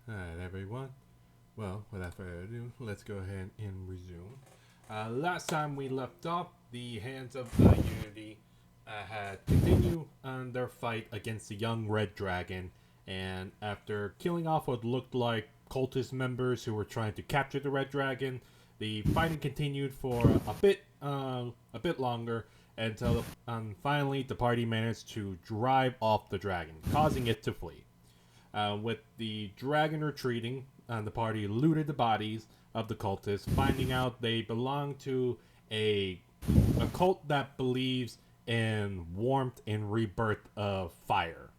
Alright, everyone. Well, without further ado, let's go ahead and resume. Last time we left off, the Hands of Unity had continued on their fight against the young red dragon, and after killing off what looked like cultist members who were trying to capture the red dragon, the fighting continued for a bit longer until finally the party managed to drive off the dragon, causing it to flee. With the dragon retreating, the party looted the bodies of the cultists, finding out they belong to a, a cult that believes in warmth and rebirth of fire,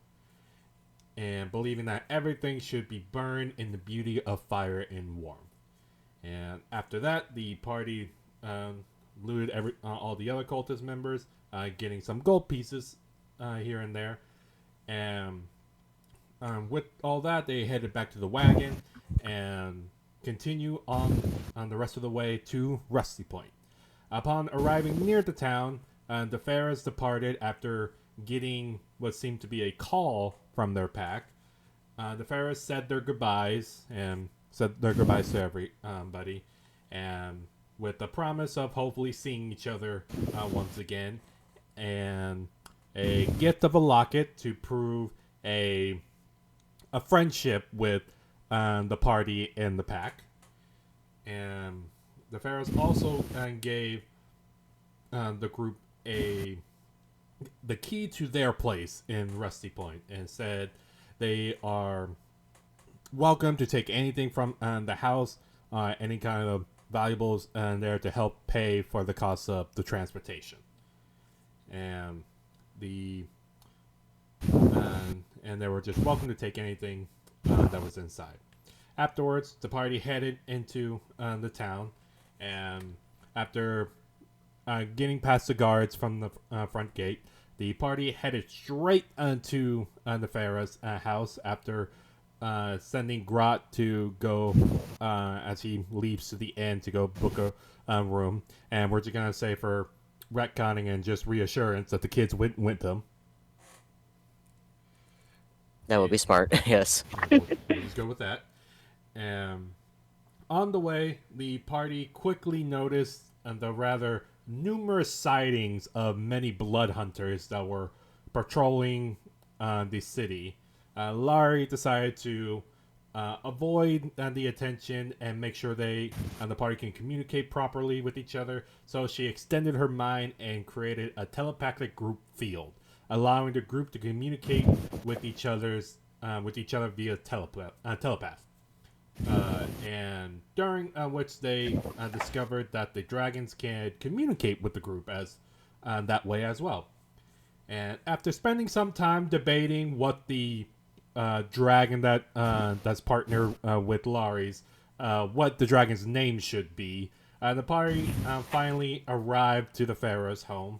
and believing that everything should be burned in the beauty of fire and warmth. And after that, the party looted all the other cultist members, getting some gold pieces here and there. And with all that, they headed back to the wagon and continue on the rest of the way to Rusty Point. Upon arriving near the town, the Pharaohs departed after getting what seemed to be a call from their pack. The Pharaohs said their goodbyes to everybody, and with the promise of hopefully seeing each other once again, and a gift of a locket to prove a friendship with the party and the pack. And the Pharaohs also gave the group the key to their place in Rusty Point, and said they are welcome to take anything from the house, any kind of valuables, and there to help pay for the cost of the transportation. And the and they were just welcome to take anything that was inside. Afterwards, the party headed into the town, and after getting past the guards from the front gate, the party headed straight to the Pharaoh's house after sending Grot to go as he leaves to the end to go book a room. And we're just going to say for retconning and just reassurance that the kids went with them. That would be smart, yes. We'll just go with that. On the way, the party quickly noticed the rather numerous sightings of many blood hunters that were patrolling the city. Laurie decided to avoid the attention and make sure they and the party can communicate properly with each other. So she extended her mind and created a telepathic group field, allowing the group to communicate with each other via telepath. And during which they discovered that the dragons can communicate with the group as that way as well. And after spending some time debating what the dragon that's partnered with Laurie's, what the dragon's name should be, the party finally arrived to the Pharaoh's home,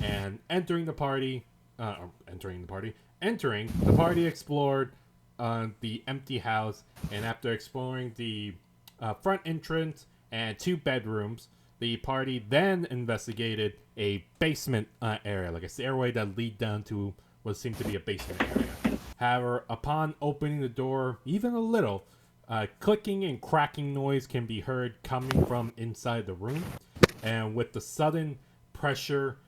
and entering the party explored the empty house, and after exploring the front entrance and two bedrooms, the party then investigated a basement area, like a stairway that lead down to what seemed to be a basement area. However, upon opening the door even a little, clicking and cracking noise can be heard coming from inside the room, and with the sudden pressure,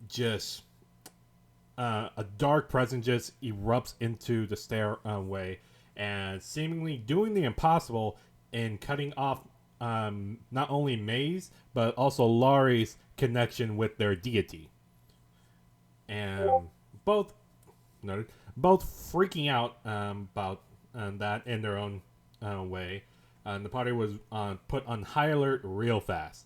just a dark presence just erupts into the stairway, and seemingly doing the impossible in cutting off not only May's but also Laurie's connection with their deity. And both noted, both freaking out about that in their own way. And the party was put on high alert real fast.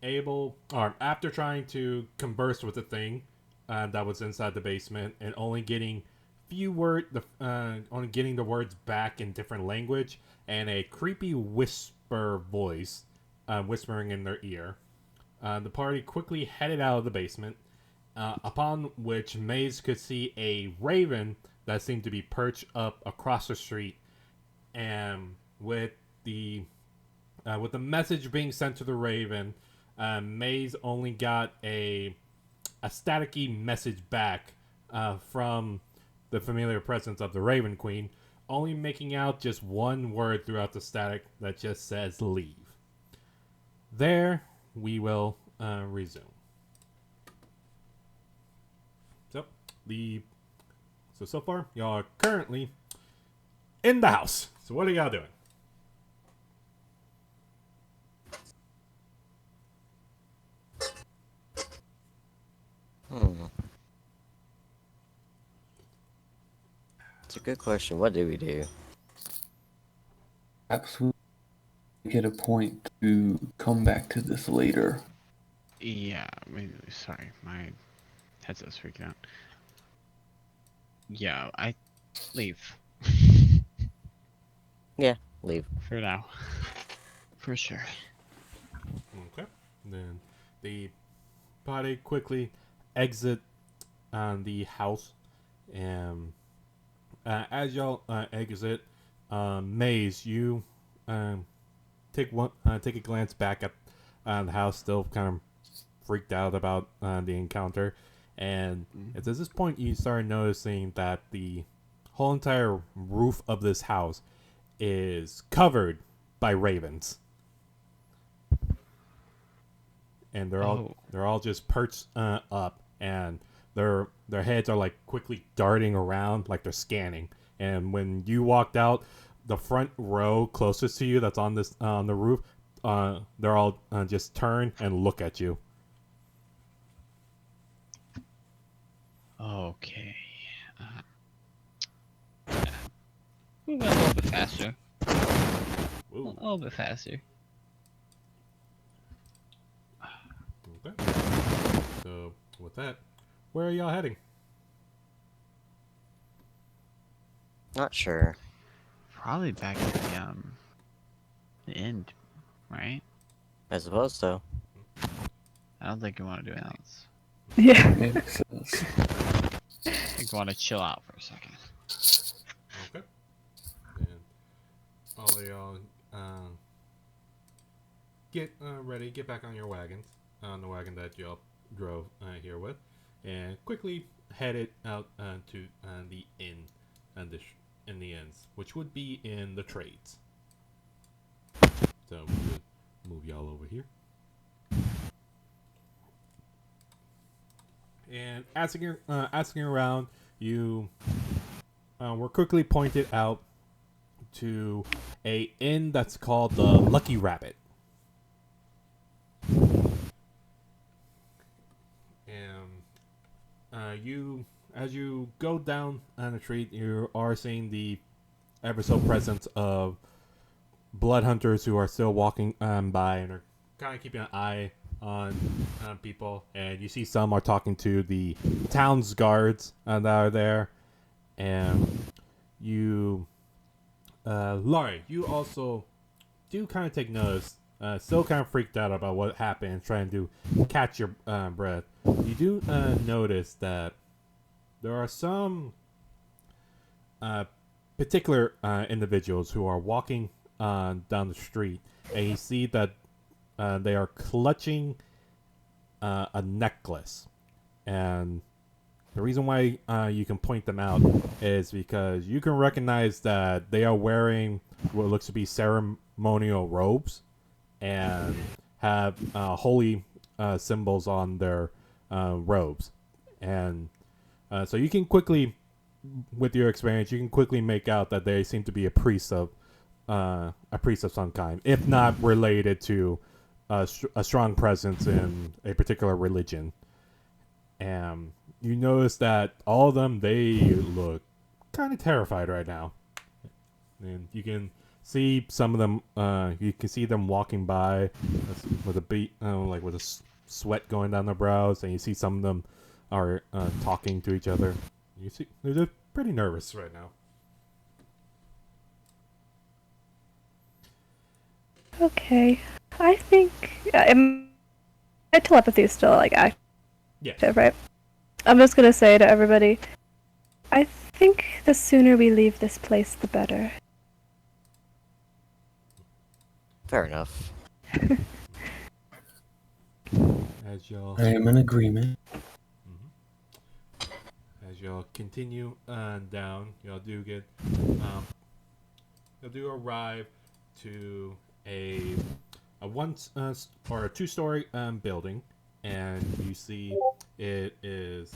After trying to converse with the thing that was inside the basement and only getting only getting the words back in different language and a creepy whisper voice whispering in their ear, the party quickly headed out of the basement. Upon which Maze could see a raven that seemed to be perched up across the street, and with the message being sent to the raven, Maze only got a staticky message back from the familiar presence of the Raven Queen, only making out just one word throughout the static that just says leave. There, we will resume. So far, y'all are currently in the house. So what are y'all doing? It's a good question. What do we do? Perhaps we get a point to come back to this later. Yeah, sorry, my headset's freaking out. Yeah, I leave. Yeah, leave. For now. For sure. Okay. Then the party quickly exit the house, and as y'all exit, Maze, you take a glance back at the house, still kind of freaked out about the encounter, and it's at this point you start noticing that the whole entire roof of this house is covered by ravens, and they're all just perched up, and their heads are like quickly darting around like they're scanning. And when you walked out, the front row closest to you that's on this on the roof, they're all just turn and look at you. Okay. Move a little bit faster. Ooh. A little bit faster. Okay. So with that, where are y'all heading? Not sure. Probably back to the end, right? I suppose so. I don't think you want to do anything else. Yeah. Makes sense. I think you want to chill out for a second. Okay. And all of y'all get ready, get back on your wagons, on the wagon that y'all drove here with, and quickly headed out to the inn, in the inns, which would be in the trades. So we'll move y'all over here. And asking around, you were quickly pointed out to a inn that's called the Lucky Rabbit. And as you go down on the street, you are seeing the ever so presence of blood hunters who are still walking by and are kind of keeping an eye on people. And you see some are talking to the town's guards that are there. And you, Laurie, you also do kind of take notice. Still kind of freaked out about what happened, trying to catch your breath. You do notice that there are some particular individuals who are walking down the street, and you see that they are clutching a necklace. And the reason why you can point them out is because you can recognize that they are wearing what looks to be ceremonial robes and have holy symbols on their robes. And so you can quickly, with your experience, you can quickly make out that they seem to be a priest of some kind, if not related to a strong presence in a particular religion. And you notice that all of them, they look kind of terrified right now. And you can see some of them, you can see them walking by with a sweat going down their brows, and you see some of them are talking to each other. You see, they're pretty nervous right now. Okay. I think my telepathy is still like active, Yes. right? I'm just gonna say to everybody, I think the sooner we leave this place, the better. Fair enough. As y'all I am in agreement. as y'all continue down, y'all do get, you'll do arrive to a or a 2-story building, and you see it is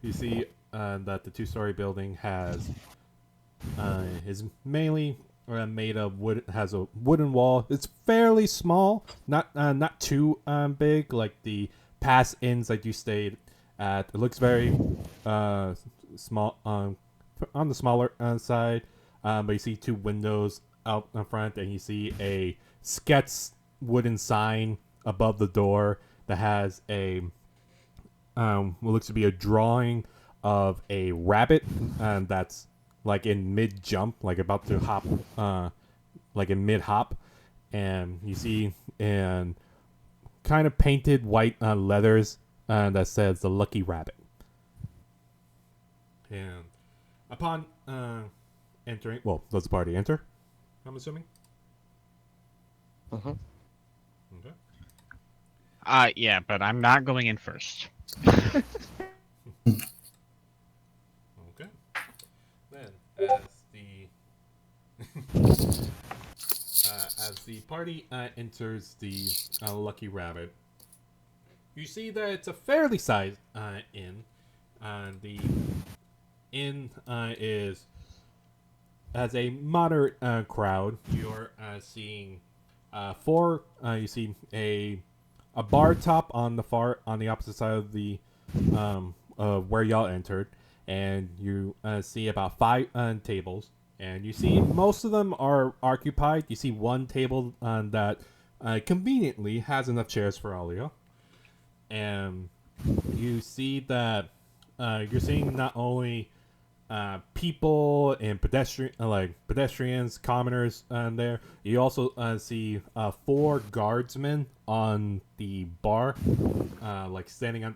you see that the 2-story building has is mainly made of wood. Has a wooden wall. It's fairly small, not too big like the past inns that you stayed at. It looks very small on the smaller side, but you see 2 windows out in front, and you see a sketched wooden sign above the door that has a what looks to be a drawing of a rabbit, and that's like in mid jump, like about to hop, like in mid hop, and you see in kind of painted white letters that says the Lucky Rabbit. And upon entering, well, does the party enter? I'm assuming. Mm-hmm. Okay. Yeah, but I'm not going in first. Okay. Then, as the party enters the Lucky Rabbit, you see that it's a fairly sized inn. The inn is has a moderate crowd. You're seeing 4. You see a bar top on the opposite side of the where y'all entered, and you see about 5 tables, and you see most of them are occupied. You see one table that conveniently has enough chairs for all of you, and you see that you're seeing not only people and pedestrians, commoners there. You also see 4 guardsmen on the bar, like sitting at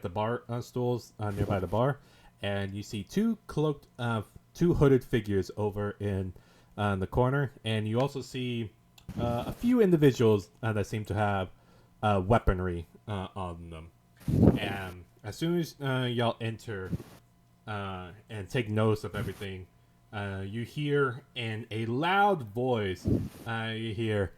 the bar stools nearby the bar, and you see 2 cloaked, 2 hooded figures over in the corner, and you also see a few individuals that seem to have weaponry on them. And as soon as y'all enter and take notice of everything, you hear in a loud voice, you hear,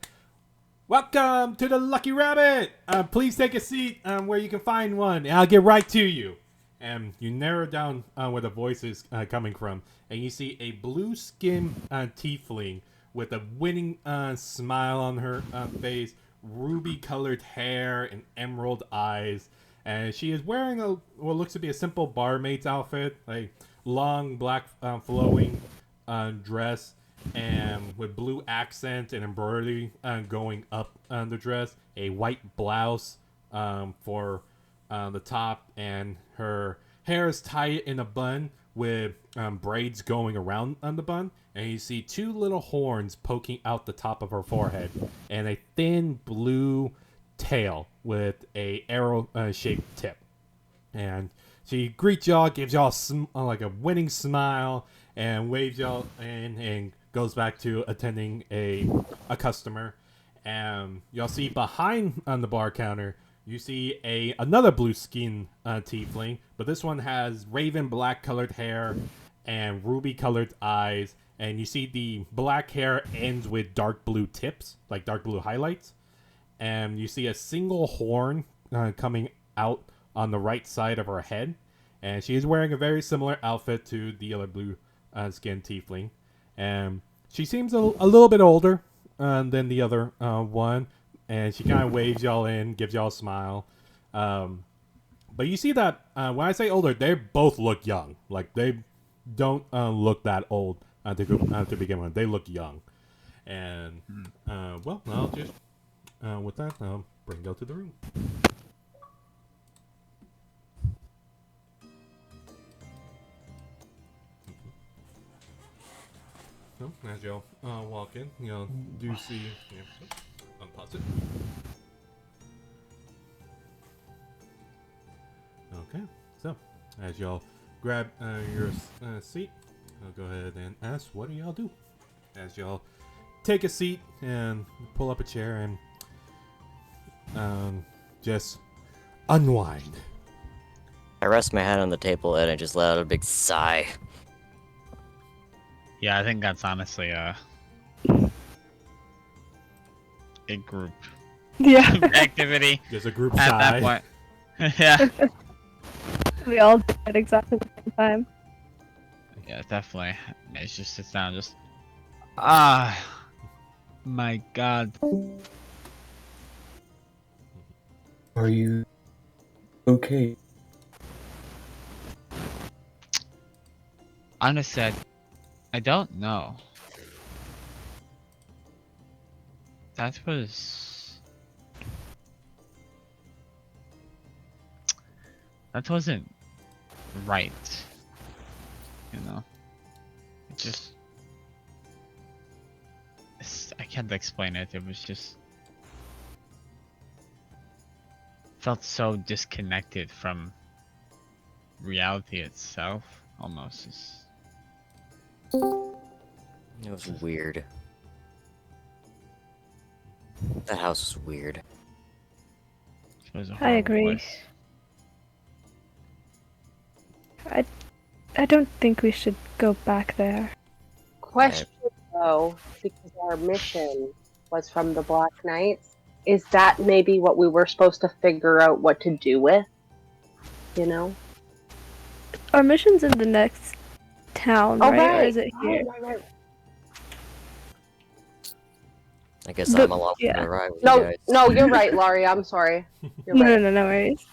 "Welcome to the Lucky Rabbit! Please take a seat where you can find one, and I'll get right to you." And you narrow down where the voice is coming from, and you see a blue-skinned tiefling with a winning smile on her face, ruby-colored hair, and emerald eyes. And she is wearing what looks to be a simple barmaid's outfit, like long black flowing dress, and with blue accent and embroidery going up on the dress, a white blouse for the top, and her hair is tied in a bun with braids going around on the bun, and you see 2 little horns poking out the top of her forehead, and a thin blue tail with a arrow shaped tip. And she greets y'all, gives y'all like a winning smile, and waves y'all in, and goes back to attending a customer. And y'all see behind on the bar counter, you see another blue skin tiefling, but this one has raven black colored hair and ruby colored eyes, and you see the black hair ends with dark blue tips, like dark blue highlights. And you see a single horn coming out on the right side of her head, and she is wearing a very similar outfit to the other blue skin tiefling, and she seems a little bit older than the other one, and she kind of waves y'all in, gives y'all a smile, but you see that when I say older, they both look young. Like, they don't look that old to begin with. They look young, and well, I'll just with that, I'll bring y'all to the room. So, as y'all walk in, y'all do see. Unpause it. Okay, so as y'all grab your seat, I'll go ahead and ask, what do y'all do? As y'all take a seat and pull up a chair and just unwind. I rest my head on the table and I just let out a big sigh. Yeah, I think that's honestly a group Yeah, activity There's a group at sigh. that point. Yeah. we all did at exactly the same time. Yeah, definitely. It just sits down, just ah, my God. Are you okay? Honestly, I don't know. That wasn't right. You know, it just I can't explain it. It was just felt so disconnected from reality itself, almost. It was weird. That house was weird. It was a I horrible agree. place. I don't think we should go back there. Question though, because our mission was from the Black Knights, is that maybe what we were supposed to figure out what to do with? You know? Our mission's in the next town, Oh, right? Or right. is it here? Right. I guess But- I'm along for yeah. the ride with you No, guys. no, you're right, Laurie. I'm sorry. You're No, right. no worries.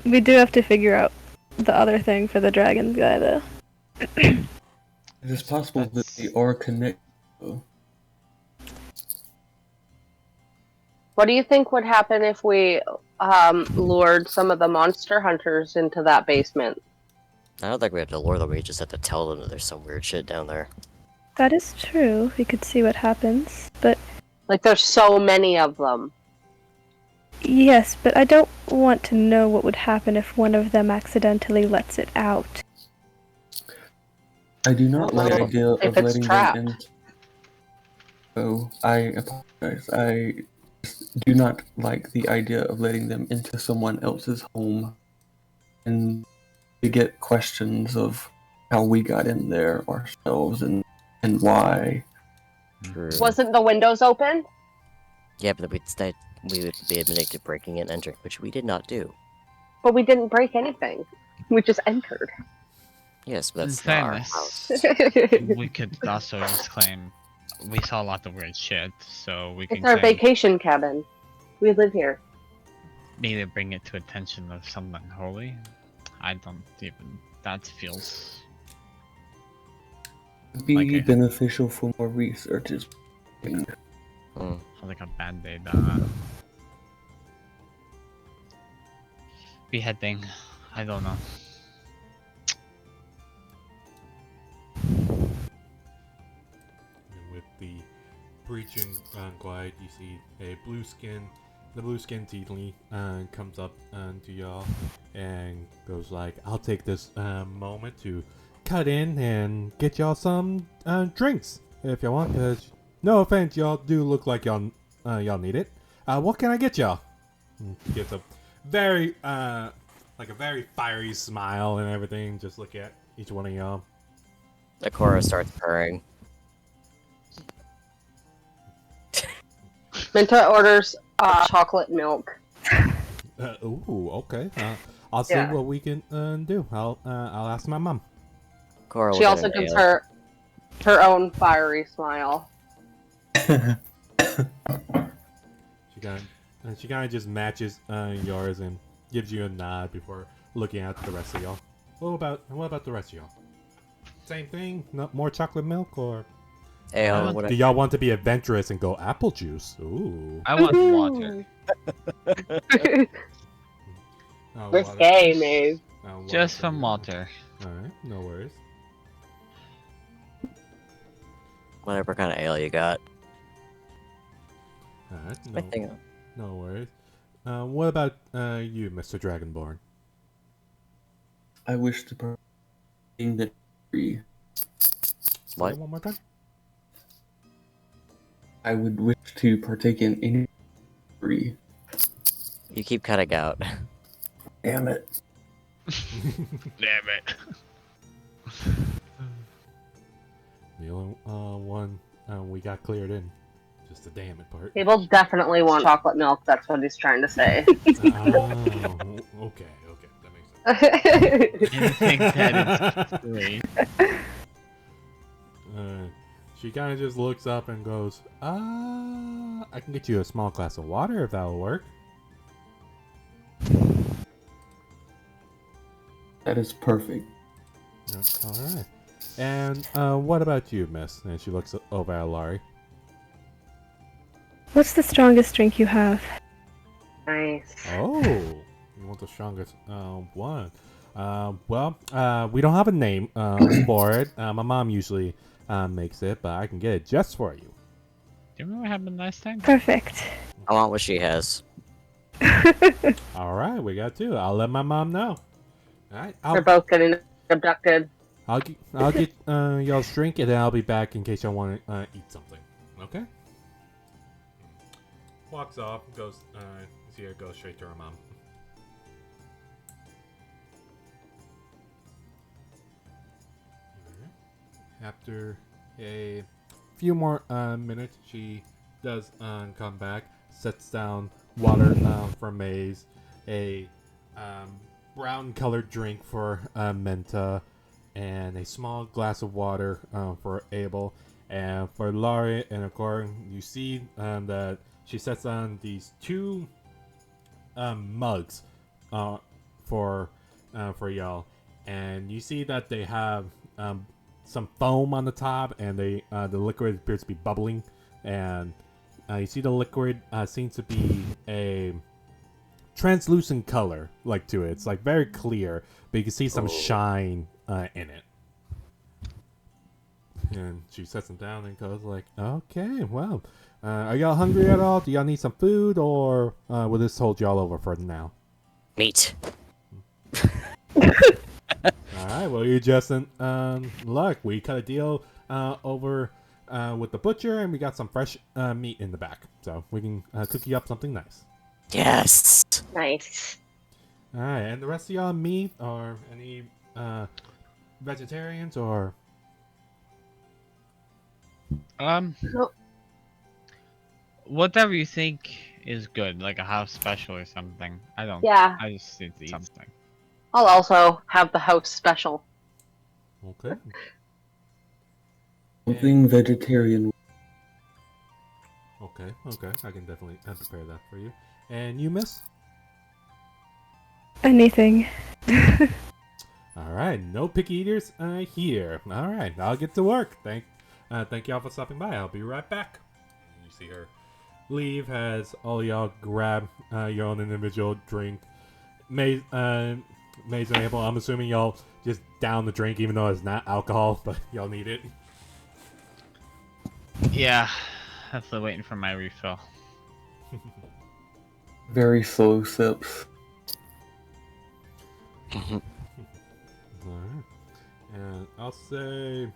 We do have to figure out the other thing for the dragon guy, though. It is possible that That's- they are connected. though. What do you think would happen if we lured some of the monster hunters into that basement? I don't think we have to lure them, we just have to tell them that there's some weird shit down there. That is true. We could see what happens. But Like, there's so many of them. yes, but I don't want to know what would happen if one of them accidentally lets it out. I do not like the Well, idea if of it's letting trapped. them in. Oh, I apologize. I just do not like the idea of letting them into someone else's home and to get questions of how we got in there ourselves and why. True. Wasn't the windows open? Yeah, but we would be admitting to breaking and entering, which we did not do. But we didn't break anything. We just entered. Yes, but In that's not our fairness, house. we could also just claim we saw a lot of weird shit, so we can It's our claim vacation cabin. We live here. maybe bring it to attention of someone holy. I don't even. That feels It'd be Okay. beneficial for more researchers. Hmm. like a band-aid. Beheading. I don't know. And with the breaching glide, you see a the blue skin tiefling comes up to y'all and goes like, "I'll take this moment to cut in and get y'all some drinks if y'all want. Cause no offense, y'all do look like y'all need it. What can I get y'all?" And he gives a very like a very fiery smile and everything. Just look at each one of y'all. Akora starts purring. Minta orders chocolate milk. Ooh, okay. I'll see Yeah. what we can do. I'll ask my mom. Akora She will also get an gives ale. her own fiery smile. She kind of just matches yours and gives you a nod before looking at the rest of y'all. What about the rest of y'all? Same thing? Not more chocolate milk, or Ale, what do y'all want to be adventurous and go apple juice? Ooh. I want water. Oh, Risque, Maeve. Just some water. Alright, no worries. whatever kind of ale you got. Alright, I think no worries. What about you, Mr. Dragonborn? I wish to bring the tree. Say What? that one more time? I would wish to partake in any tree. you keep cutting out. Damn it. Damn it. The only one we got cleared in. Just the damn it part. People definitely want chocolate milk. That's what he's trying to say. Oh, okay, that makes sense. Anything that is free. She kind of just looks up and goes, I can get you a small glass of water if that'll work. That is perfect. Alright. And what about you, miss? And she looks over at Laurie. What's the strongest drink you have? Nice. Oh, you want the strongest one? Well, we don't have a name for it. My mom usually makes it, but I can get it just for you. Do you remember what happened last time? Perfect. I want what she has. Alright, we got two. I'll let my mom know. Alright, They're both getting abducted. I'll get y'all's drink, and then I'll be back in case y'all want to eat something. Okay? Walks off, goes, see her go straight to her mom. After a few more minutes, she does come back, sets down water for Maze, a brown colored drink for Menta, and a small glass of water for Abel. And for Laurie and Akor, you see that she sets on these two mugs for y'all, and you see that they have some foam on the top, and the liquid appears to be bubbling, and you see the liquid seems to be a translucent color like to it. It's like very clear, but you can see some shine in it. And she sets them down and goes like, okay, well, are y'all hungry at all? Do y'all need some food, or will this hold y'all over for now? Meat. Alright, well, you're just in luck. We cut a deal over with the butcher, and we got some fresh meat in the back. So we can cook you up something nice. Yes. Nice. Alright, and the rest of y'all meat, or any vegetarians, or... No. Whatever you think is good, like a house special or something. I don't. Yeah. I just need to eat something. I'll also have the house special. Okay. Something vegetarian. Okay, I can definitely prepare that for you. And you, miss? Anything. Alright, no picky eaters here. Alright, I'll get to work. Thank y'all for stopping by. I'll be right back. You see her leave as all y'all grab your own individual drink. Maze and Abel, I'm assuming y'all just down the drink even though it's not alcohol, but y'all need it. Yeah, definitely waiting for my refill. Very slow sips. Alright. And I'll say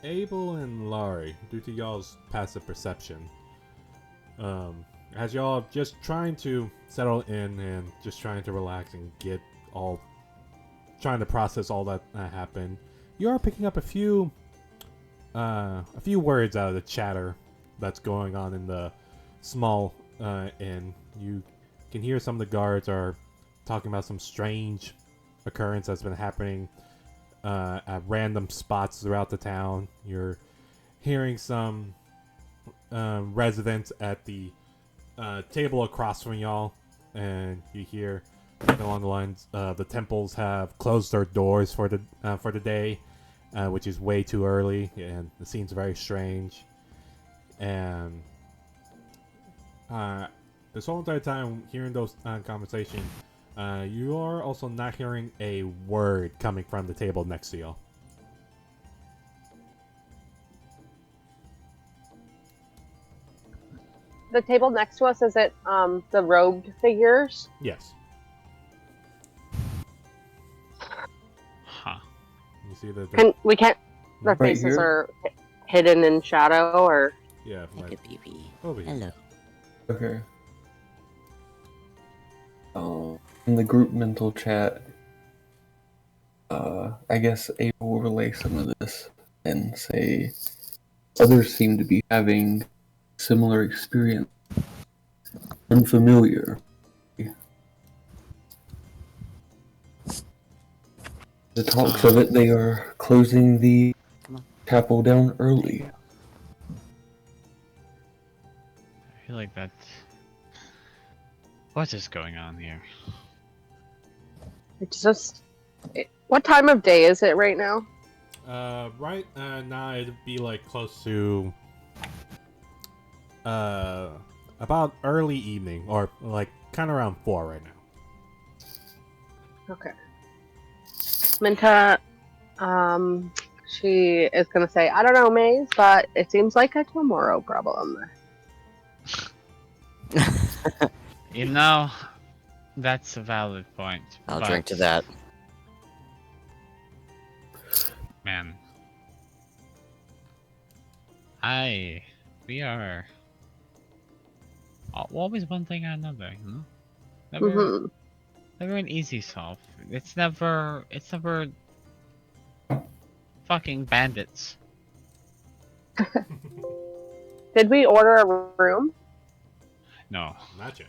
Abel and Laurie, due to y'all's passive perception, as y'all just trying to settle in and just trying to relax and trying to process all that happened, you are picking up a few words out of the chatter that's going on in the small inn. You can hear some of the guards are talking about some strange occurrence that's been happening at random spots throughout the town. You're hearing some residents at the table across from y'all, and you hear along the lines, the temples have closed their doors for the day, which is way too early, and it seems very strange. And this whole entire time, hearing those conversations, you are also not hearing a word coming from the table next to you. The table next to us, is it the robed figures? Yes. Huh. You see that? We can't. Their Right faces here? are hidden in shadow, or Yeah, Like like a baby. over here. Hello. Okay. Oh, in the group mental chat, I guess Ava will relay some of this and say others seem to be having similar experience. Unfamiliar. The talks of it, they are closing the chapel down early. I feel like that's... What is going on here? It's just. What time of day is it right now? Right now it'd be like close to about early evening, or like kind of around 4 right now. Okay. Minta, she is gonna say, I don't know, Maze, but it seems like a tomorrow problem. You know, that's a valid point. I'll but, drink to that. Man. We are... Always one thing or another, you know? Never an easy solve. It's never fucking bandits. Did we order a room? No. Not yet.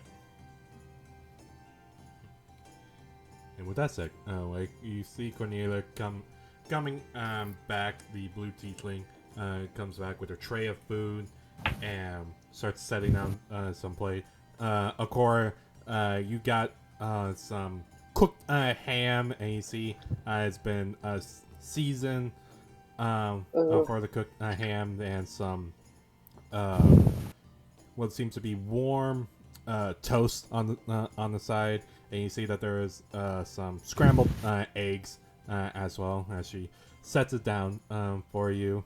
And with that said, like you see Cornelia coming back, the blue tiefling comes back with a tray of food and starts setting down some plate. Akora, you got some cooked ham, and you see it's been seasoned for the cooked ham, and some what seems to be warm toast on the side, and you see that there is some scrambled eggs as well, as she sets it down for you.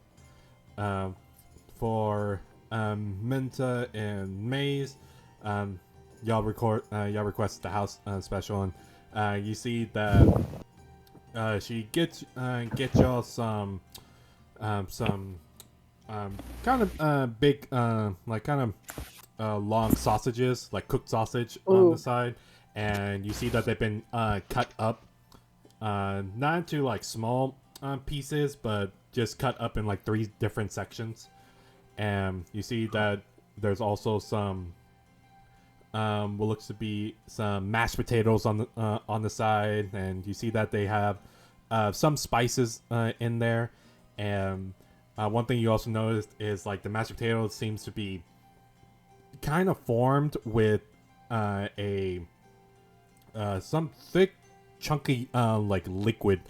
For Minta and Maze, y'all request the house special, and you see that she gets y'all some kind of big like kind of long sausages, like cooked sausage on the side, and you see that they've been cut up, not into like small pieces, but just cut up in like 3 different sections. And you see that there's also some what looks to be some mashed potatoes on the side, and you see that they have some spices in there. And one thing you also noticed is like the mashed potatoes seems to be kind of formed with some thick, chunky like liquid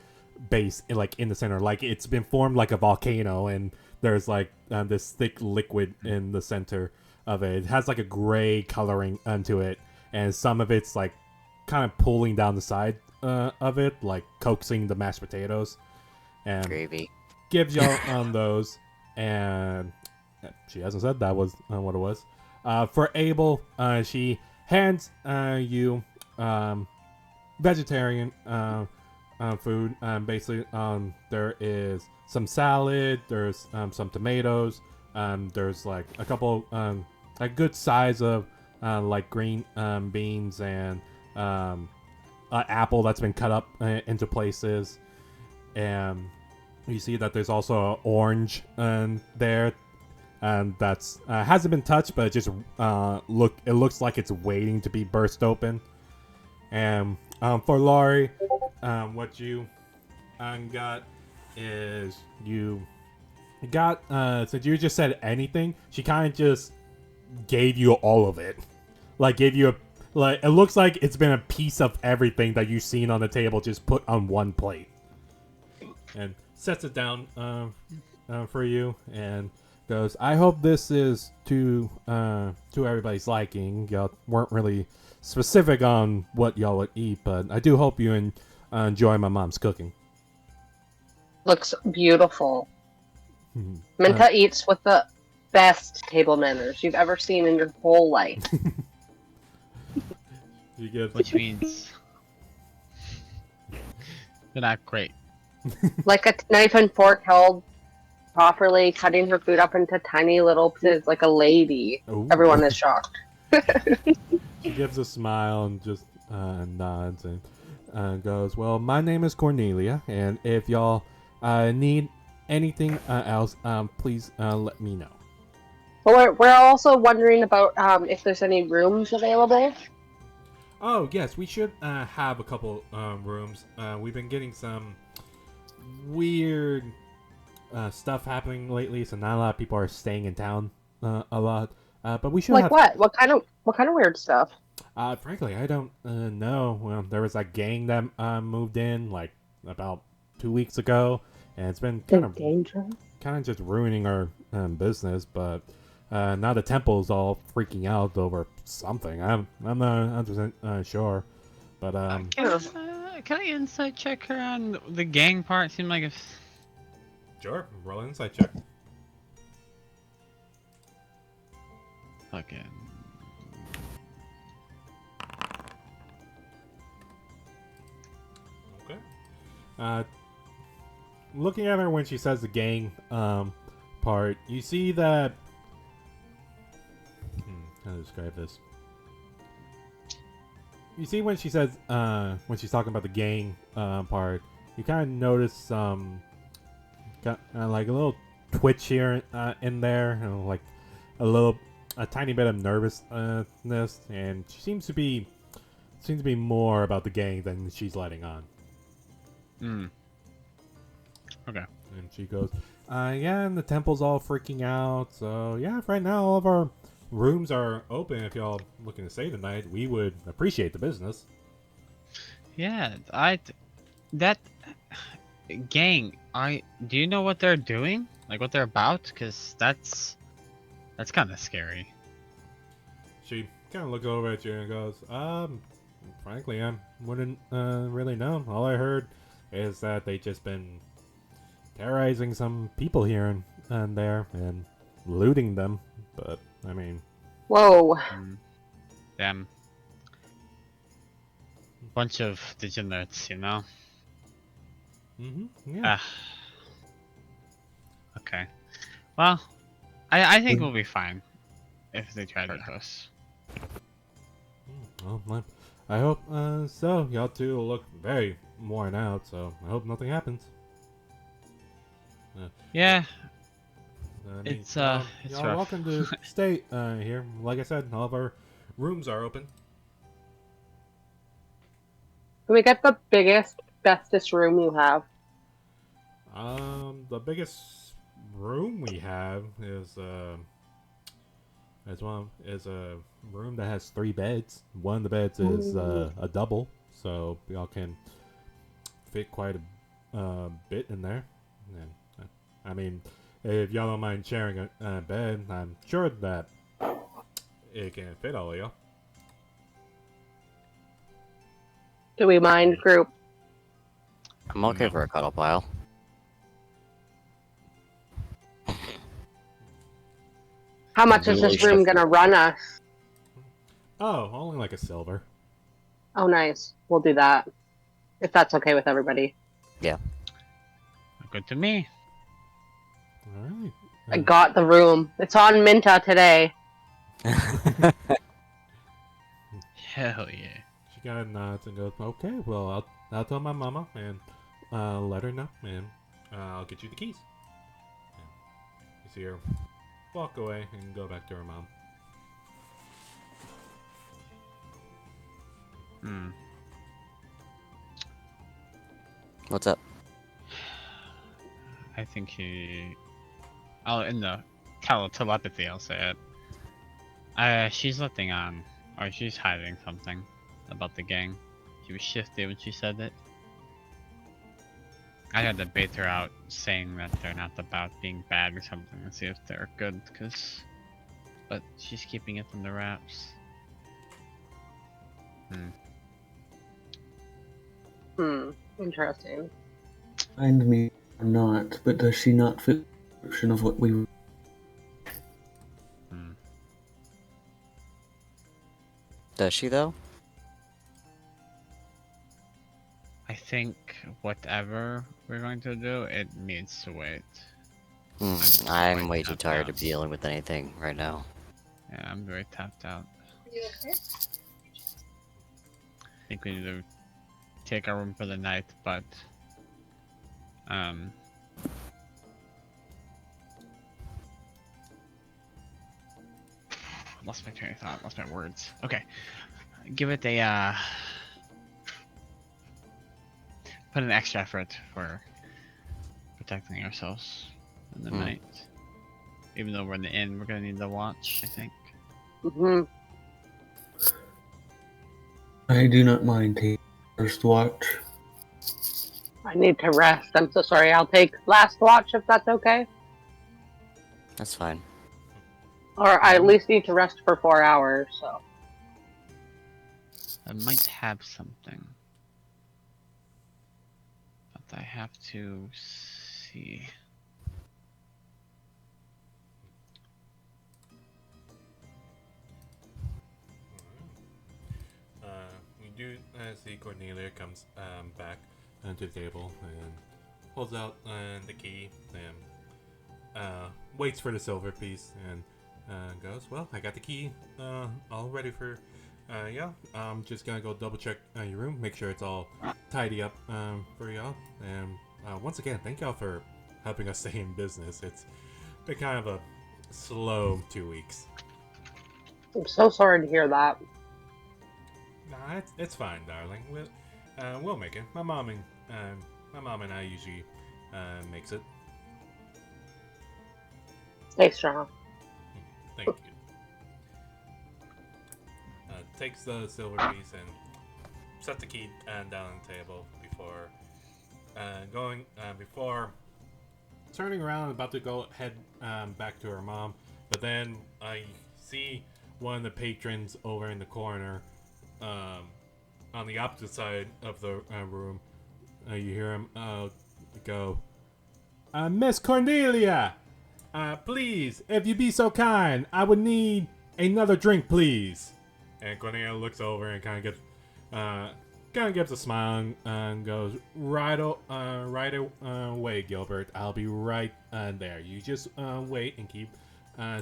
base like in the center, like it's been formed like a volcano, and there's like this thick liquid in the center of it. It has like a gray coloring onto it, and some of it's like kind of pulling down the side of it, like coaxing the mashed potatoes, and Gravy. gives y'all on those. And she hasn't said that was what it was. For Abel, she hands you vegetarian food. Basically, there is some salad, there's some tomatoes, there's like a couple a good size of like green beans, and an apple that's been cut up into places, and you see that there's also an orange there, and that's hasn't been touched, but it just it looks like it's waiting to be burst open. And for Laurie, what you got is you got since you just said anything, she kind of just gave you all of it, like gave you it looks like it's been a piece of everything that you've seen on the table just put on one plate, and sets it down for you, and goes, I hope this is to everybody's liking. Y'all weren't really specific on what y'all would eat, but I do hope you enjoy my mom's cooking. Looks beautiful. Minta eats with the best table manners you've ever seen in your whole life. You get Which means they're not great. Like a knife and fork held properly, cutting her food up into tiny little pieces like a lady. Ooh. Everyone is shocked. She gives a smile and just nods and goes, "Well, my name is Cornelia, and if y'all need anything else, please let me know." Well, we're also wondering about if there's any rooms available. Oh yes, we should have a couple rooms. We've been getting some weird stuff happening lately, so not a lot of people are staying in town a lot. But we should Like have. what? What kind of weird stuff? Frankly, I don't know. Well, there was that gang that moved in like about 2 weeks ago, and it's been Dangerous. kind of just ruining our business. But now the temple's all freaking out over something. I'm not 100% sure, but Can I insight check her on the gang part? Seemed like if sure, roll an insight check. fucking. Okay. Looking at her when she says the gang part, you see that. How to describe this? You see when she says when she's talking about the gang part, you kind of notice got like a little twitch here in there, and like a tiny bit of nervousness, and she seems to be more about the gang than she's letting on. Hmm. Okay. And she goes, yeah, and the temple's all freaking out. So yeah, right now all of our rooms are open. If y'all looking to stay tonight, we would appreciate the business. Yeah, that gang. Do you know what they're doing? Like what they're about? Cause that's kind of scary. She kind of looks over at you and goes, frankly, I wouldn't really know. All I heard is that they just been terrorizing some people here and there and looting them. But I mean, Whoa. Them. Bunch of degenerates, you know. yeah. Okay. Well, I think we'll be fine if they try to hit us. Well, I hope so. Y'all two look very worn out, so I hope nothing happens. Yeah. I mean, It's y'all rough. welcome to stay here. Like I said, all of our rooms are open. Can we get the biggest, bestest room you have? The biggest room we have is a room that has 3 beds. One of the beds is a double, so y'all can fit quite a bit in there. And I mean, if y'all don't mind sharing a bed, I'm sure that it can fit all of y'all. Do we mind, group? I'm okay No. for a cuddle pile. How much is this room gonna run us? Oh, only like a silver. Oh, nice. We'll do that. If that's okay with everybody. Yeah. Good to me. All right. I got the room. It's on Minta today. Hell yeah. She kind of nods and goes, "Okay, well, I'll tell my mama and let her know, and I'll get you the keys." And you see her walk away and go back to her mom. What's up? I think he. Oh, in the telepathy, I'll say it. She's letting on, or she's hiding something about the gang. She was shifty when she said it. I had to bait her out, saying that they're not about being bad or something, and see if they're good, but she's keeping it under wraps. Interesting. Find me or not, but does she not fit the description of what we... Does she though? I think whatever we're going to do, it needs to wait. I'm way too tapped tired out. of dealing with anything right now. Yeah, I'm very tapped out. think we need to take our room for the night, but lost my train of thought, lost my words. Okay. Give it a put an extra effort for protecting ourselves in the night. Even though we're in the inn, we're gonna need the watch, I think. Hmm. I do not mind taking first watch. I need to rest. I'm so sorry. I'll take last watch if that's okay. That's fine. Or I at least need to rest for 4 hours, so. I might have something. But I have to see. We do see Cornelia comes back to the table and holds out the key and waits for the silver piece and goes, well, I got the key all ready for yeah. I'm just gonna go double check your room, make sure it's all tidy up for y'all. And once again, thank y'all for helping us stay in business. It's been kind of a slow 2 weeks. I'm so sorry to hear that. Nah, it's fine, darling. We'll make it. My mom and I usually makes it. Stay strong. Thank you. Takes the silver piece and sets the key down on the table before before turning around and about to go head back to her mom. But then I see one of the patrons over in the corner on the opposite side of the room. You hear him go, Miss Cornelia! Please, if you be so kind, I would need another drink, please. And Cornelia looks over and kind of gives a smile and goes, right away, Gilbert. I'll be right there. You just wait and keep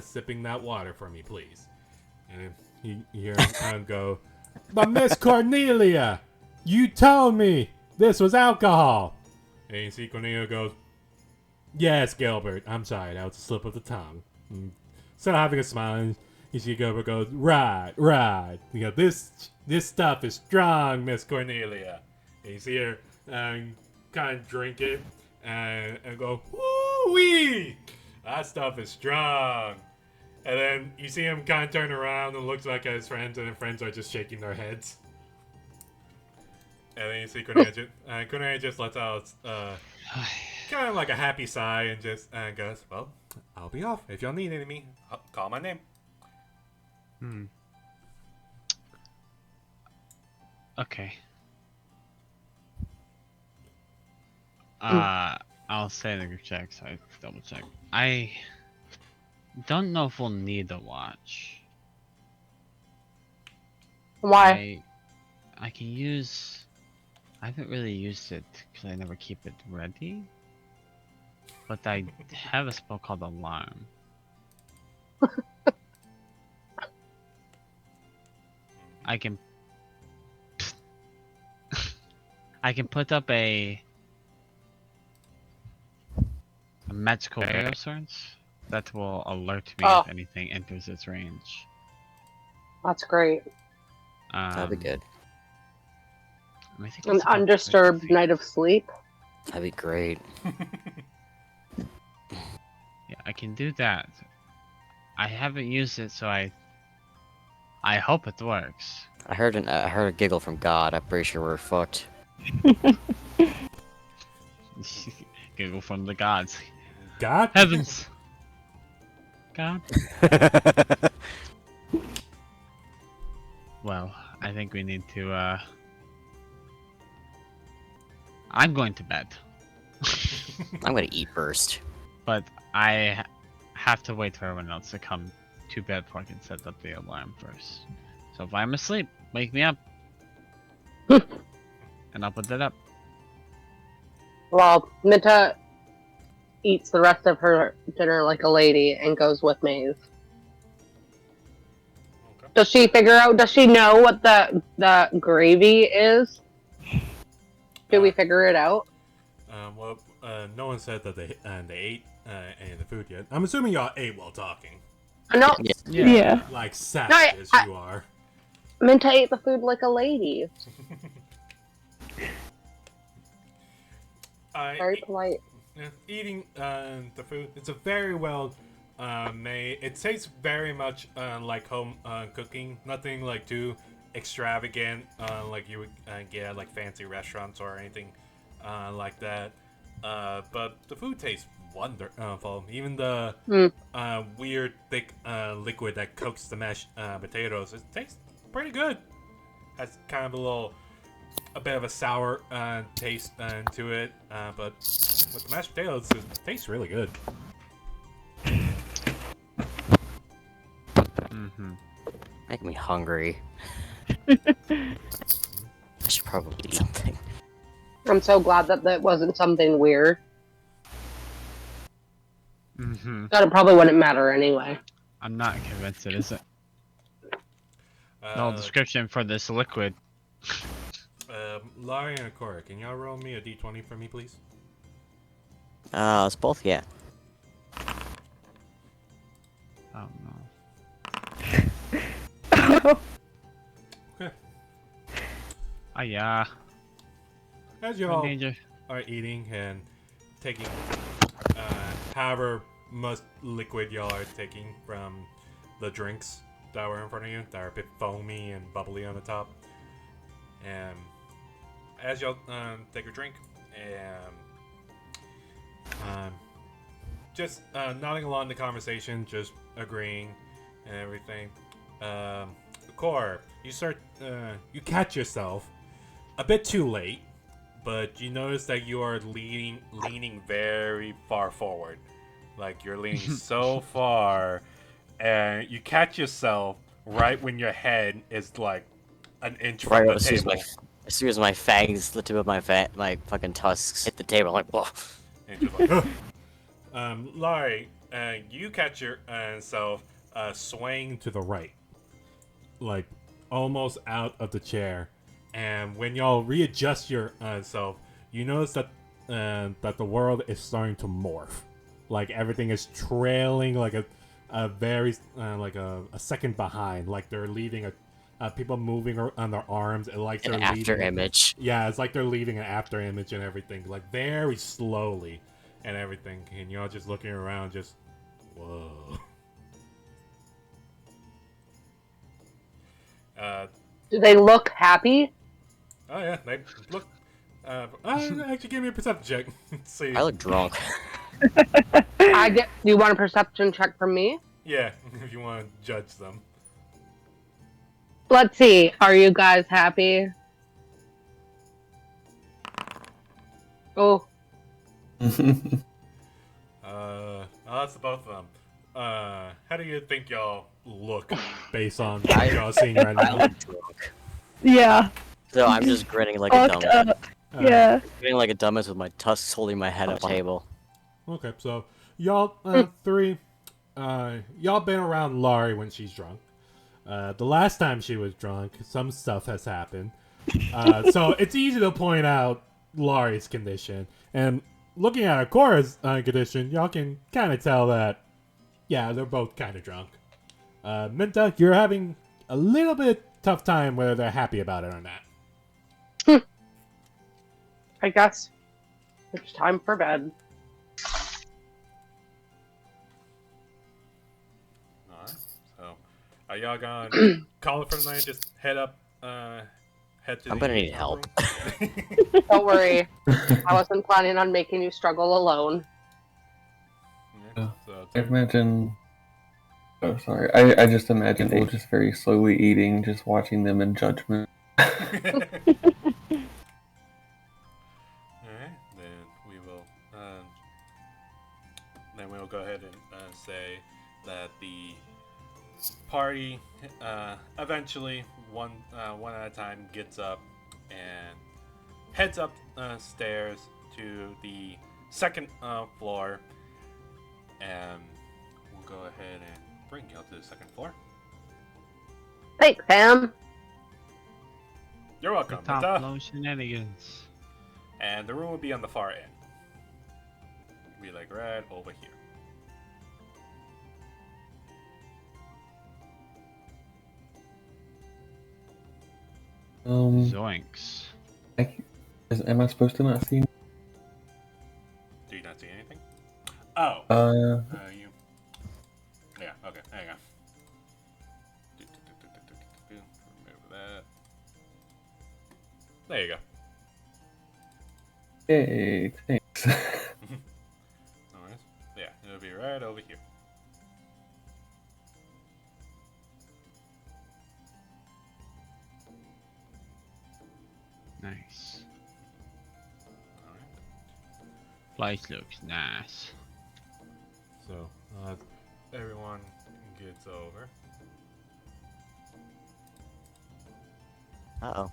sipping that water for me, please. And you hear him go, but Miss Cornelia, you told me this was alcohol. And you see Cornelia goes, yes, Gilbert. I'm sorry, that was a slip of the tongue. And still having a smile, and you see Gilbert goes, right. You know, this stuff is strong, Miss Cornelia. And you see her kind of drink it and go, woo-wee! That stuff is strong. And then you see him kind of turn around and looks back at his friends, and his friends are just shaking their heads. And then you see Cornelia just lets out kind of like a happy sigh and just goes, well, I'll be off. If y'all need any of me, call my name. Okay. I'll say the group check, so I double check. I don't know if we'll need the watch. Why? I can use. I haven't really used it because I never keep it ready. But I have a spell called Alarm. I can. I can put up a magical barrier of sorts that will alert me if anything enters its range. That's great. That'd be good. I think An it's about undisturbed 50 feet. night of sleep. That'd be great. Yeah, I can do that. I haven't used it, so I hope it works. I heard a giggle from God. I'm pretty sure we're fucked. Giggle from the gods. God? Heavens! God? Well, I think we need to, I'm going to bed. I'm gonna eat first. But I have to wait for everyone else to come to bed before I can set up the alarm first. So if I'm asleep, wake me up. And I'll put that up. Well, Minta eats the rest of her dinner like a lady and goes with Maze. Okay. Does she figure out? Does she know what the gravy is? Did we figure it out? Well, no one said that they ate any of the food yet. I'm assuming y'all ate while talking. No, Yeah. Like savage as you are. I meant to eat the food like a lady. Very polite. Eating the food, it's a very well made. It tastes very much like home cooking. Nothing like too extravagant like you would get at like fancy restaurants or anything like that. But the food tastes wonderful. Even the weird thick liquid that cooks the mashed potatoes, it tastes pretty good. Has kind of a bit of a sour taste to it, but with the mashed potatoes, it tastes really good. Make me hungry. I should probably eat something. I'm so glad that wasn't something weird. That it probably wouldn't matter anyway. I'm not convinced it isn't. No description for this liquid. Laurie and Akora, can y'all roll me a d20 for me, please? It's both, yeah. Oh no. Okay. Oh yeah. As y'all Danger. are eating and taking however much liquid y'all are taking from the drinks that were in front of you, that are a bit foamy and bubbly on the top, and as y'all take a drink and just nodding along the conversation, just agreeing and everything, Core, you catch yourself a bit too late, but you notice that you are leaning very far forward. Like, you're leaning so far, and you catch yourself right when your head is, like, an inch from the table. As soon as my fangs, the tip of my fucking tusks hit the table, I'm like, whoa. And just like, Laurie, you catch yourself swaying to the right. Like, almost out of the chair. And when y'all readjust yourself, you notice that the world is starting to morph. Like, everything is trailing like a very like a second behind. Like they're leaving people moving on their arms, and like they're An after image. Yeah, it's like they're leaving an after image and everything, like very slowly and everything. And y'all just looking around, just whoa. Do they look happy? Oh yeah, they look. Actually, give me a perception check. See. I look drunk. Do you want a perception check from me? Yeah, if you want to judge them. Let's see. Are you guys happy? Oh. That's the both of them. How do you think y'all look based on what y'all seeing right I now? look drunk. Yeah. So I'm just grinning like a Fucked dumbass. up. Yeah. Grinning like a dumbass with my tusks holding my head up on the table. Okay, so y'all three, y'all been around Laurie when she's drunk. The last time she was drunk, some stuff has happened. So it's easy to point out Laurie's condition. And looking at Akora's condition, y'all can kind of tell that, yeah, they're both kind of drunk. Minta, you're having a little bit tough time whether they're happy about it or not. I guess it's time for bed. Alright, so are y'all gonna call it for the night? Just head up, head to I'm gonna need help. Don't worry. I wasn't planning on making you struggle alone. Yeah, so I imagine. Oh, sorry. I just imagine we're just very slowly eating, just watching them in judgment. Alright, then we'll go ahead and say that the party eventually one at a time gets up and heads up stairs to the second floor, and we'll go ahead and bring you up to the second floor. Thanks, Sam. You're welcome, Top Minta. low shenanigans. And the room will be on the far end. Be like right over here. Zoinks. Am I supposed to not see? Do you not see anything? Oh. You. Yeah. Okay. Hang on. Remove that. There you go. Hey, thanks. Alright. Yeah, it'll be right over here. Nice. Alright. Place looks nice. So, everyone gets over. Uh-oh.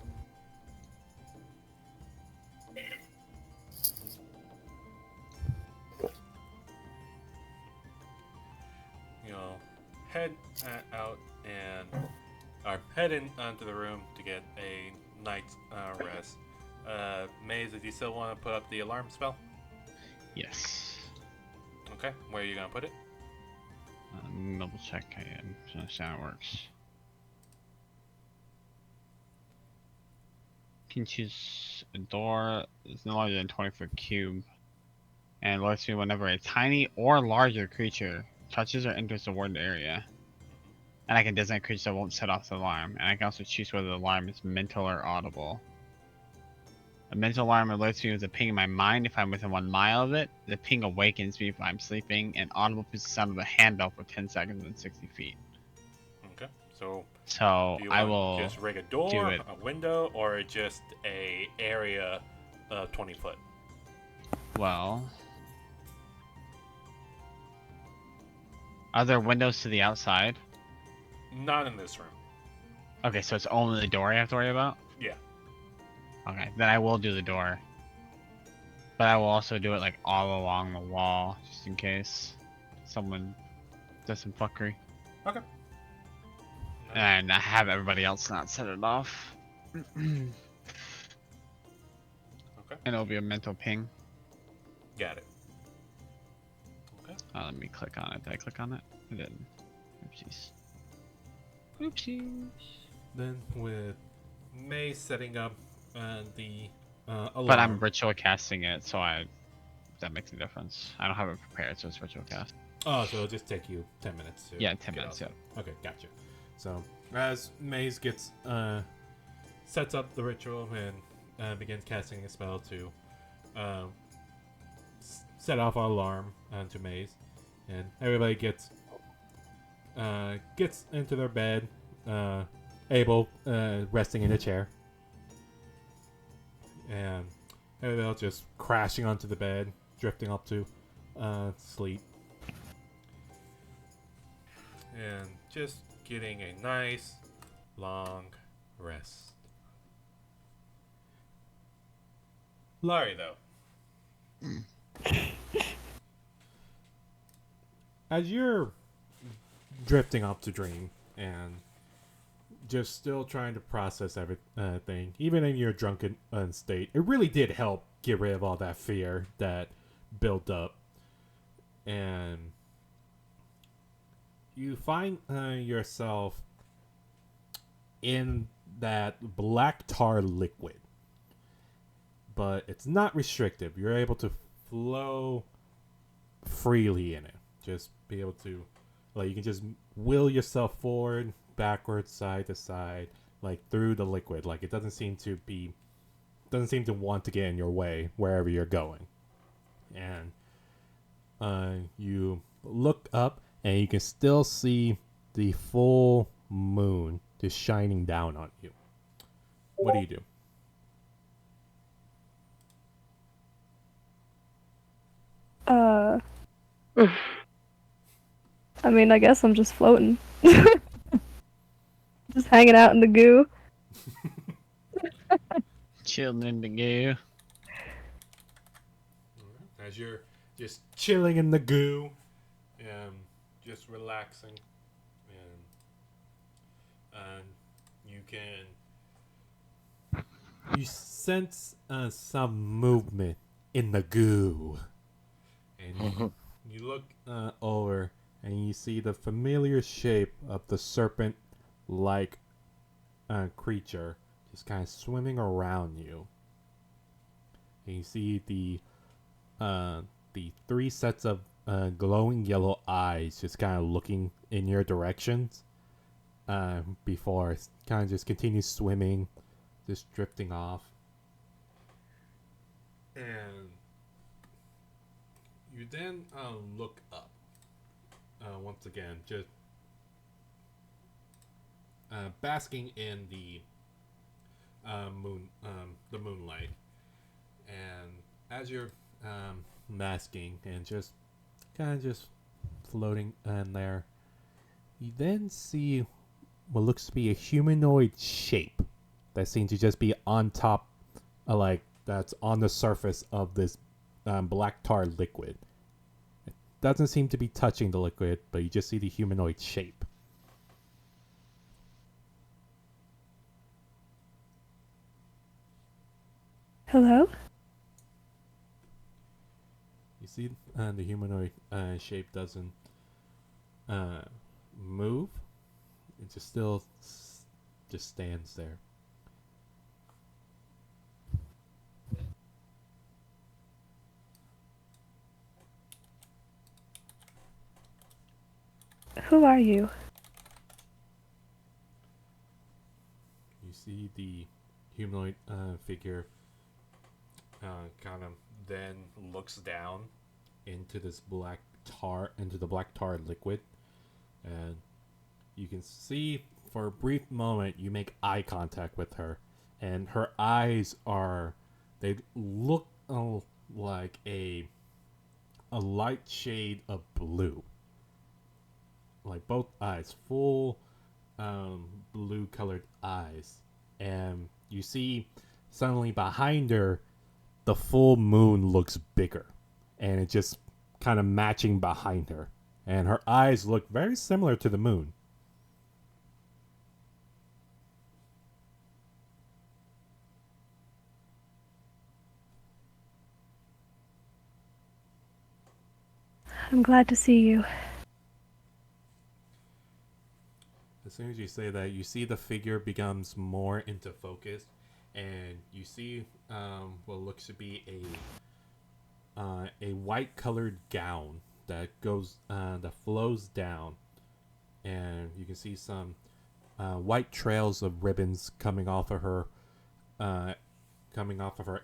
You'll head out and head in onto the room to get a night's rest. Maze, if you still want to put up the alarm spell, Yes. okay. Where are you gonna put it? Double check. I understand how it works. Can choose a door that's no larger than 20-foot cube, and lets me whenever a tiny or larger creature touches or enters the ward area. And I can designate creatures that won't set off the alarm, and I can also choose whether the alarm is mental or audible. A mental alarm alerts me with a ping in my mind if I'm within 1 mile of it. The ping awakens me if I'm sleeping, and audible puts the sound of a handbell for 10 seconds and 60 feet. Okay. So, So do you I want will just rig a door, do it. a window, or just a area of 20 foot? Well, are there windows to the outside? Not in this room. Okay, so it's only the door I have to worry about? Yeah. Okay, then I will do the door. But I will also do it like all along the wall, just in case someone does some fuckery. Okay. And I have everybody else not set it off. And Okay. it'll be a mental ping. Got it. Okay. Let me click on it. Did I click on it? I didn't. Oopsies. Oopsies. Then with May setting up the alarm. But I'm ritual casting it, so that makes a difference. I don't have it prepared, so it's ritual cast. Oh, so it'll just take you 10 minutes to Yeah, 10 get minutes, outside. Okay, gotcha. So as Maze gets sets up the ritual and begins casting a spell to set off our alarm onto Maze, and everybody gets into their bed, Abel resting in a chair, and everybody else just crashing onto the bed, drifting up to sleep, and just getting a nice long rest. Laurie, though, as you're drifting up to dream and just still trying to process everything, even in your drunken state, it really did help get rid of all that fear that built up, and you find yourself in that black tar liquid, but it's not restrictive. You're able to flow freely in it. Just be able to, like, you can just will yourself forward, backwards, side to side, like through the liquid. Like, it doesn't seem to want to get in your way wherever you're going. And you look up and you can still see the full moon just shining down on you. What do you do? I mean, I guess I'm just floating. Just hanging out in the goo. Chilling in the goo. As you're just chilling in the goo and just relaxing, and you sense some movement in the goo, and you look over and you see the familiar shape of the serpent-like creature just kind of swimming around you. And you see the three sets of glowing yellow eyes just kind of looking in your directions before it kind of just continues swimming, just drifting off. And you then look up once again, just basking in the moonlight. And as you're basking and just kind of just floating in there, you then see what looks to be a humanoid shape that seems to just be on top, that's on the surface of this black tar liquid. It doesn't seem to be touching the liquid, but you just see the humanoid shape. Hello? You see the humanoid shape doesn't move. It just still just stands there. Who are you? You see the humanoid figure kind of then looks down into the black tar liquid, and you can see for a brief moment you make eye contact with her, and her eyes they look like a light shade of blue, like both eyes, full blue colored eyes. And you see suddenly behind her the full moon looks bigger, and it just kind of matching behind her, and her eyes look very similar to the moon. I'm glad to see you. As soon as you say that, you see the figure becomes more into focus, and you see what looks to be a white colored gown that flows down, and you can see some white trails of ribbons coming off of her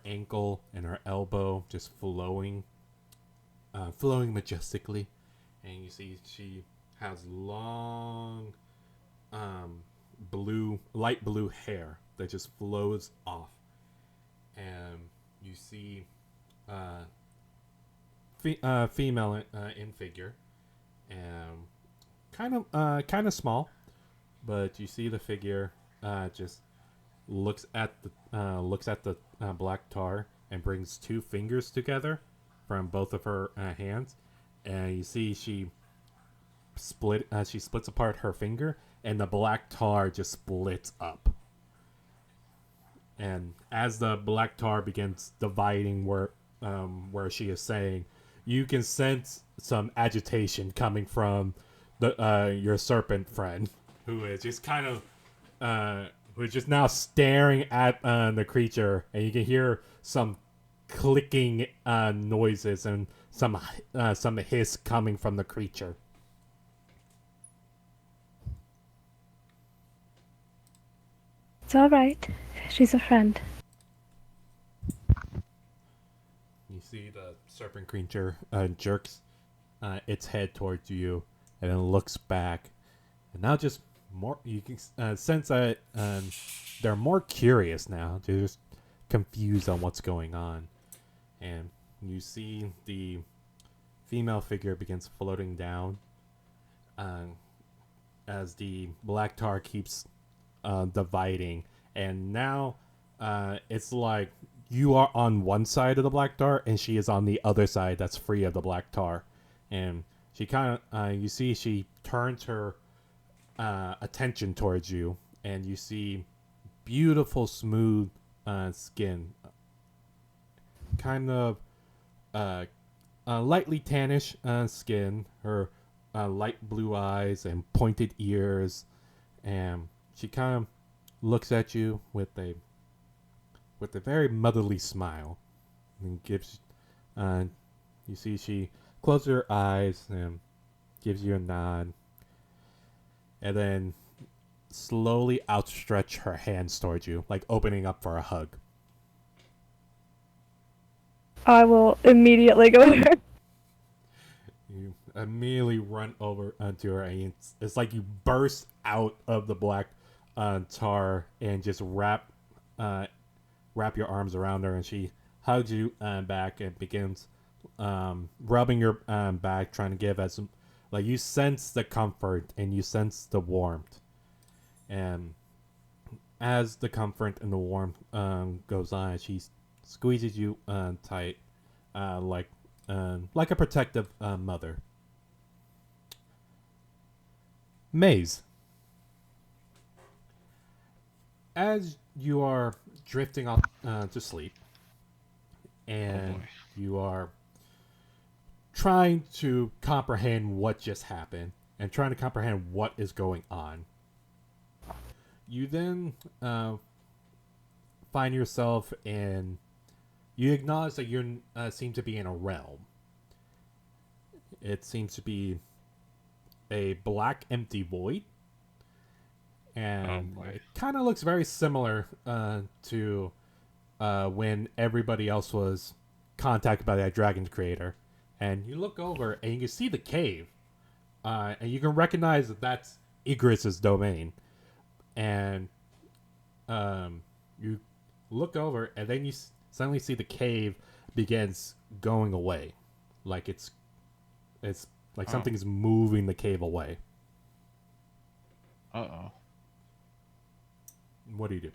ankle and her elbow, just flowing majestically. And you see she has long light blue hair that just flows off, and you see female in figure, and kind of small, but you see the figure just looks at the black tar and brings two fingers together from both of her hands, and you see she splits apart her finger, and the black tar just splits up. And as the black tar begins dividing where she is saying, you can sense some agitation coming from your serpent friend, who is just kind of who is just now staring at the creature, and you can hear some clicking noises and some hiss coming from the creature. It's all right. She's a friend. You see the serpent creature jerks its head towards you, and then looks back. And now just more, you can sense that they're more curious now. They're just confused on what's going on. And you see the female figure begins floating down as the black tar keeps dividing, and now it's like you are on one side of the black tar and she is on the other side that's free of the black tar. And she kind of you see she turns her attention towards you, and you see beautiful, smooth skin, kind of lightly tannish skin. Her light blue eyes and pointed ears, and she kind of looks at you with a very motherly smile, and gives. You see, she closes her eyes and gives you a nod, and then slowly outstretch her hands towards you, like opening up for a hug. I will immediately go there. You immediately run over onto her, and it's like you burst out of the black tar and just wrap your arms around her, and she hugs you back and begins rubbing your back, trying to give as like you sense the comfort and you sense the warmth, and as the comfort and the warmth goes on, she squeezes you tight, like a protective mother. Maze, as you are drifting off to sleep, and you are trying to comprehend what just happened and trying to comprehend what is going on, you then find yourself in. You acknowledge that you seem to be in a realm. It seems to be a black, empty void, and it kind of looks very similar to when everybody else was contacted by that dragon's creator. And you look over and you can see the cave, and you can recognize that that's Igris's domain. And you look over, and then you suddenly see the cave begins going away, like it's like something's moving the cave away. Uh-oh. What do you do?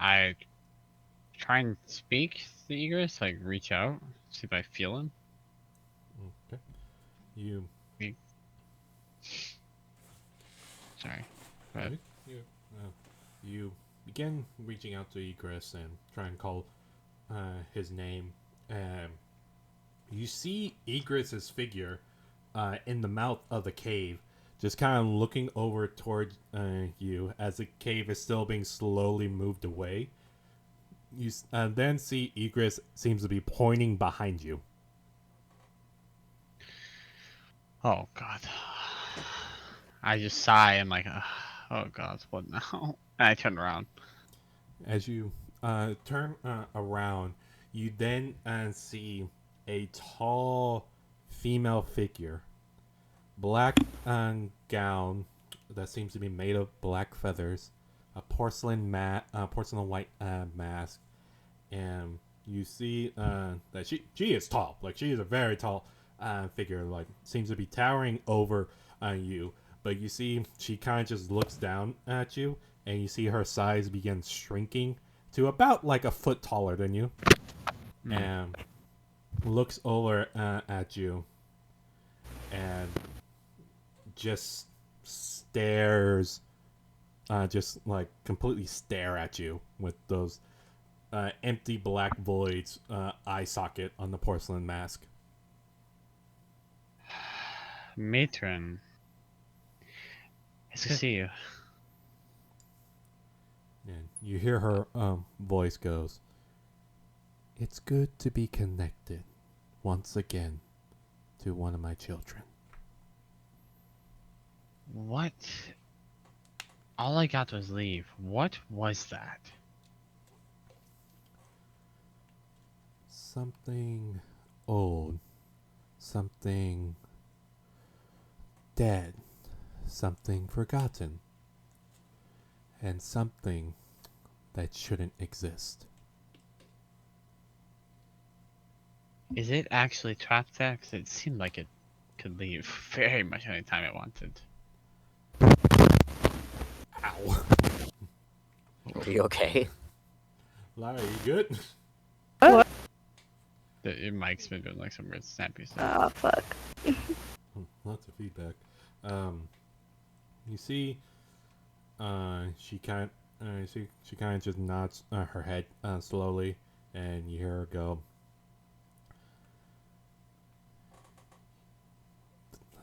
I try and speak to the Egress, like reach out, see if I feel him. Okay. You Sorry. Go ahead. you begin reaching out to Igris and try and call his name. You see Igris's figure in the mouth of the cave, just kind of looking over towards you as the cave is still being slowly moved away. You then see Igris seems to be pointing behind you. Oh god. I just sigh. I'm like, oh god, what now? And I turn around. As you turn around, you then see a tall female figure, black gown that seems to be made of black feathers, a porcelain white mask, and you see that she is tall. Like, she is a very tall figure. Like, seems to be towering over you. But you see, she kind of just looks down at you, and you see her size begin shrinking to about like a foot taller than you, and looks over at you, and just stares, just like completely stare at you with those empty black voids eye socket on the porcelain mask. Matron. It's good to see you. And you hear her voice goes, "It's good to be connected once again to one of my children." What? All I got was leave. What was that? Something old, something dead, something forgotten, and something that shouldn't exist. Is it actually trapped there? Because it seemed like it could leave very much any time it wanted. Ow. Are you okay? Lara, you good? What? Your mic's been doing like some weird snappy stuff. Oh, fuck. Lots of feedback. You see, she kind she kind of just nods her head slowly, and you hear her go.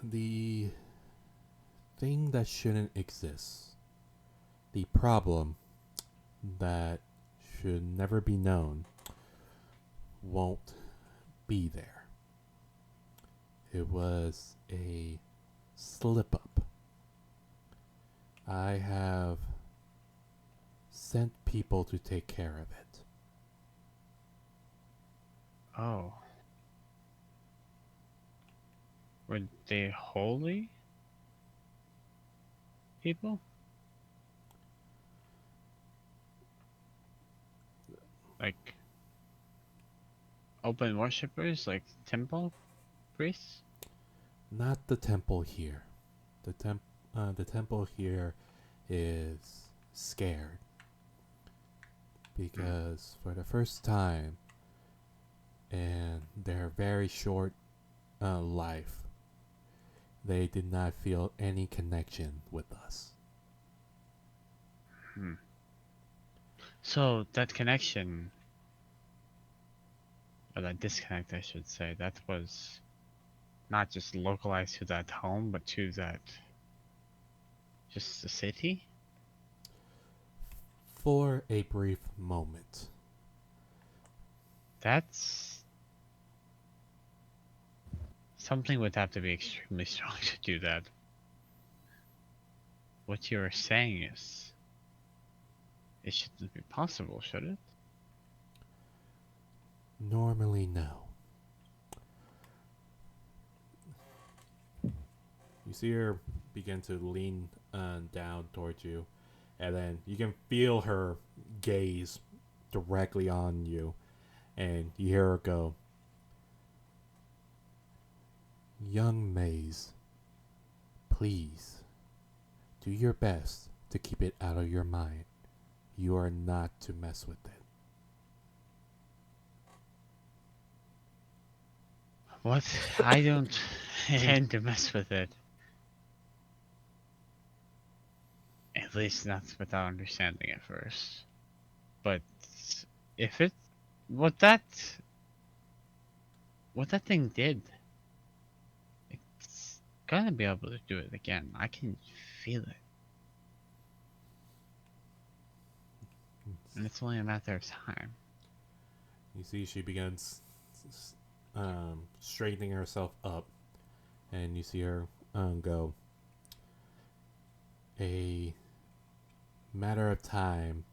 The thing that shouldn't exist, the problem that should never be known, won't be there. It was a slip up. I have sent people to take care of it. Oh. Were they holy people? Like open worshippers, like temple priests? Not the temple here. The temple here is scared because for the first time in their very short life, they did not feel any connection with us. So that connection, or that disconnect, I should say, that was not just localized to that home, but to that, just the city? For a brief moment. That's something would have to be extremely strong to do that. What you're saying is, it shouldn't be possible, should it? Normally, no. You see her begin to lean down towards you, and then you can feel her gaze directly on you, and you hear her go, "Young Maze, please do your best to keep it out of your mind. You are not to mess with it." What? I don't intend to mess with it. At least not without understanding it first. But if it, what that thing did, it's gonna be able to do it again. I can feel it, and it's only a matter of time. You see she begins straightening herself up, and you see her go, "A matter of time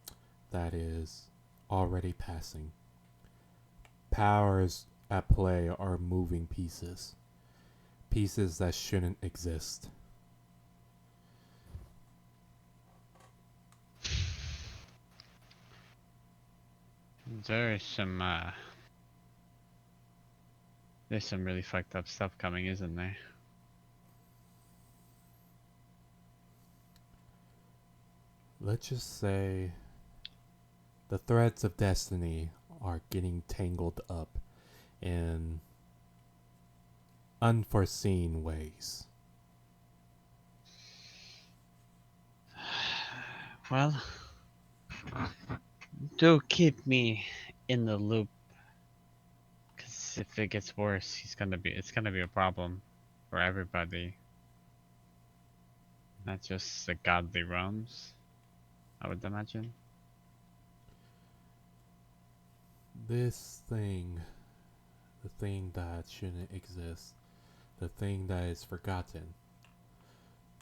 that is already passing. Powers at play are moving pieces. Pieces that shouldn't exist." There's some really fucked up stuff coming, isn't there? Let's just say the threads of destiny are getting tangled up in unforeseen ways. Well, do keep me in the loop, because if it gets worse, it's gonna be a problem for everybody, not just the godly realms, I would imagine. This thing, the thing that shouldn't exist, the thing that is forgotten,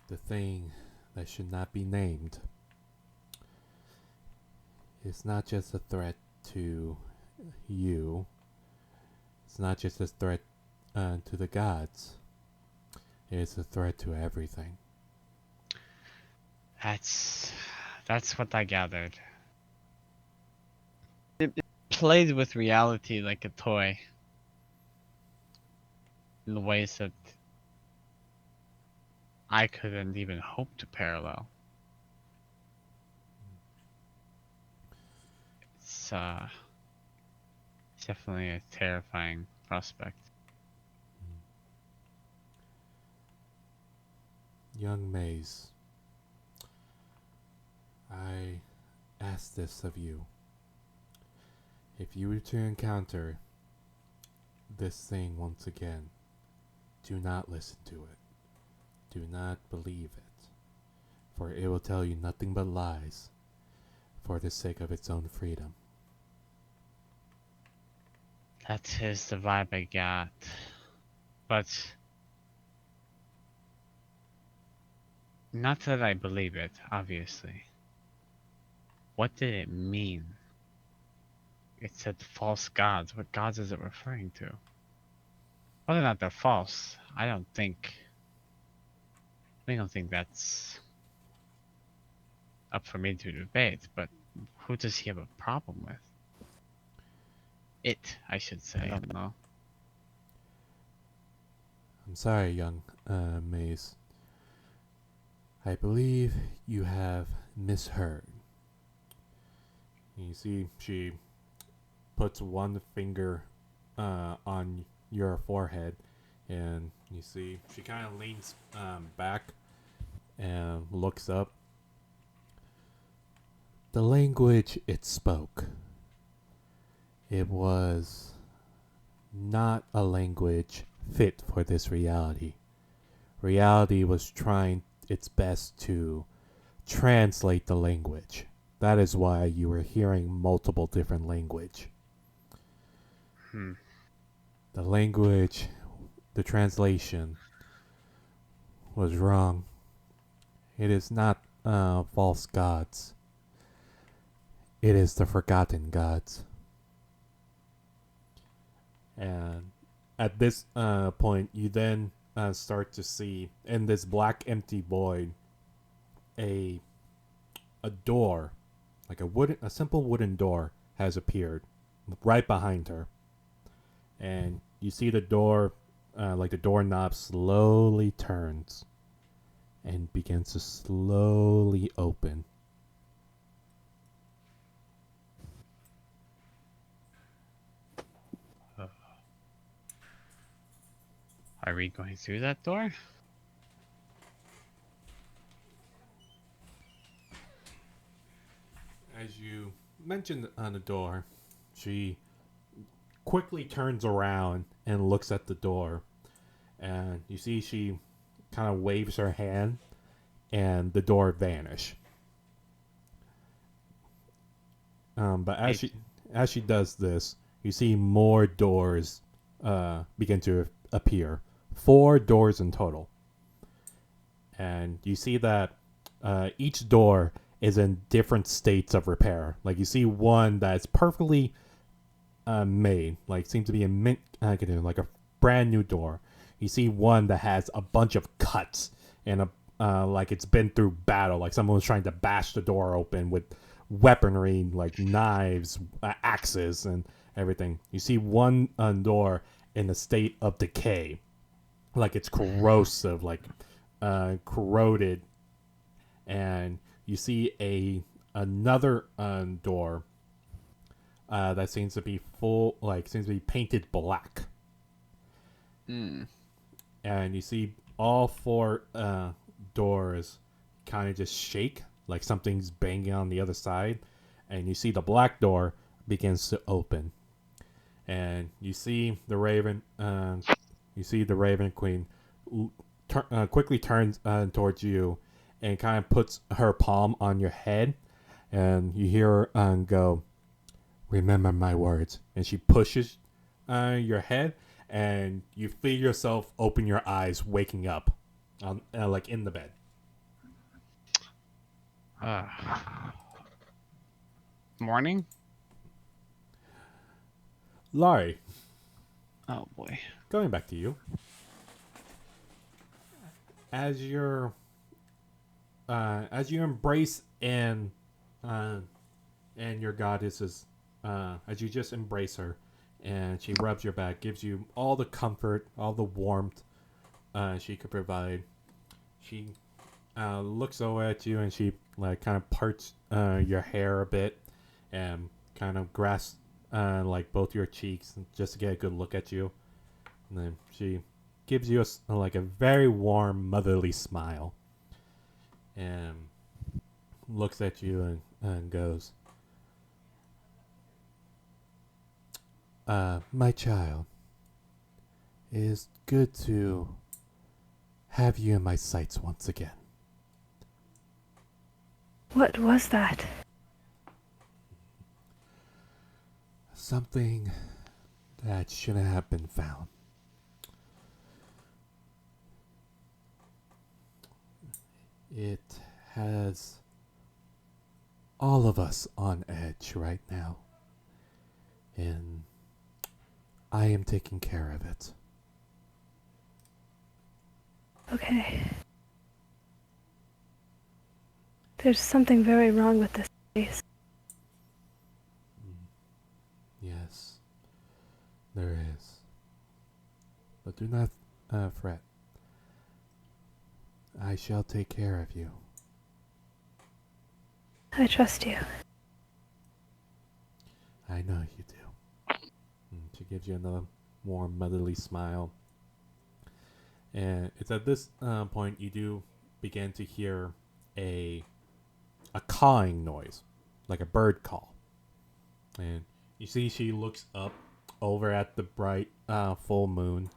the thing that should not be named, is not just a threat to you, it's not just a threat to the gods, it's a threat to everything. That's what I gathered. It played with reality like a toy in ways that I couldn't even hope to parallel. It's definitely a terrifying prospect. Young Maze, I ask this of you. If you were to encounter this thing once again, do not listen to it. Do not believe it, for it will tell you nothing but lies for the sake of its own freedom. That is the vibe I got. But not that I believe it, obviously. What did it mean? It said false gods. What gods is it referring to? Whether or not they're false, I don't think that's up for me to debate, but who does he have a problem with? It, I should say. I don't know. I'm sorry, young Maze. I believe you have misheard. You see, she puts one finger on your forehead, and you see she kind of leans back and looks up. The language it spoke, it was not a language fit for this reality. Reality was trying its best to translate the language. That is why you were hearing multiple different language. The language, the translation was wrong. It is not false gods. It is the forgotten gods. And at this point, you then start to see in this black empty void a door, like a simple wooden door, has appeared right behind her, and you see the door, like the doorknob, slowly turns and begins to slowly open. Are we going through that door? As you mentioned on the door, she quickly turns around and looks at the door, and you see she kind of waves her hand, and the door vanish. But as she does this, you see more doors begin to appear. 4 doors in total, and you see that each door is in different states of repair. Like you see one that's perfectly made, like seems to be a mint, like a brand new door. You see one that has a bunch of cuts and like it's been through battle, like someone was trying to bash the door open with weaponry like knives, axes, and everything. You see one door in a state of decay, like it's corrosive, like corroded, and you see another door that seems to be seems to be painted black. And you see all 4 doors kind of just shake, like something's banging on the other side, and you see the black door begins to open, and you see the Raven Queen quickly turns towards you and kind of puts her palm on your head, and you hear her go, "Remember my words." And she pushes your head, and you feel yourself open your eyes, waking up, like in the bed. Morning? Laurie, Oh boy. going back to you. As you embrace and your goddesses, as you just embrace her, and she rubs your back, gives you all the comfort, all the warmth she could provide. She looks over at you, and she like kind of parts your hair a bit, and kind of grasps like both your cheeks just to get a good look at you. And then she gives you like a very warm motherly smile and looks at you and goes, my child, it is good to have you in my sights once again. What was that? Something that shouldn't have been found. It has all of us on edge right now. And I am taking care of it. Okay. There's something very wrong with this place. Yes, there is. But do not fret. I shall take care of you. I trust you. I know you do. And she gives you another warm motherly smile. And it's at this point you do begin to hear a cawing noise, like a bird call. And you see she looks up over at the bright full moon,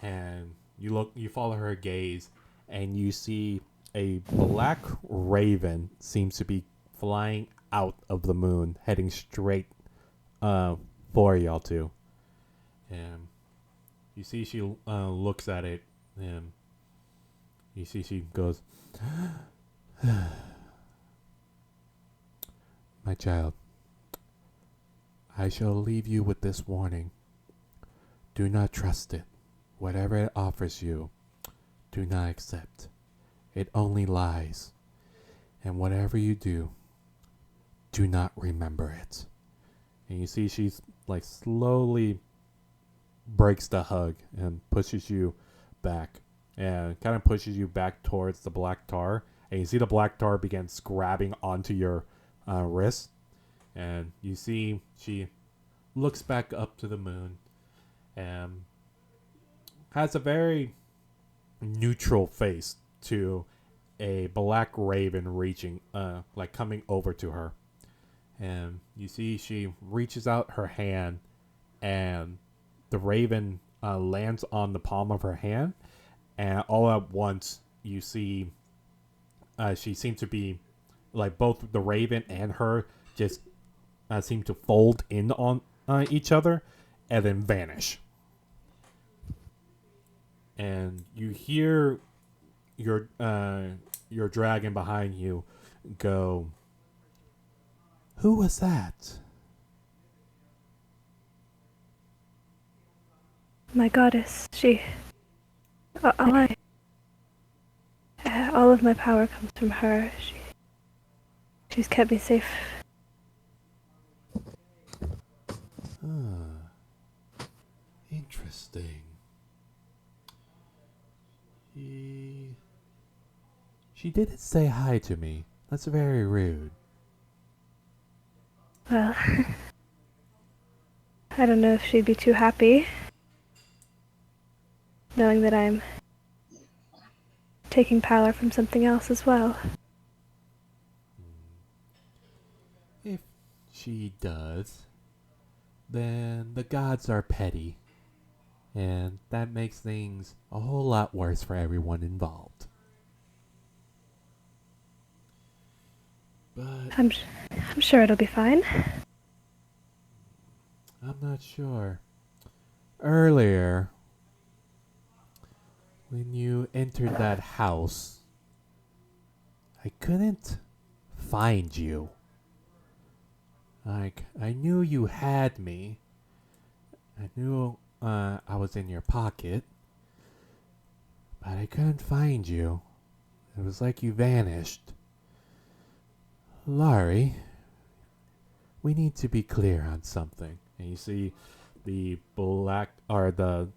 and you follow her gaze, and you see a black raven seems to be flying out of the moon, heading straight for y'all two. And you see she looks at it, and you see she goes, my child, I shall leave you with this warning. Do not trust it. Whatever it offers you, do not accept. It only lies. And whatever you do, do not remember it. And you see she's like slowly breaks the hug and pushes you back. And kind of pushes you back towards the black tar. And you see the black tar begins grabbing onto your wrist. And you see she looks back up to the moon and has a very neutral face to a black raven reaching, like coming over to her. And you see she reaches out her hand, and the raven lands on the palm of her hand. And all at once, you see she seems to be, like, both the raven and her just seem to fold in on each other and then vanish. And you hear your dragon behind you go, who was that? My goddess, all of my power comes from her. She's kept me safe. Interesting. She didn't say hi to me. That's very rude. Well, I don't know if she'd be too happy knowing that I'm taking power from something else as well. If she does, then the gods are petty. And that makes things a whole lot worse for everyone involved. But I'm sure it'll be fine. I'm not sure. Earlier, when you entered that house, I couldn't find you. Like, I knew you had me. I knew I was in your pocket. But I couldn't find you. It was like you vanished. Laurie, we need to be clear on something. And you see the the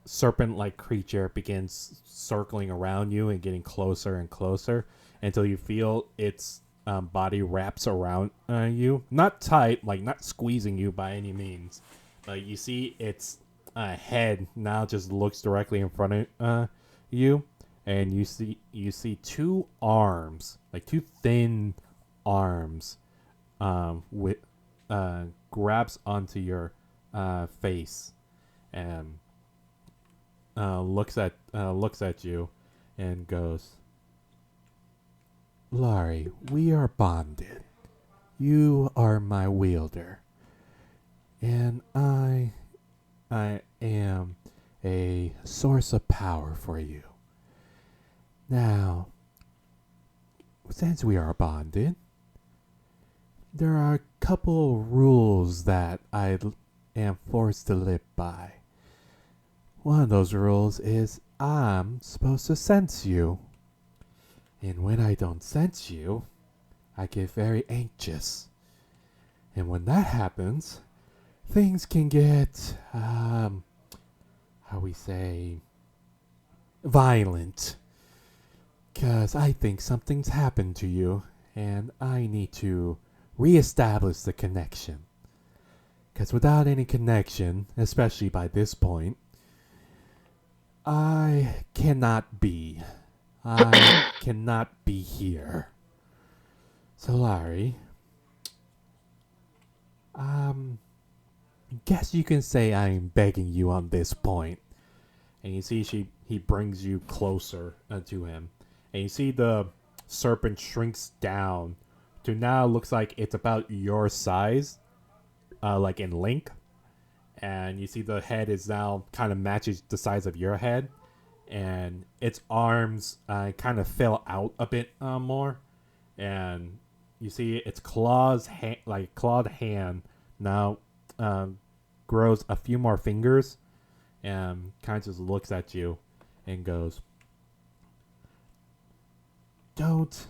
serpent-like creature begins circling around you and getting closer and closer until you feel its body wraps around you. Not tight, like not squeezing you by any means. But you see its head now just looks directly in front of you, and you see two arms, like two thin arms, with grabs onto your face, and looks at you, and goes, "Laurie, we are bonded. You are my wielder, and I am a source of power for you. Now, since we are bonded, there are a couple rules that I am forced to live by. One of those rules is I'm supposed to sense you. And when I don't sense you, I get very anxious. And when that happens, things can get, how we say, violent. 'Cause I think something's happened to you, and I need to reestablish the connection. 'Cause without any connection, especially by this point, I cannot be. I cannot be here. So, Larry, guess you can say I'm begging you on this point." And you see he brings you closer to him. And you see the serpent shrinks down to now looks like it's about your size, like in length. And you see the head is now kind of matches the size of your head. And its arms kind of fill out a bit more. And you see its clawed hand now grows a few more fingers, and kind of just looks at you and goes, "Don't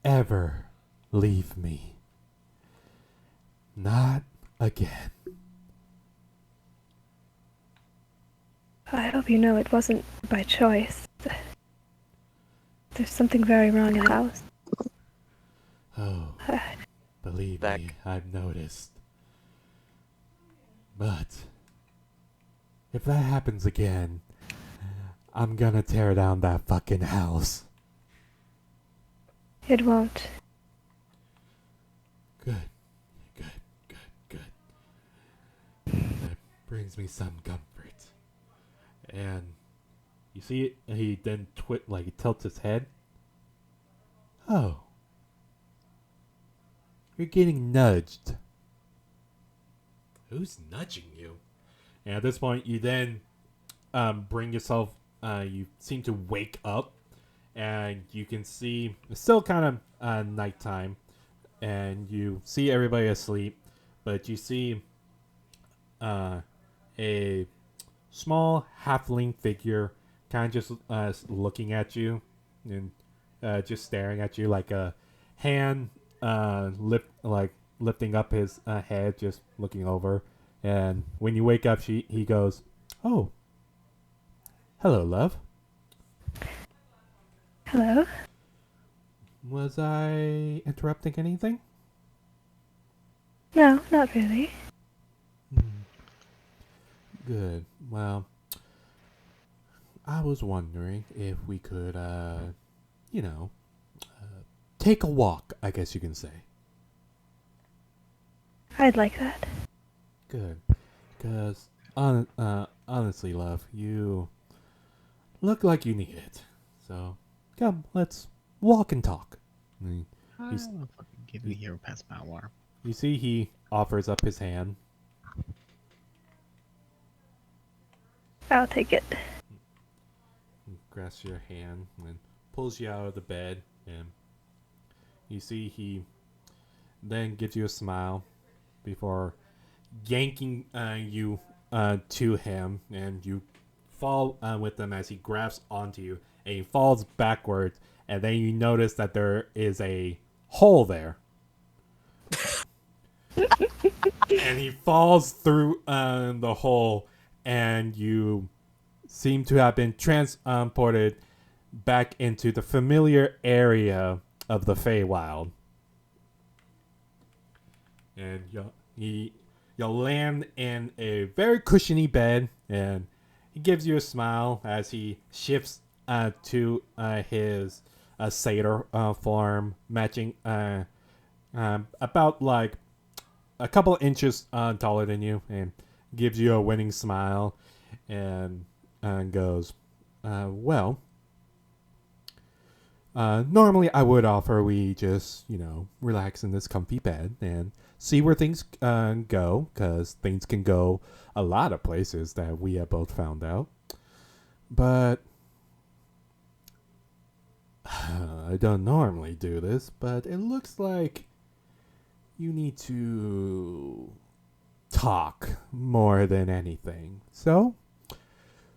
ever leave me. Not again." I hope you know it wasn't by choice. There's something very wrong in the house. Oh, believe Back. me, I've noticed. But if that happens again, I'm gonna tear down that fucking house. It won't. Good. That brings me some comfort. And you see it, he then he tilts his head. "Oh. You're getting nudged." "Who's nudging you?" And at this point, you then bring yourself, you seem to wake up, and you can see, it's still kind of nighttime, and you see everybody asleep, but you see a small halfling figure kind of just looking at you, and just staring at you, like a hand lifting up his head, just looking over. And when you wake up, he goes, "Oh, hello, love. Hello? Was I interrupting anything?" No, not really. Good. Well, I was wondering if we could, take a walk, I guess you can say. I'd like that. Good. Because, honestly, love, you look like you need it. So, come, let's walk and talk. And I he's- don't fucking give you hero pass power. you see he offers up his hand. I'll take it. He grasps your hand and pulls you out of the bed. And you see he then gives you a smile before yanking you to him, and you fall with him as he grabs onto you, and he falls backwards, and then you notice that there is a hole there. And he falls through the hole, and you seem to have been transported back into the familiar area of the Feywild. and you'll land in a very cushiony bed, and he gives you a smile as he shifts to his satyr form, matching about like a couple inches taller than you, and gives you a winning smile, and goes, well, normally I would offer we just, relax in this comfy bed and see where things go, because things can go a lot of places that we have both found out. But I don't normally do this, but it looks like you need to talk more than anything. So,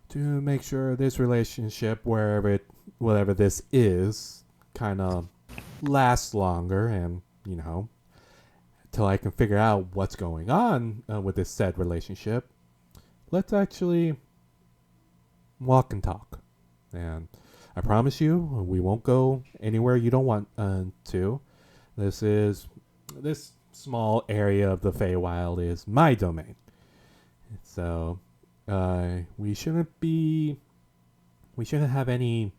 to make sure this relationship, whatever this is, kind of lasts longer, and till I can figure out what's going on with this said relationship, let's actually walk and talk. And I promise you, we won't go anywhere you don't want to. This small area of the Feywild is my domain. So we shouldn't have any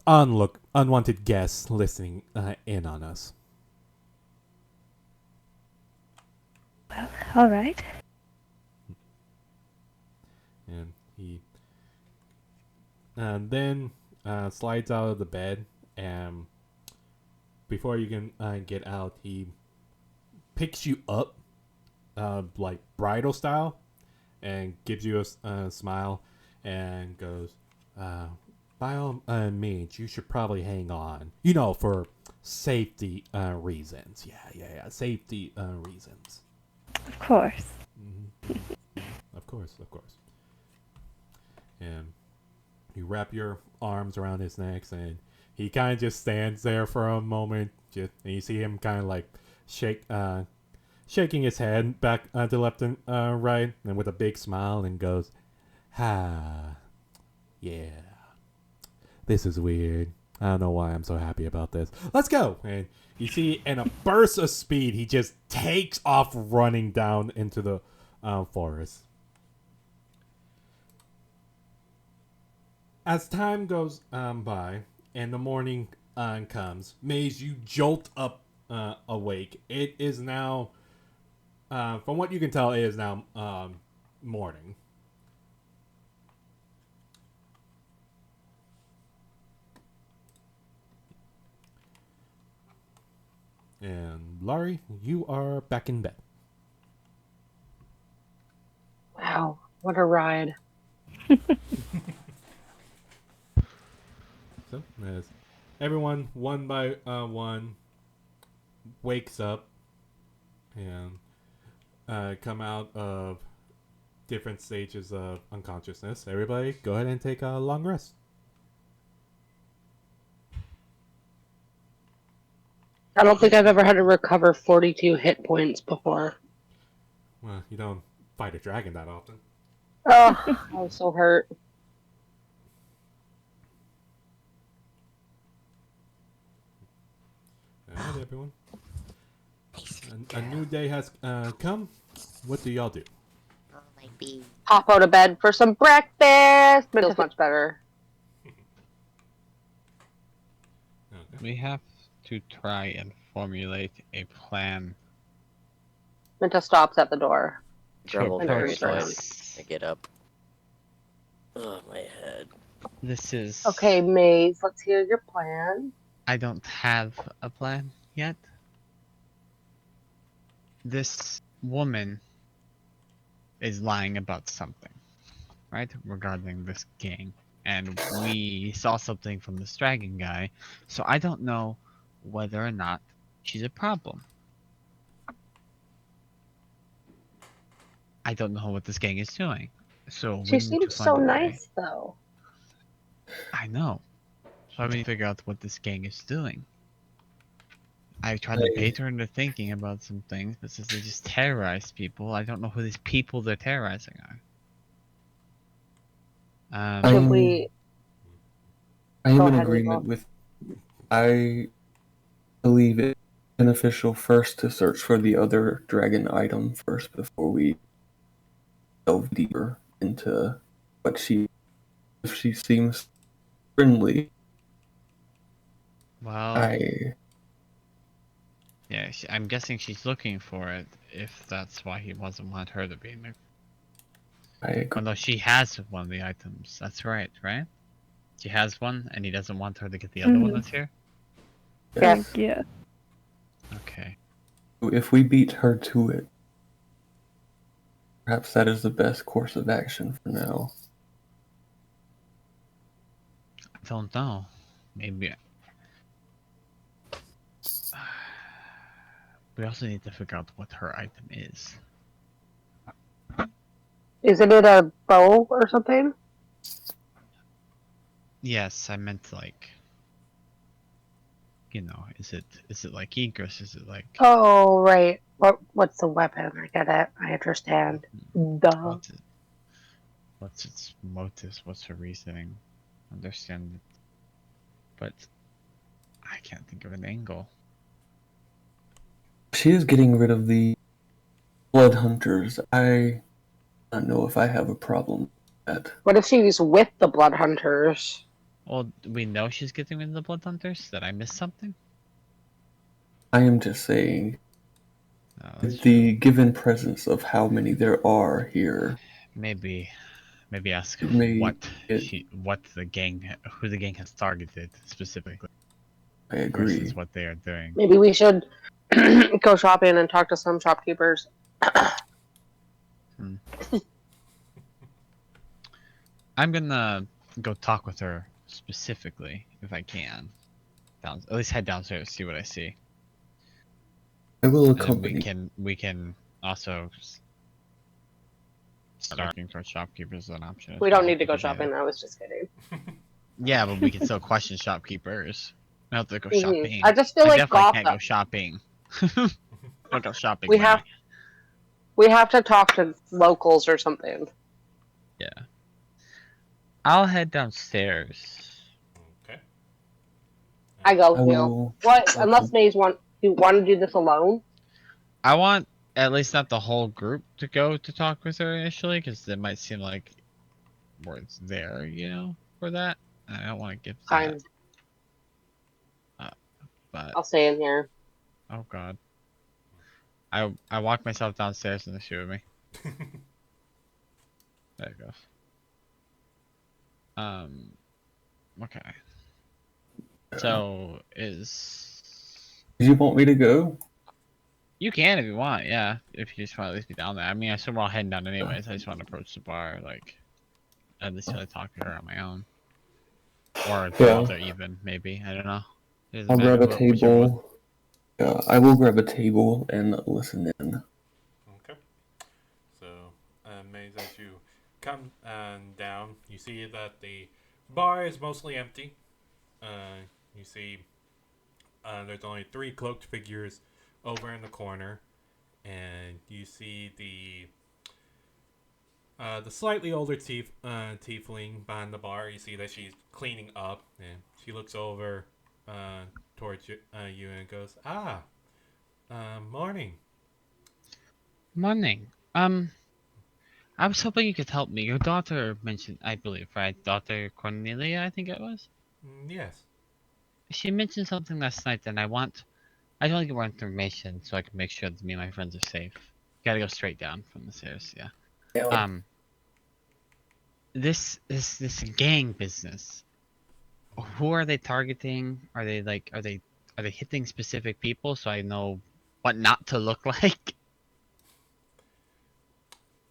unwanted guests listening in on us. Well, all right. And he then slides out of the bed, and before you can get out, he picks you up, like bridal style, and gives you a smile, and goes, by all means, you should probably hang on, for safety reasons. Yeah, safety reasons. Of course. Mm-hmm. Of course. And you wrap your arms around his neck, and he kind of just stands there for a moment, and you see him kind of like shaking his head back to left and right, and with a big smile, and goes, yeah, this is weird. I don't know why I'm so happy about this. Let's go. And you see, in a burst of speed, he just takes off running down into the forest. As time goes by and the morning comes, Maze, you jolt up awake. It is now, from what you can tell, it is now morning. And Laurie, you are back in bed. Wow, what a ride. So, as everyone, one by one, wakes up and come out of different stages of unconsciousness. Everybody, go ahead and take a long rest. I don't think I've ever had to recover 42 hit points before. Well, you don't fight a dragon that often. Oh, I was so hurt. Alright, everyone. A new day has come. What do y'all do? Oh, my bee. Pop out of bed for some breakfast. Feels much better. Okay. We have to try and formulate a plan. Minta stops at the door. Grumble And very turns around. twice. I get up. Oh, my head. This is... Okay, Maze, let's hear your plan. I don't have a plan yet. This woman is lying about something, right? Regarding this gang. And we saw something from this dragon guy, so I don't know whether or not she's a problem. I don't know what this gang is doing. So She we need to seems find so a way. nice, though. I know. So I need to figure out what this gang is doing. I tried to bait her into thinking about some things, but since they just terrorize people, I don't know who these people they're terrorizing are. Should we... I am Go in ahead, agreement Nicole. with. I believe it beneficial first to search for the other dragon item first before we delve deeper into what she. If she seems friendly, Well, I yeah, I'm guessing she's looking for it. If that's why he doesn't want her to be in there. agree. Although she has one of the items. That's right, right? She has one, and he doesn't want her to get the other one Mhm. that's here. Yes. Yeah. Okay. If we beat her to it, perhaps that is the best course of action for now. I don't know. Maybe. We also need to figure out what her item is. Isn't it a bow or something? Yes, I meant like. Is it like Egress? Is it like Oh, right. What's the weapon? I get it. I understand. Duh. what's it? What's its motives? What's her reasoning? Understand it, but I can't think of an angle. She is getting rid of the blood hunters. I don't know if I have a problem with that. What if she's with the blood hunters? Well, we know she's getting rid of the blood hunters. Did I miss something? I am just saying, No, that's with true. the given presence of how many there are here, Maybe ask it may who the gang has targeted specifically I versus agree. what they are doing. Maybe we should go shopping and talk to some shopkeepers. I'm gonna go talk with her specifically if I can. At least head downstairs, see what I see, I will and then accompany. we can also start looking for shopkeepers as an option as We don't well. need to We go could do that. shopping. I was just kidding. Yeah, but we can still question shopkeepers. We don't have to go Mhm. shopping. I just feel like definitely can't go Gotham. shopping. Don't go shopping, We Manny. have to talk to locals or something. Yeah. I'll head downstairs. Okay. I go I too. will. What? Unless Maze you want to do this alone? I want at least not the whole group to go to talk with her initially, because it might seem like we're there, for that. And I don't want to give that. Fine. But I'll stay in here. oh god, I walk myself downstairs and they shoot me. There it goes. Okay. So Do you want me to go? you can if you want, yeah. If you just want to at least be down there. I mean, I assume we're all heading down anyways. I just want to approach the bar, like, at least try to talk to her on my own. Or Yeah. together even, maybe. I don't know. It doesn't I'll matter. grab a Whichever one. table. Yeah, I will grab a table and listen in. Okay. So, Maze, as you come down, you see that the bar is mostly empty. You see there's only 3 cloaked figures over in the corner, and you see the slightly older tiefling behind the bar. You see that she's cleaning up, and she looks over towards you and goes, morning. Morning. I was hoping you could help me. Your daughter mentioned, I believe, right? Daughter Cornelia, I think it was. Yes. She mentioned something last night, and I want to get more information so I can make sure that me and my friends are safe. Gotta go straight down from the stairs, yeah. Yeah. This gang business. Who are they targeting? Are they hitting specific people so I know what not to look like?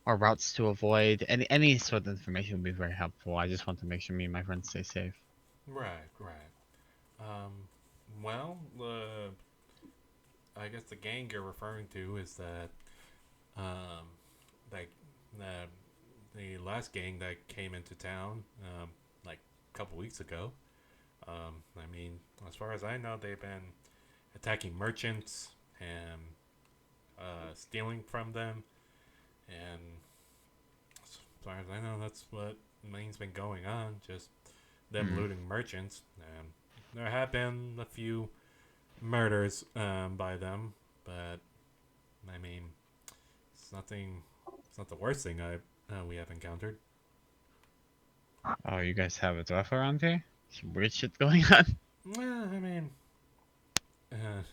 Or routes to avoid? Any sort of information would be very helpful. I just want to make sure me and my friends stay safe. Right, right. Well, I guess the gang you're referring to is that, like, uh, the last gang that came into town, like a couple weeks ago. I mean, as far as I know, they've been attacking merchants and stealing from them, and as far as I know, that's what main's been going on. Just them looting merchants, and there have been a few murders by them, but I mean, it's nothing. It's not the worst thing we have encountered. Oh, you guys have it rough around here? Some weird shit going on? I mean, uh,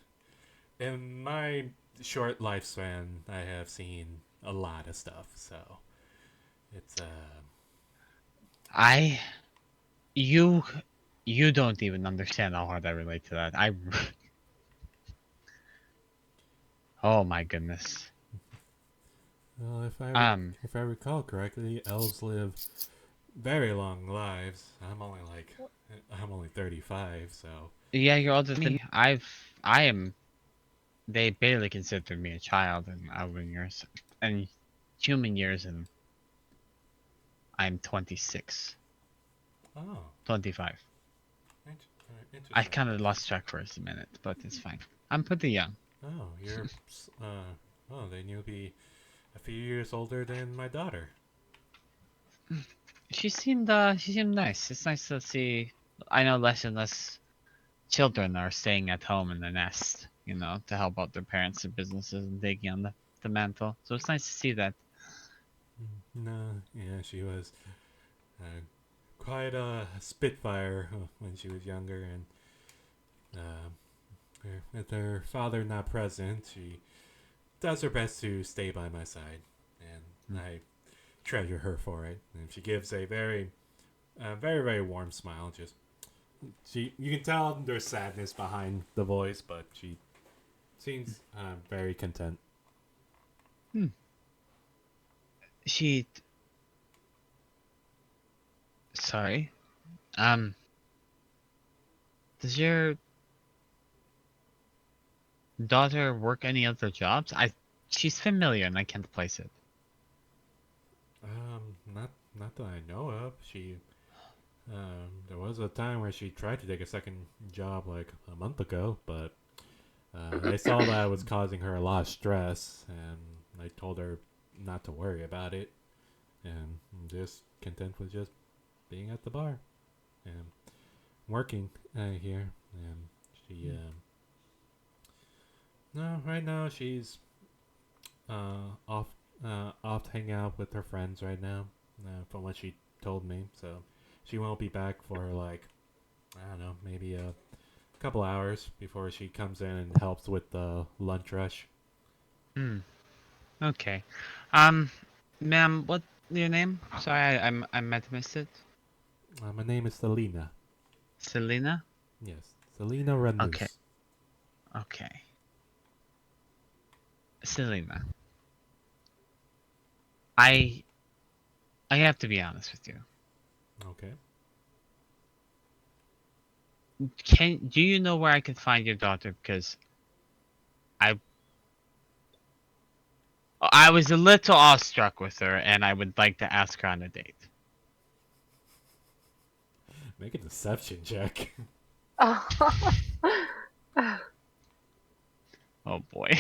in my short lifespan, I have seen a lot of stuff, so it's I... You... You don't even understand how hard I relate to that. Oh my goodness. well, Um, if I recall correctly, elves live very long lives. I'm only 35, so yeah, you're older than me. I am... They barely consider me a child in elven years. And human years, and I'm 26. oh, 25. I interesting. kind of lost track for a minute, but it's fine. I'm pretty young. Oh, oh, then you'll be a few years older than my daughter. She seemed nice. It's nice to see. I know less and less children are staying at home in the nest, to help out their parents and businesses and taking on the mantle. So it's nice to see that. No, yeah, she was quite a spitfire when she was younger, and with her father not present, she does her best to stay by my side, and I treasure her for it. And she gives a very, very warm smile. You can tell there's sadness behind the voice, but she seems very content. Hmm. She. Sorry. Um. Does your daughter work any other jobs? She's familiar and I can't place it. Not that I know of. There was a time where she tried to take a second job like a month ago, but they saw that it was causing her a lot of stress, and I told her not to worry about it, and I'm just content with just being at the bar and working here. And she, no, right now she's off off to hang out with her friends right now, from what she told me. So she won't be back for like, I don't know, maybe a couple hours before she comes in and helps with the lunch rush. Hmm. Okay. Ma'am, what your name? Sorry, I might have missed it. My name is Selena. Selena? Yes, Selena Okay. Ranus. Okay. Selena. I I have to be honest with you. Okay. Do you know where I can find your daughter? Because I I was a little awestruck with her, and I would like to ask her on a date. Make a deception check. Oh boy.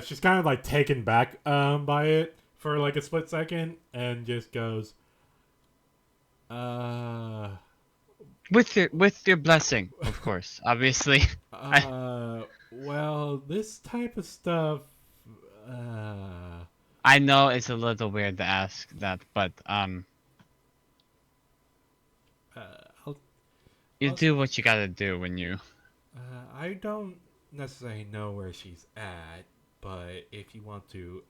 She's kind of like taken back by it for like a split second, and just goes, uh, with your blessing, of course. Obviously. well, this type of stuff, uh, I know it's a little weird to ask that, but uh I'll, you I'll, do what you gotta do when you. I don't necessarily know where she's at, but if you want to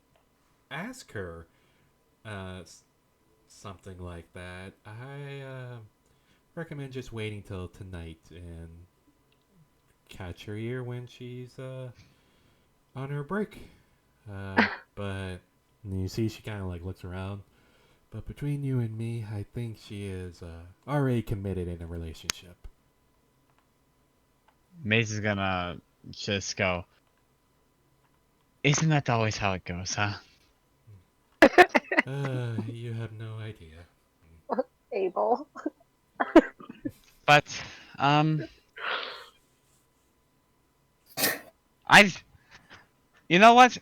ask her, something like that, I recommend just waiting till tonight and catch her ear when she's on her break. But you see, she kind of like looks around. But between you and me, I think she is already committed in a relationship. Maze is gonna just go. Isn't that always how it goes, huh? You have no idea. Abel. But I. You know what?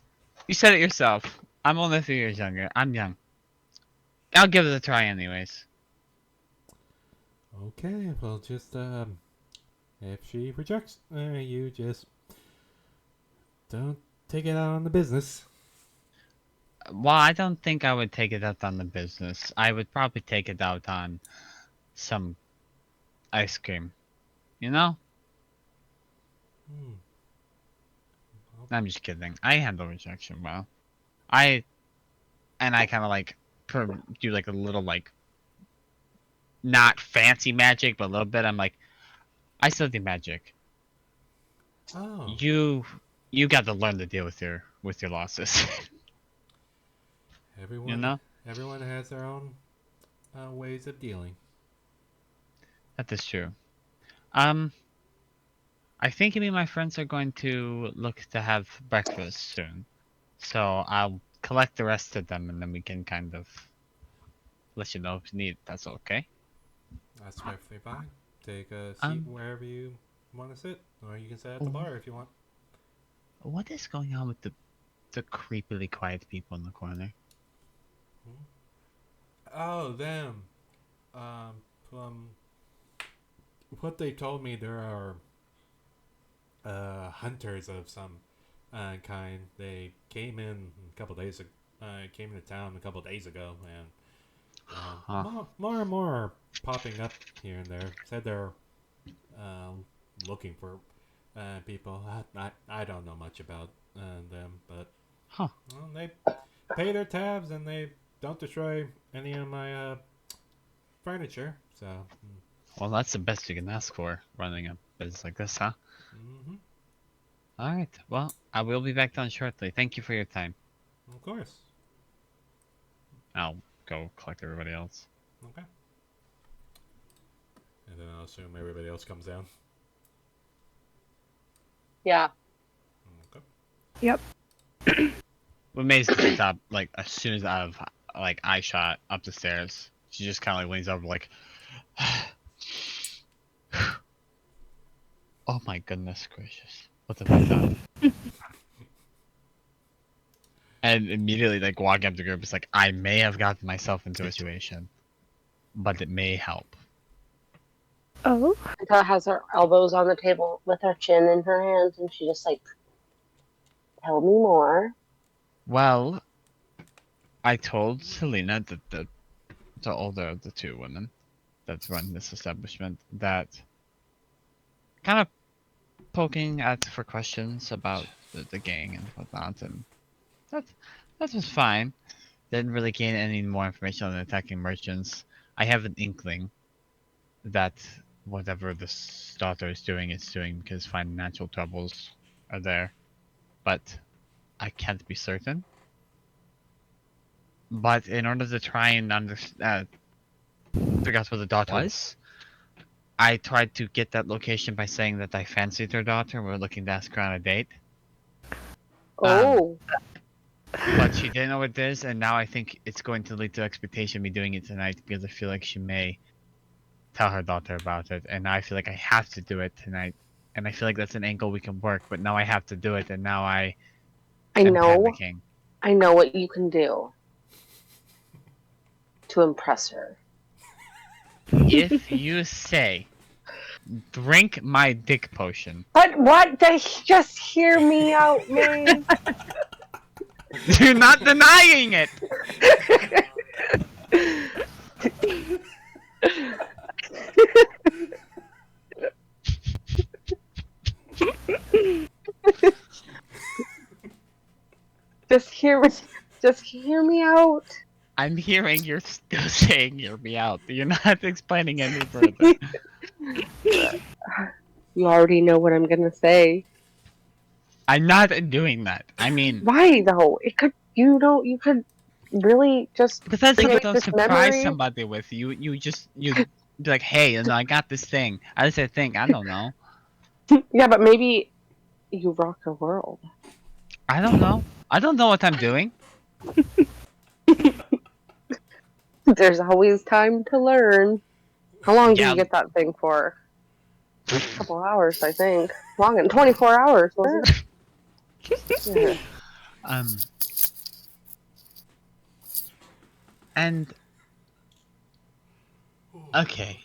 You said it yourself. I'm only 3 years younger. I'm young. I'll give it a try anyways. Okay, well, just if she rejects, you just don't take it out on the business. Well, I don't think I would take it out on the business. I would probably take it out on some ice cream. You know? Hmm. I'm just kidding. I handle rejection well. I kind of like do like a little like not fancy magic, but a little bit. I'm like, I still do magic. Oh, You got to learn to deal with your losses. everyone, You know? everyone has their own ways of dealing. That is true. I think me and my friends are going to look to have breakfast soon. So I'll collect the rest of them and then we can kind of let you know if you need. That's okay. That's perfectly fine. Take a seat Um, wherever you want to sit, or you can sit at the bar if you want. what is going on with the creepily quiet people in the corner? Oh, them. From what they told me, there are hunters of some kind. They came in a couple days ago. Came into town a couple days ago, and Huh. more and more are popping up here and there. Said they're looking for people. I don't know much about them, but Huh. well, they pay their tabs and they don't destroy any of my furniture. So, Well, that's the best you can ask for running a business like this, huh? mm-hmm, All right. Well, I will be back down shortly. Thank you for your time. of course. I'll go collect everybody else. Okay. And then I'll assume everybody else comes down. Yeah. Okay. Yep. When May's at the top, like as soon as I've like eye shot up the stairs, she just kind of like leans over, like, oh my goodness gracious, what have I done? And immediately, like walking up to the group, it's like I may have gotten myself into a situation, but it may help. Oh. Anka has her elbows on the table with her chin in her hands, and she just like, tell me more. Well, I told Selena that the older of the two women that run this establishment that kind of poking at for questions about the gang and whatnot, and that that was fine. Didn't really gain any more information on the attacking merchants. I have an inkling that whatever this daughter is doing because financial troubles are there, but I can't be certain. But in order to try and figure out where the daughter was, I tried to get that location by saying that I fancied her daughter and we were looking to ask her on a date. Oh, But she didn't know what it is, and now I think it's going to lead to expectation of me doing it tonight because I feel like she may tell her daughter about it, and now I feel like I have to do it tonight. And I feel like that's an angle we can work, but now I have to do it, and now I I am know. panicking. I know what you can do to impress her. If you say, drink my dick potion, But what? Just hear me out, man. you're not denying it! Just hear me out. I'm hearing you're still saying hear me out. You're not explaining any further. You already know what I'm gonna say. I'm not doing that. I mean, Why though? It could. You could really just because that's create something to this surprise memory. somebody with. You be like, hey, and I got this thing. I just think, I don't know. Yeah, but maybe you rock her world. I don't know. I don't know what I'm doing. There's always time to learn. How long did Yeah. you get that thing for? A couple hours, I think. Long and 24 hours, wasn't it? Yeah. And Okay.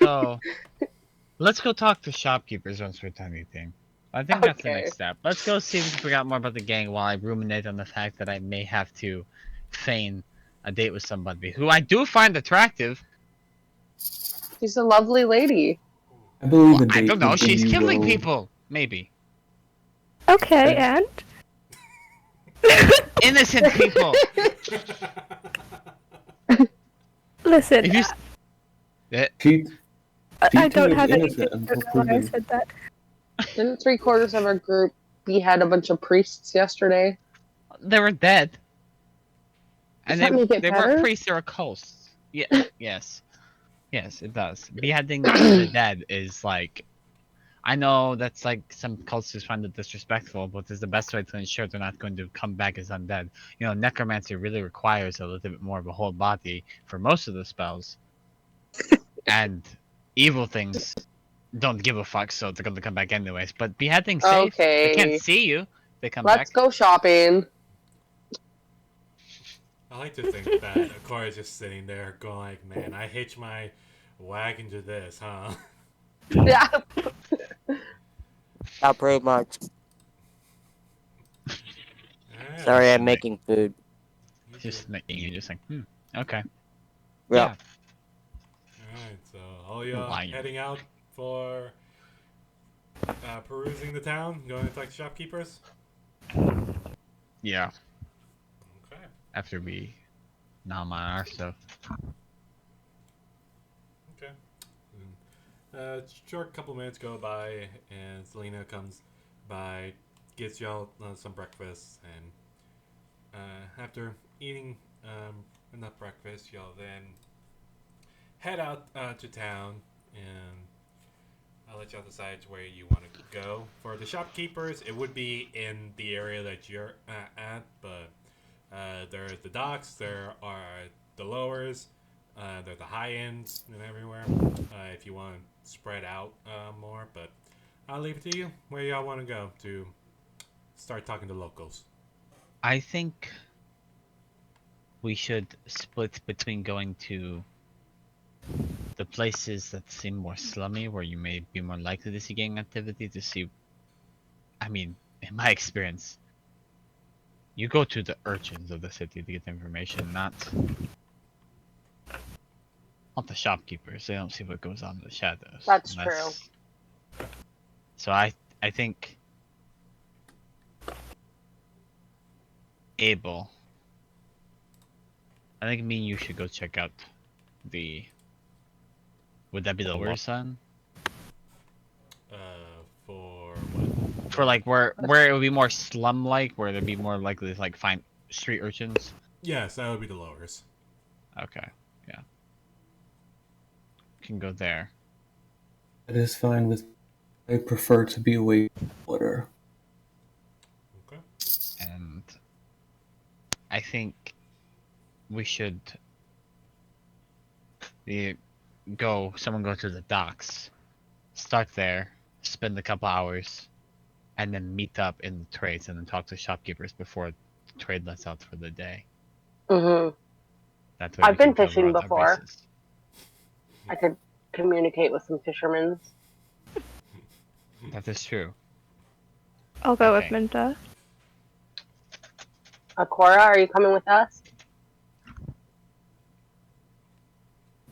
So, let's go talk to shopkeepers once we're done eating. I think that's the Okay. next step. Let's go see if we can figure out more about the gang while I ruminate on the fact that I may have to feign a date with somebody who I do find attractive. She's a lovely lady. I believe Well, a I date don't know. would do She's you killing well. people. Maybe. Okay, Uh, and? Innocent people. Listen, If you... Eh, She I don't turned have innocent anything until to know when I proven. said that. Didn't 3/4 of our group behead a bunch of priests yesterday? they were dead. Does And that make it they weren't better? priests, they were cults. Yeah, yes. Yes, it does. Beheading the dead is like... I know that's like some cultures find it disrespectful, but it's the best way to ensure they're not going to come back as undead. You know, necromancy really requires a little bit more of a whole body for most of the spells. And evil things don't give a fuck, so they're going to come back anyways. But beheading's safe. They can't Okay. see you. They come Let's back. go shopping. I like to think that Akora is just sitting there going like, man, I hitch my wagon to this, huh? Yeah. Not very much. Alright, Sorry, I'm Nice. making food. you Just do. making you just like, okay. Yeah. Alright, so all y'all Lion. heading out for perusing the town, going to talk to shopkeepers? Yeah. Okay. After we nom on our stuff. Okay. Short couple minutes go by, and Selena comes by, gets y'all some breakfast, and after eating enough breakfast, y'all then head out to town, and I'll let y'all decide where you want to go. For the shopkeepers, it would be in the area that you're at, but there's the docks, there are the lowers, there's the high ends, and everywhere. If you want to spread out more, but I'll leave it to you where y'all want to go to start talking to locals. I think we should split between going to the places that seem more slummy, where you may be more likely to see gang activity, to see... I mean, in my experience, you go to the urchins of the city to get information, not the shopkeepers. They don't see what goes on in the shadows. That's true. So I think Abel, I think me and you should go check out the... Would that be the lower sun? For what? For like where it would be more slum like, where there'd be more likely to like find street urchins. Yes, that would be the lowers. Okay, yeah. Can go there. That is fine with. I prefer to be away from water. Okay. And I think we should someone go to the docks, start there, spend a couple hours, and then meet up in the trades and then talk to shopkeepers before the trade lets out for the day. Mhm. That way I've we can been cover fishing all our before. bases. I could communicate with some fishermen. That is true. I'll go with Okay. Minta. Akora, are you coming with us?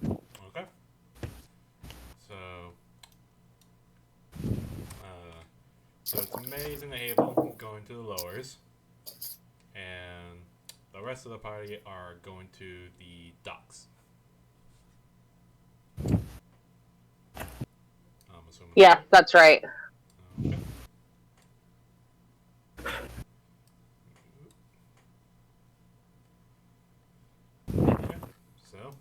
Okay. So, it's amazing Abel going to the lowers, and the rest of the party are going to the docks. I'm assuming. Yeah, that's right. Okay. Okay. So,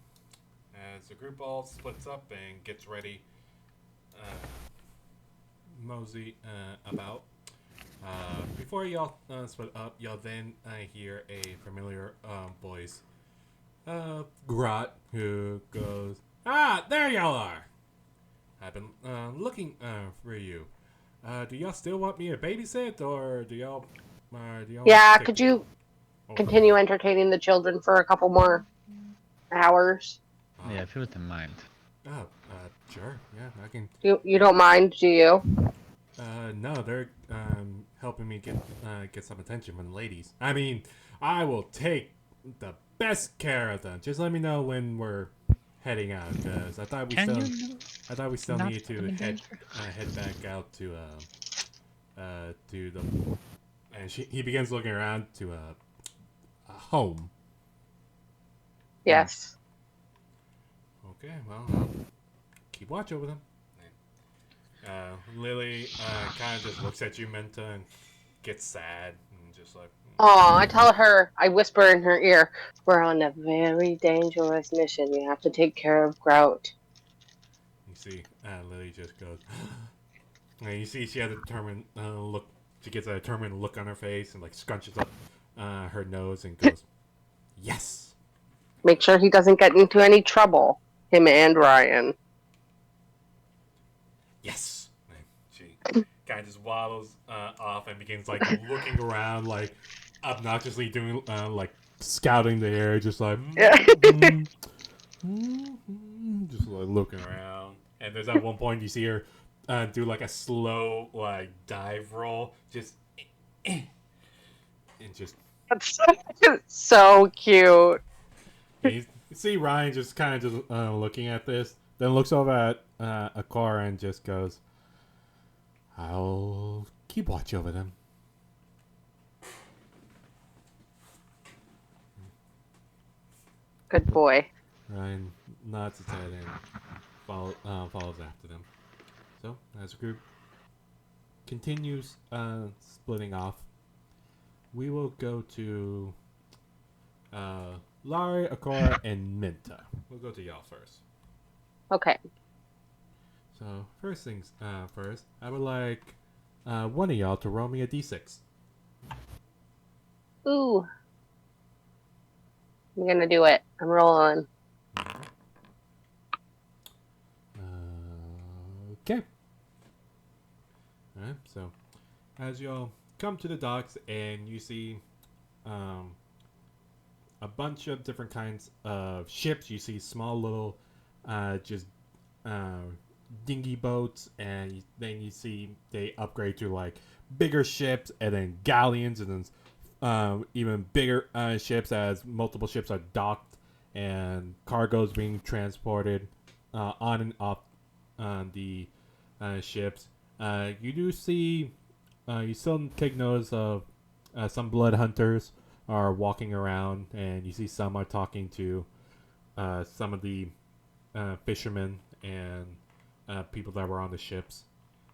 as the group all splits up and gets ready, mosey about. Before y'all split up, y'all then hear a familiar voice. Grot, who goes, "Ah, there y'all are! I've been looking for you. Do y'all still want me to babysit, or do y'all Yeah, take- could you Oh, continue entertaining the children for a couple more hours? Yeah, if you wouldn't mind. Oh, sure. Yeah, I can. You don't mind, do you? No, they're helping me get some attention from the ladies. I mean, I will take the best care of them. Just let me know when we're heading out, because Can you I thought we still not needed put to them in danger? head back out to the. And he begins looking around to a home. Yes. Okay, well, I'll keep watch over them. Lily kind of just looks at you, Menta, and gets sad and just like. Oh, I tell her, I whisper in her ear, we're on a very dangerous mission. You have to take care of Grout. You see, Lily just goes. And you see, she has a determined look. She gets a determined look on her face and like scrunches up her nose and goes, "Yes." Make sure he doesn't get into any trouble. Him and Ryan. Yes. And she kind of just waddles off and begins like looking around, like obnoxiously doing like scouting the air, just like just like looking around. And there's at one point you see her do like a slow like dive roll, just and just That's so cute. you see Ryan just kind of just looking at this, then looks over at Akara and just goes, "I'll keep watch over them." Good boy. Ryan nods his head and follows after them. So, as a group continues splitting off, we will go to Larry, Akara, and Minta. We'll go to y'all first. Okay. So, first things first, I would like one of y'all to roll me a d6. Ooh. I'm gonna do it. I'm rolling. Okay. Alright, so as y'all come to the docks and you see a bunch of different kinds of ships, you see small little just dinghy boats, and then you see they upgrade to like bigger ships and then galleons and then even bigger ships as multiple ships are docked and cargoes being transported on and off the ships. You do see, you still take notice of some blood hunters are walking around, and you see some are talking to some of the fishermen and people that were on the ships.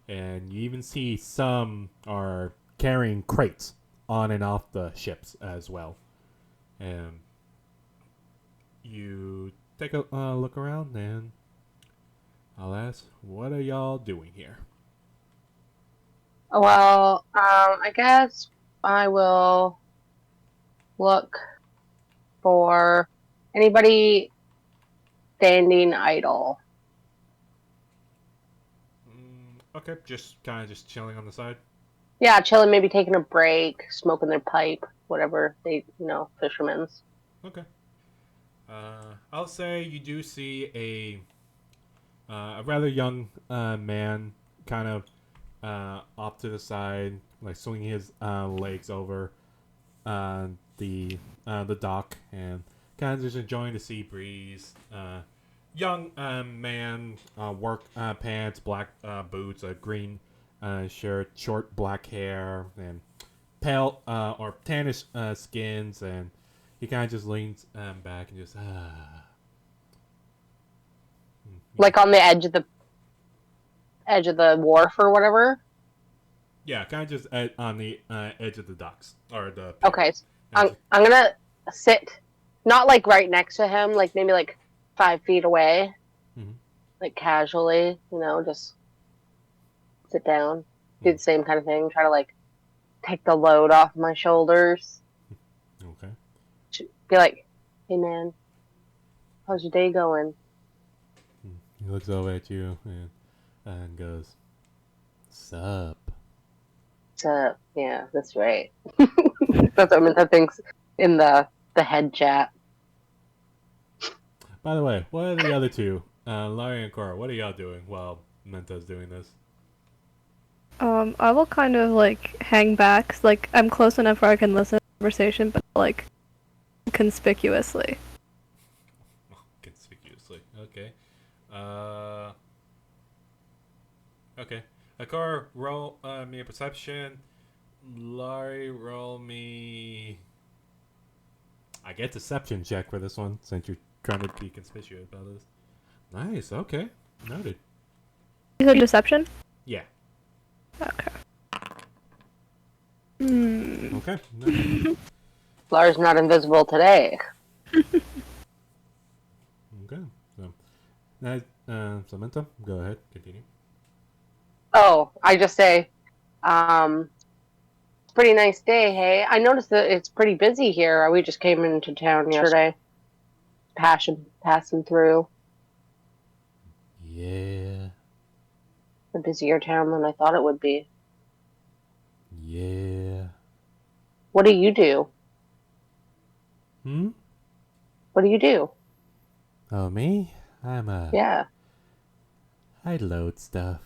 And you even see some are carrying crates on and off the ships as well. And you take a look around, and I'll ask, what are y'all doing here? Well, I guess I will look for anybody standing idle. Okay, just kind of just chilling on the side. Yeah, chilling, maybe taking a break, smoking their pipe, whatever they, fishermen's. Okay. I'll say you do see a rather young man kind of off to the side, like swinging his legs over the dock and kind of just enjoying the sea breeze. Young man, work pants, black boots, a green shirt, short black hair, and pale or tannish skins, and he kind of just leans back and just Like on the edge of the wharf or whatever. yeah, kind of just on the edge of the docks or the pier. Okay, I'm gonna sit, not like right next to him, like maybe like 5 feet away, like casually, just sit down, do the same kind of thing, try to like take the load off my shoulders. Okay. Be like, hey man, how's your day going? He looks over at you and goes, "Sup?" Yeah, that's right. That's what I mean. That thing's in the head chat. By the way, what are the other two? Larry and Cora, what are y'all doing while Menta's doing this? I will kind of like hang back. Like I'm close enough where I can listen to the conversation, but like conspicuously. Conspicuously. Okay. Okay. Cora, roll me a perception. Larry, roll me. I get deception check for this one since you're trying to be conspicuous about this. Nice. Okay. Noted. You said deception? Yeah. Okay. Hmm. Okay. Noted. Lars not invisible today. Okay. So, now, Samantha, go ahead. Continue. Oh, I just say, pretty nice day, hey? I noticed that it's pretty busy here. We just came into town yesterday. Passing through. Yeah. A busier town than I thought it would be. Yeah. What do you do? Hmm? What do you do? Oh, me? I'm Yeah, I load stuff.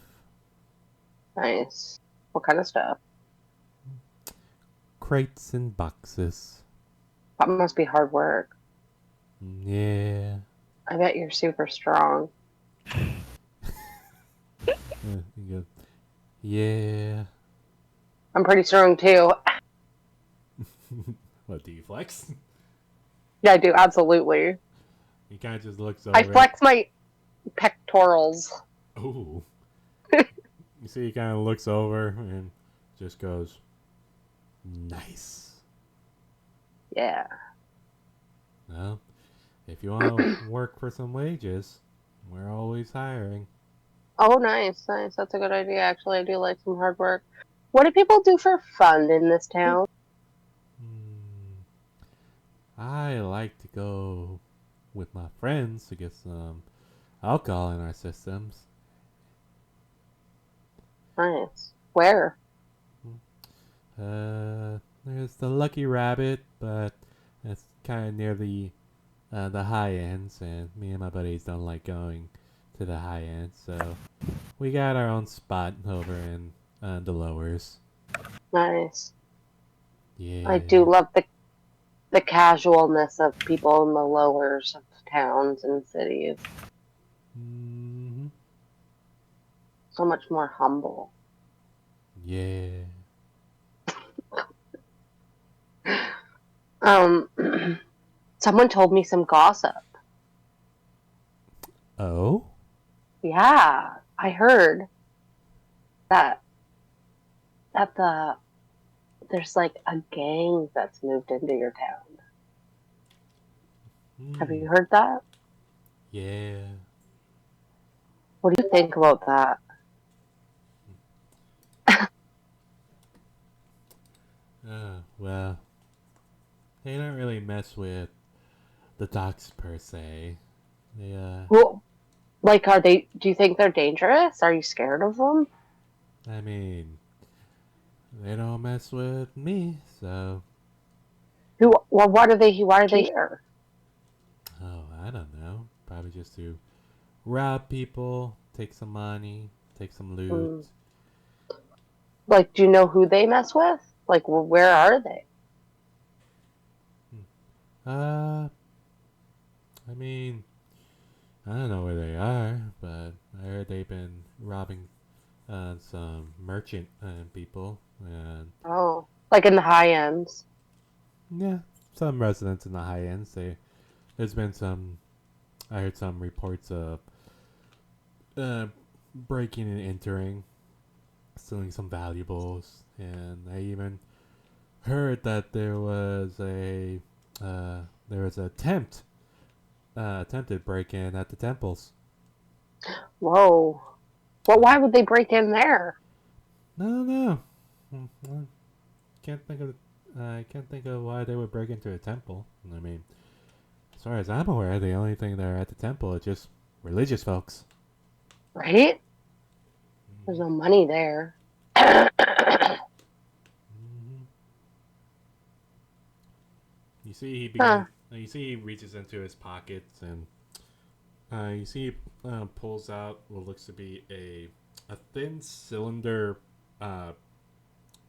nice. What kind of stuff? Crates and boxes. That must be hard work. Yeah. I bet you're super strong. You go, yeah. I'm pretty strong too. What, do you flex? Yeah, I do, absolutely. He kind of just looks over. I flex my pectorals. Ooh. You see, he kind of looks over and just goes, nice. Yeah. Well, if you want to work for some wages, we're always hiring. Oh, nice. That's a good idea, actually. I do like some hard work. What do people do for fun in this town? I like to go with my friends to get some alcohol in our systems. Nice. Where? There's the Lucky Rabbit, but it's kind of near the high ends, and me and my buddies don't like going to the high end, so we got our own spot over in the lowers. Nice. Yeah. I do love the casualness of people in the lowers of towns and cities. Mm-hmm. So much more humble. Yeah. Someone told me some gossip. Oh? Yeah, I heard that there's like a gang that's moved into your town. Have you heard that? Yeah. What do you think about that? Well, they don't really mess with the dogs per se. They, Well, like, do you think they're dangerous? Are you scared of them? I mean, they don't mess with me, so. Why are they here? Oh, I don't know. Probably just to rob people, take some money, take some loot. Like, do you know who they mess with? Like, where are they? I mean, I don't know where they are, but I heard they've been robbing some merchant people, and Oh, like in the high ends. yeah, some residents in the high ends. There's been I heard some reports of breaking and entering, stealing some valuables, and I even heard that there was attempted break-in at the temples. Whoa. Well, why would they break in there? I don't know. I can't think of why they would break into a temple. I mean, as far as I'm aware, the only thing that are at the temple is just religious folks. Right? There's no money there. You see, he reaches into his pockets and You see, pulls out what looks to be a thin cylinder,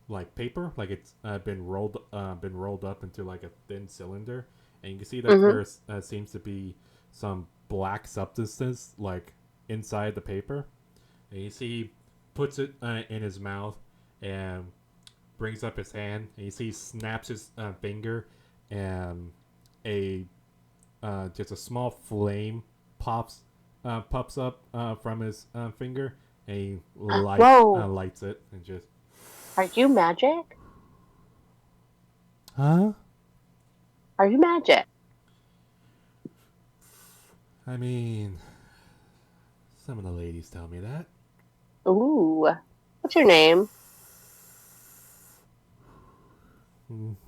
like paper, like it's been rolled up into like a thin cylinder, and you can see that Mhm. there seems to be some black substances like inside the paper. And you see, he puts it in his mouth and brings up his hand, and you see he snaps his finger, and a just a small flame pops up from his finger, and he Whoa. lights it and just. Are you magic? Huh? Are you magic? I mean, some of the ladies tell me that. Ooh. What's your name?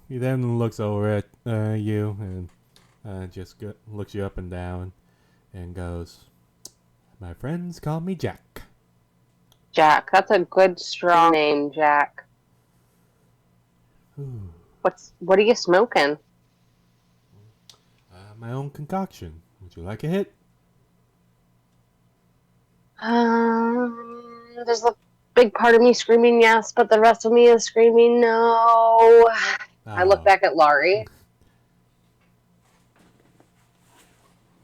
He then looks over at you and looks you up and down and goes, "My friends call me Jack." Jack. That's a good, strong name, Jack. Ooh, What are you smoking? my own concoction. Would you like a hit? There's a big part of me screaming yes, but the rest of me is screaming no. I look Oh, back at Laurie.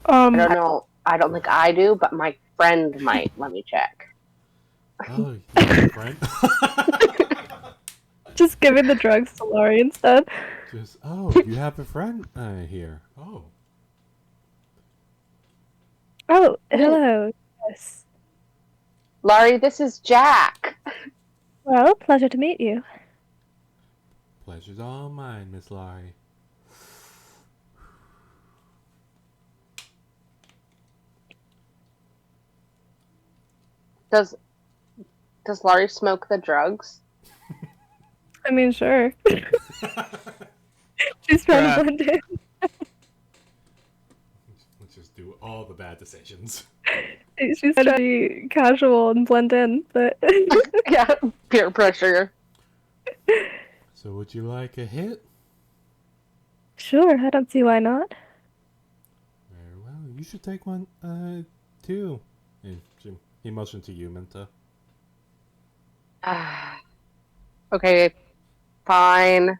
I don't know. I don't think I do, but my friend might. Let me check. oh, you have a friend? Just giving the drugs to Laurie instead. You have a friend here. Oh, Oh, hello. Yes. Laurie, this is Jack. Well, pleasure to meet you. pleasure's all mine, Miss Laurie. Does Laurie smoke the drugs? I mean, sure. She's trying to blend in. Let's just do all the bad decisions. She's trying to be casual and blend in, but Yeah, peer pressure. So, would you like a hit? sure, I don't see why not. Very well. You should take one, too. And he motioned to you, Minta. Okay, fine.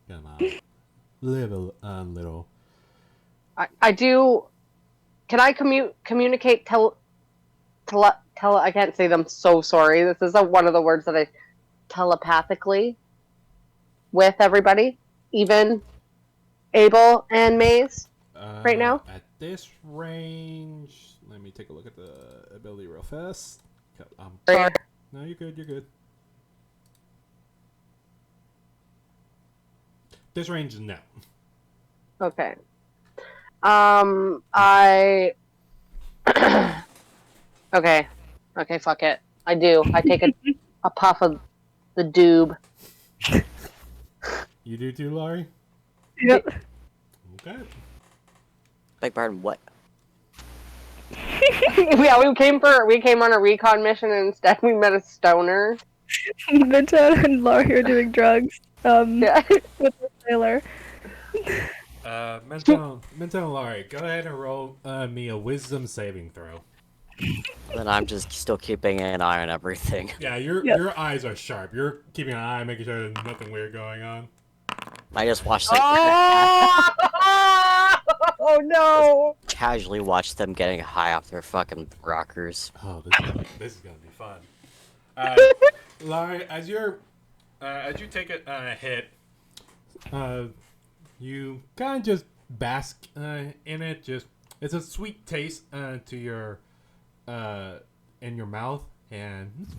Come on. Live a little. I do. Can I communicate I can't say them. So sorry. This is one of the words that I telepathically with everybody, even Abel and Maze. Right now? At this range, let me take a look at the ability real fast. Sorry. No, you're good. You're good. This range is no. Okay. I. Okay. Okay, fuck it. I do. I take a puff of the doob. You do too, Laurie? Yep. Okay. Beg pardon, what? Yeah, we came on a recon mission and instead we met a stoner. Minta and Laurie are doing drugs. Yeah. With the sailor. Mental and Laurie, go ahead and roll me a wisdom saving throw. Then I'm just still keeping an eye on everything. Yeah, your eyes are sharp. You're keeping an eye, making sure there's nothing weird going on. I just watched Oh no! casually watch them getting high off their fucking rockers. Oh, this is gonna be fun. Laurie, as you take a hit, you kind of just bask in it. Just it's a sweet taste to your in your mouth, and it's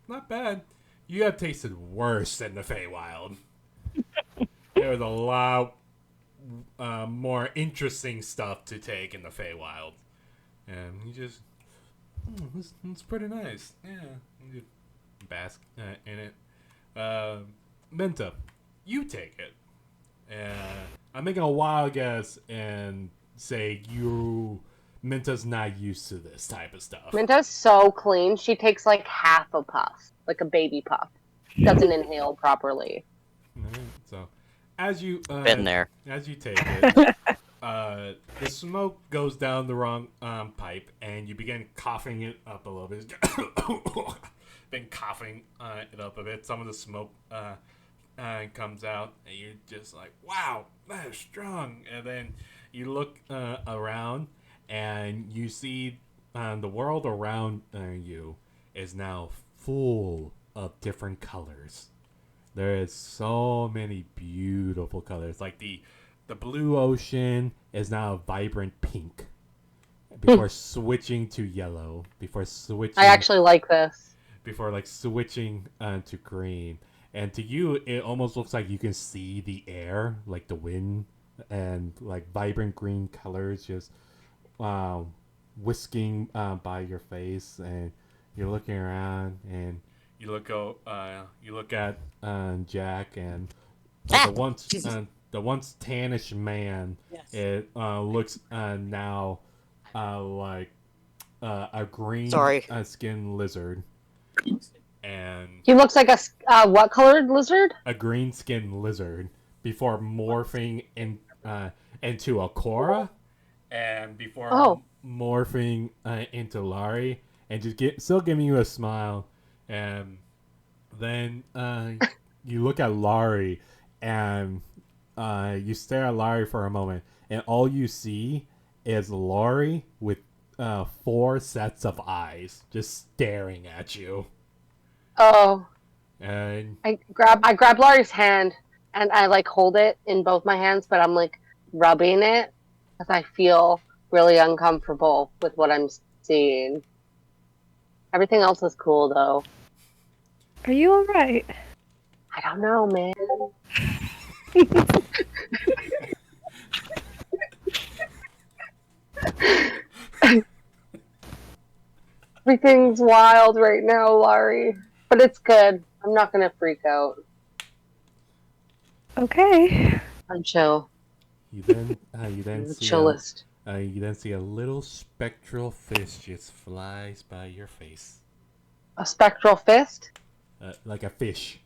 not bad. You have tasted worse in the Feywild. There was a lot more interesting stuff to take in the Feywild, and you just it's pretty nice. Yeah, you just bask in it. Menta, you take it. I'm making a wild guess and say Minta's not used to this type of stuff. Minta's so clean. She takes like half a puff, like a baby puff. Doesn't inhale properly. Alright, so, as you Been there. as you take it, the smoke goes down the wrong pipe, and you begin coughing it up a little bit. Been coughing it up a bit. Some of the smoke comes out, and you're just like, "Wow, that is strong." And then you look around, and you see the world around you is now full of different colors. There is so many beautiful colors. Like the blue ocean is now a vibrant pink before switching to yellow. Before switching, I actually like this. before like switching to green. And to you, it almost looks like you can see the air, like the wind, and like vibrant green colors just whisking by your face. And you're looking around, and you look at Jack, and the once tannish man. Yes. It looks now like a green Sorry. skin lizard, and He looks like a what colored lizard? a green skin lizard before morphing into a Cora, and before Oh. morphing into Larry, and just still giving you a smile. And then you look at Laurie, and you stare at Laurie for a moment, and all you see is Laurie with 4 sets of eyes just staring at you. Oh. And I grab Laurie's hand and I like hold it in both my hands, but I'm like rubbing it because I feel really uncomfortable with what I'm seeing. Everything else is cool though. Are you alright? I don't know, man. Everything's wild right now, Laurie. But it's good. I'm not gonna freak out. Okay. I'm chill. you then I'm the see chillest. you then see a little spectral fish just flies by your face, A spectral fist? like a fish.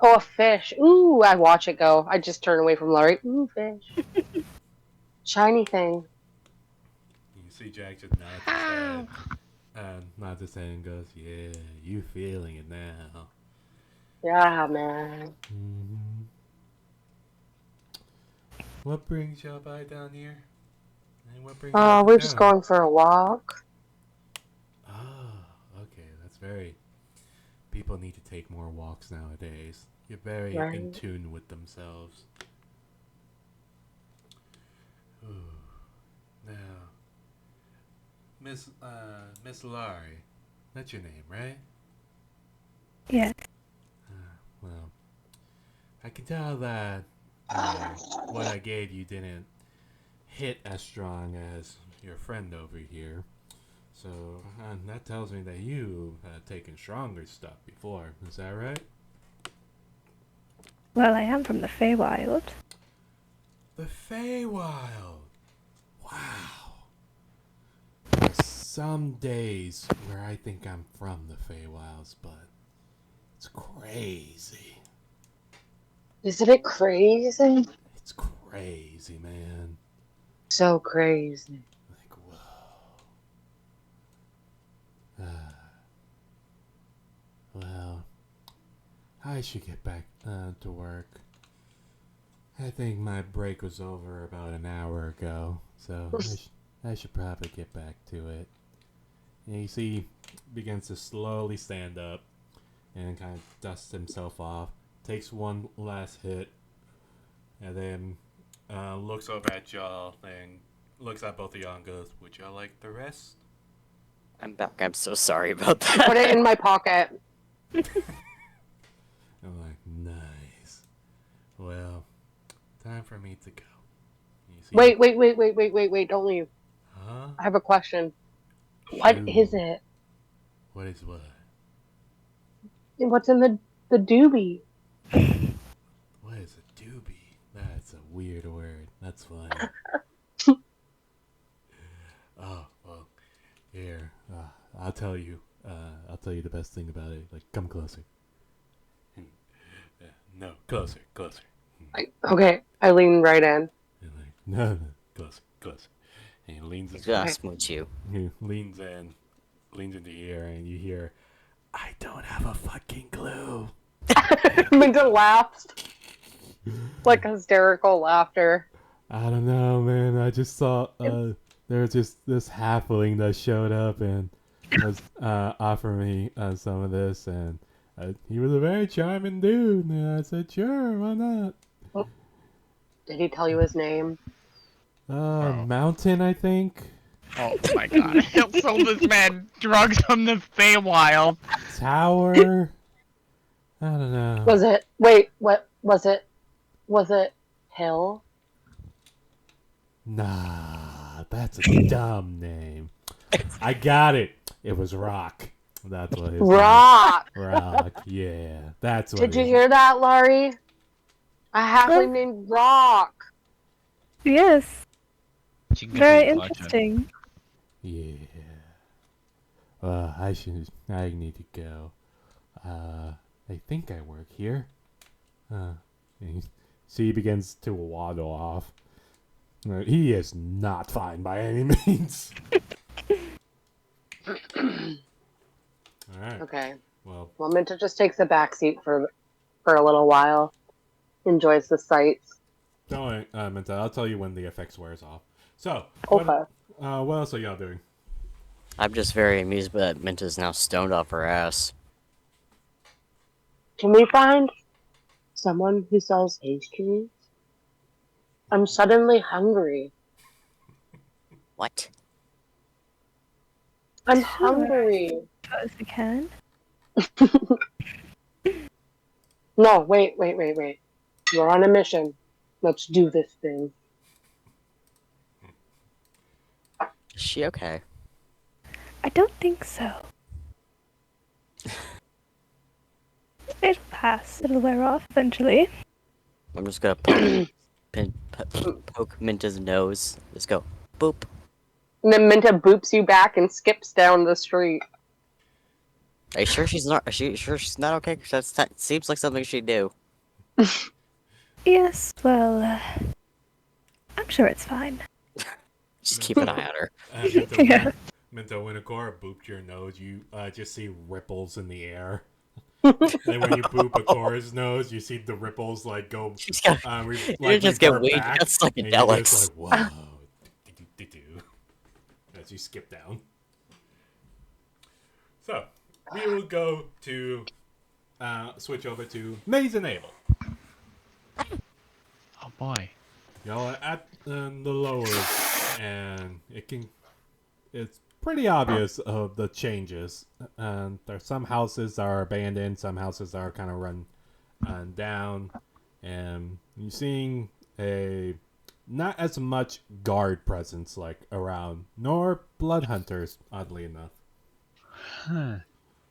Oh, a fish. Ooh, I watch it go. I just turn away from Laurie. Ooh, fish. Shiny thing. You see Jack just nods his head, and nods his head and goes, "Yeah, you feeling it now." Yeah, man. Mm-hmm. What brings y'all by down here? And what brings y'all to We're just town? going for a walk. Oh, okay, that's very. People need to take more walks nowadays. You're very in Right. tune with themselves. Ooh. Now, Miss Laurie, that's your name, right? Yeah. Well, I can tell that what I gave you didn't hit as strong as your friend over here. So that tells me that you have taken stronger stuff before. Is that right? Well, I am from the Feywild. The Feywild. Wow. There's some days where I think I'm from the Feywilds, but it's crazy. Isn't it crazy? It's crazy, man. So crazy. Like, whoa. Well, I should get back to work. I think my break was over about an hour ago, so I should probably get back to it. And you see, begins to slowly stand up and kind of dusts himself off, takes one last hit, and then looks over at y'all and looks at both of y'all and goes, "Would y'all like the rest?" I'm back. I'm so sorry about Put that. it in my pocket. I'm like, nice. Well, time for me to go. You see, Wait. Don't leave. Huh? I have a question. What Shoot. is it? What is what? What's in the doobie? What is a doobie? That's a weird word. That's funny. Oh, well, here. I'll tell you. I'll tell you the best thing about it. Like, come closer. No, closer. Okay, I lean right in. And like, no, close. And he leans He's his gonna smooch you. he leans in the ear, and you hear, "I don't have a fucking clue." Minta laughs. Like hysterical laughter. I don't know, man. I just saw there was just this halfling that showed up and was offering me some of this, and he was a very charming dude. And I said, "Sure, why not?" Did he tell you his name? Mountain, I think. Oh my god. He'll sold this man drugs from the Feywild. Tower. I don't know. Was it? Wait, what was it? Was it Hill? Nah, that's a dumb name. I got it. It was Rock. That's what his Rock. name. Rock. Yeah, that's what. Did you hear that, Laurie? A halfling named Rock. Yes. She can Very get the interesting. Yeah. I need to go. I think I work here. See, he begins to waddle off. He is not fine by any means. All right. Okay. Well, Minta just takes a backseat for a little while. Enjoys the sights. don't worry, Minta. I'll tell you when the effects wears off. So, Okay. what else are y'all doing? I'm just very amused that Minta's now stoned off her ass. Can we find someone who sells pastries? I'm suddenly hungry. What? I'm Sure. hungry. As we can. No, wait. You're on a mission. Let's do this thing. Is she okay? I don't think so. It'll pass. It'll wear off eventually. I'm just gonna poke Minta's nose. Just go, boop. And then Minta boops you back and skips down the street. Are you sure she's not? Are you sure she's not okay? 'Cause that seems like something she'd do. Yes, well, I'm sure it's fine. Just keep an eye on her. Yeah. Minto, when a Agora booped your nose, you just see ripples in the air. And when you boop Agora's nose, you see the ripples like go. She's got, Like just get revert weak. back, That's and you're just psychedelics. like, whoa. Do-do-do-do. As you skip down. So, we will go to switch over to Maze and Abel. Oh boy. Y'all are at the lowers, and it's pretty obvious of the changes. And there's some houses are abandoned, some houses are kind of run down, and you're seeing not as much guard presence like around, nor blood hunters, oddly enough. Huh.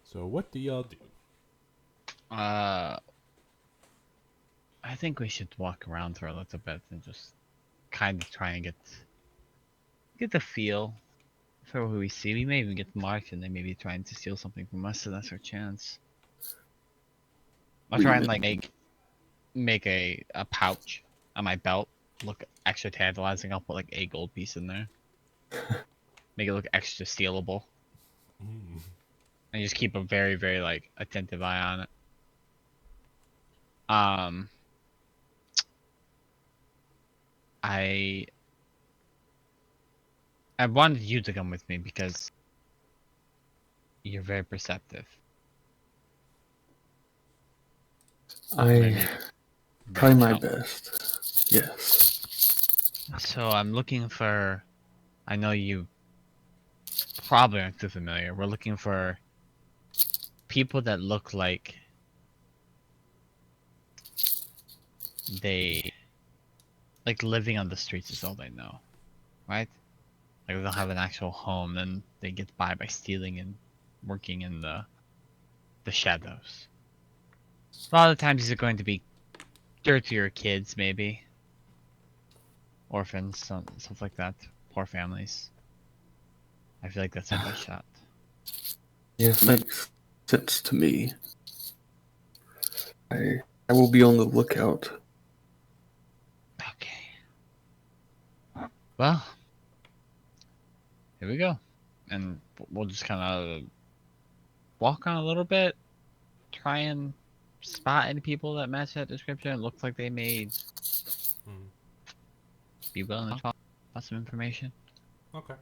So what do y'all do? I think we should walk around for a little bit and just kind of try and get the feel for who we see. We may even get marked and they may be trying to steal something from us, so that's our chance. I'll try and like make a pouch on my belt look extra tantalizing. I'll put like a gold piece in there. Make it look extra stealable. And just keep a very, very like attentive eye on it. I wanted you to come with me because you're very perceptive. I try my help. best. Yes. So I'm looking for. I know you probably aren't too familiar. We're looking for people that look like they like living on the streets is all they know, right? Like they don't have an actual home, then they get by stealing and working in the shadows. A lot of the times these are going to be dirtier kids, maybe orphans, stuff like that, poor families. I feel like that's a good shot. Yes, makes sense to me. I will be on the lookout. Okay. Well, here we go, and we'll just kind of walk on a little bit, try and spot any people that match that description. It looks like they may Hmm. be willing to talk about some information. Okay.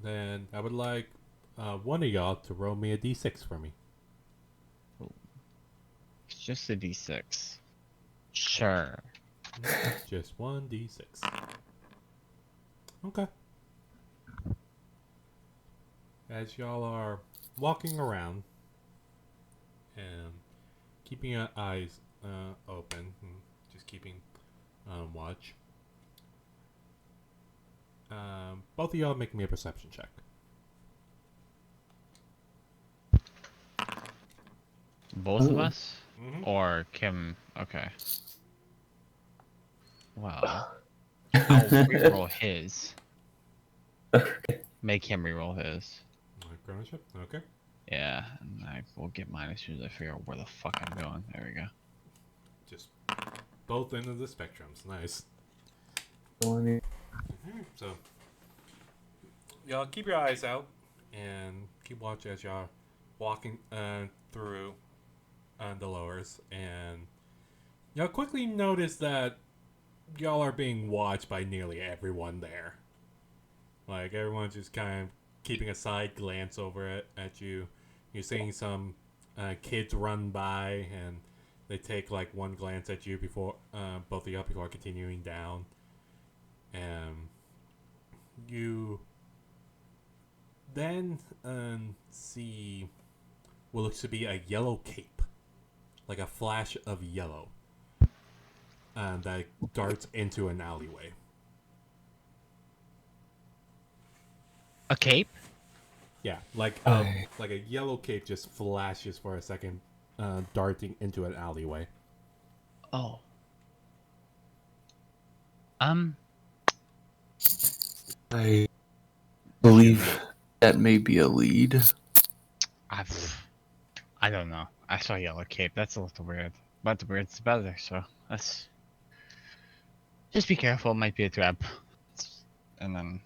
Then I would like one of y'all to roll me a d6 for me. It's just a d6. Sure. Just one d6. Okay. As y'all are walking around and keeping your eyes open, and just keeping watch, both of y'all make me a perception check. Both of Ooh. us? Mm-hmm. Or Kim? Okay. Well, I'll reroll his. Okay. Make him reroll his. Chronoship? Okay. Yeah, and I will get mine as soon as I figure out where the fuck I'm going. There we go. Just both ends of the spectrums. Nice. So, y'all keep your eyes out and keep watch as y'all walking through the lowers, and y'all quickly notice that y'all are being watched by nearly everyone there. Like, everyone's just kind of keeping a side glance over it at you. You're seeing some kids run by, and they take like one glance at you before both of y'all before continuing down. And you then see what looks to be a yellow cape, like a flash of yellow, that darts into an alleyway. A cape? Yeah, like a yellow cape just flashes for a second, darting into an alleyway. Oh. I believe that may be a lead. I don't know. I saw a yellow cape. That's a little weird. But the weird's better, so let's just be careful. It might be a trap. And then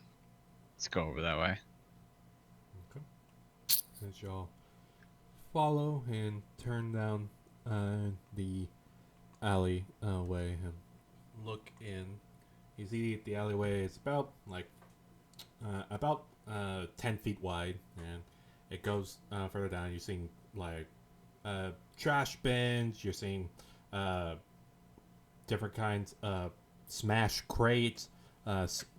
let's go over that way. Okay. As y'all follow and turn down the alley way and look in, you see the alleyway is about 10 feet wide, and it goes further down. You're seeing like trash bins. You're seeing different kinds of smashed crates,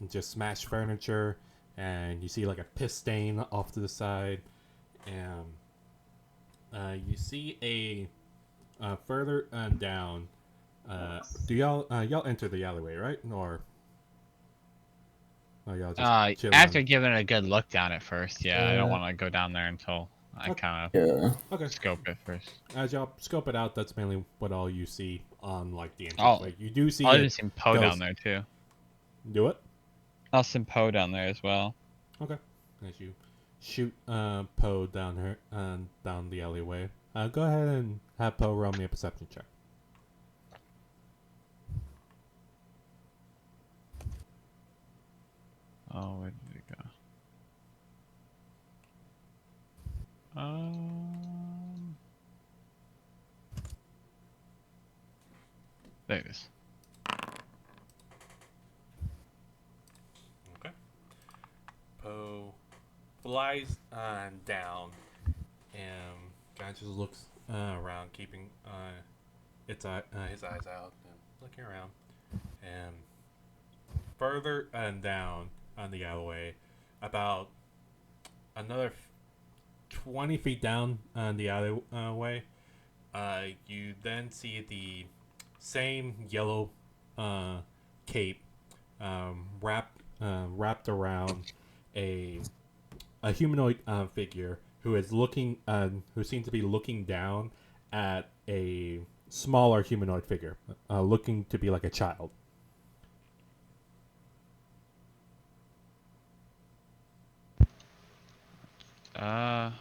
just smashed furniture, and you see like a piss stain off to the side, and you see a further down. Do y'all enter the alleyway, right? Or y'all just chilling After on- giving it a good look down at first, yeah, I don't want to go down there until I Okay. kind of Yeah. Okay. scope it first. As y'all scope it out, that's mainly what all you see on like the Oh, entrance. Like you do see I'll it even send Poe goes- down there too. Do it. I'll send Poe down there as well. Okay. As you shoot Poe down her down the alleyway, go ahead and have Poe roll me a perception check. Oh, where did it go? There it is. Okay. Poe flies down and kind of just looks around, keeping his eyes out and looking around. And further down on the alleyway, about another 20 feet down on the alleyway, you then see the same yellow cape wrapped around a humanoid figure who is looking who seems to be looking down at a smaller humanoid figure, looking to be like a child. Does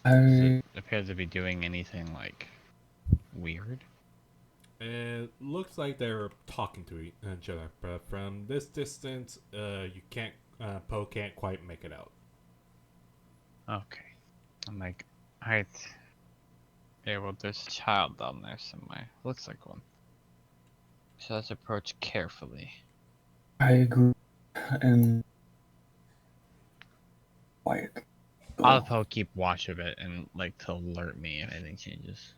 I it appear to be doing anything like weird? It looks like they're talking to each other, but from this distance, you can't. Poe can't quite make it out. Okay. I'm like, alright. Yeah, well, there's a child down there somewhere. Looks like one. So let's approach carefully. I agree. And quiet. I'll probably keep watch of it and like to alert me if anything changes.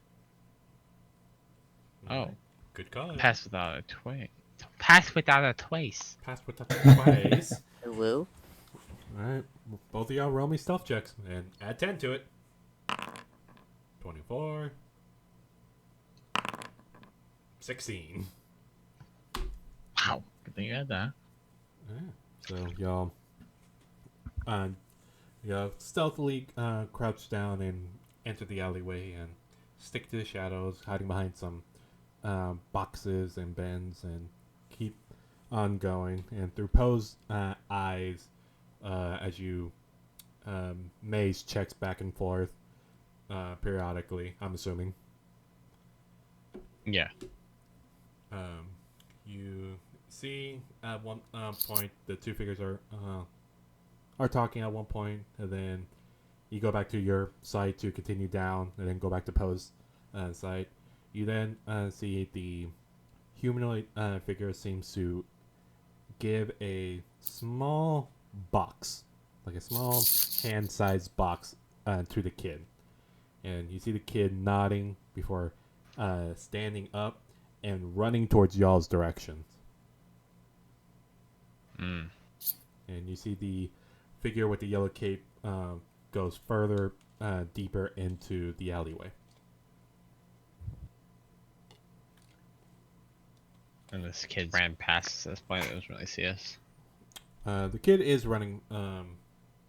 Oh, Good call. pass without a twist. Pass without a twist. Pass with the twice. Woo. Alright, both of y'all roll me stealth checks and add 10 to it. 24. 16. Wow. Good thing you had that. Alright, so y'all stealthily crouch down and enter the alleyway and stick to the shadows, hiding behind some boxes and bins, and keep on going. And through Poe's eyes, as you maze checks back and forth periodically, I'm assuming. Yeah. You see at one point the two figures are talking at one point, and then you go back to your side to continue down, and then go back to Poe's side. You then see the humanoid figure seems to give a small box, like a small hand-sized box, to the kid, and you see the kid nodding before standing up and running towards y'all's direction. Mm. And you see the figure with the yellow cape goes further, deeper into the alleyway. And this kid ran past at this point. It doesn't really see us. The kid is running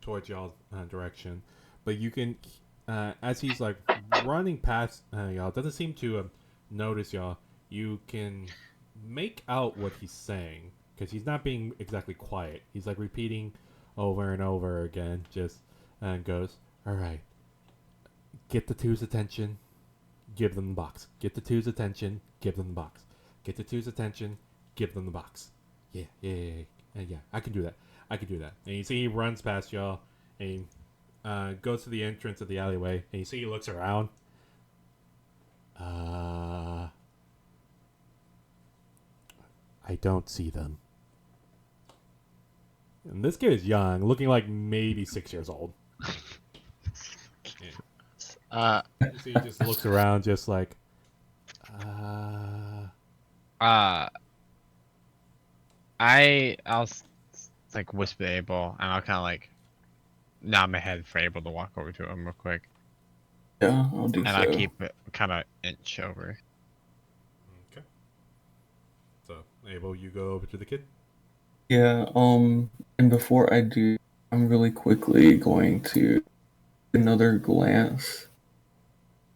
towards y'all's direction, but you can, as he's like running past y'all, doesn't seem to notice y'all. You can make out what he's saying because he's not being exactly quiet. He's like repeating over and over again, just goes, "All right, get the two's attention, give them the box. Get the two's attention, give them the box. Get the two's attention, give them the box. Yeah, yeah. I can do that. I can do that." And you see he runs past y'all and he goes to the entrance of the alleyway, and you see he looks around. I don't see them. And this kid is young, looking like maybe 6 years old. Uh, So he just looks around, just like, I'll like whisper to Abel, and I'll kind of like nod my head for Abel to walk over to him real quick, Yeah, I'll do and so. I'll keep it kind of inch over. Okay. So, Abel, you go over to the kid. Yeah, and before I do, I'm really quickly going to another glance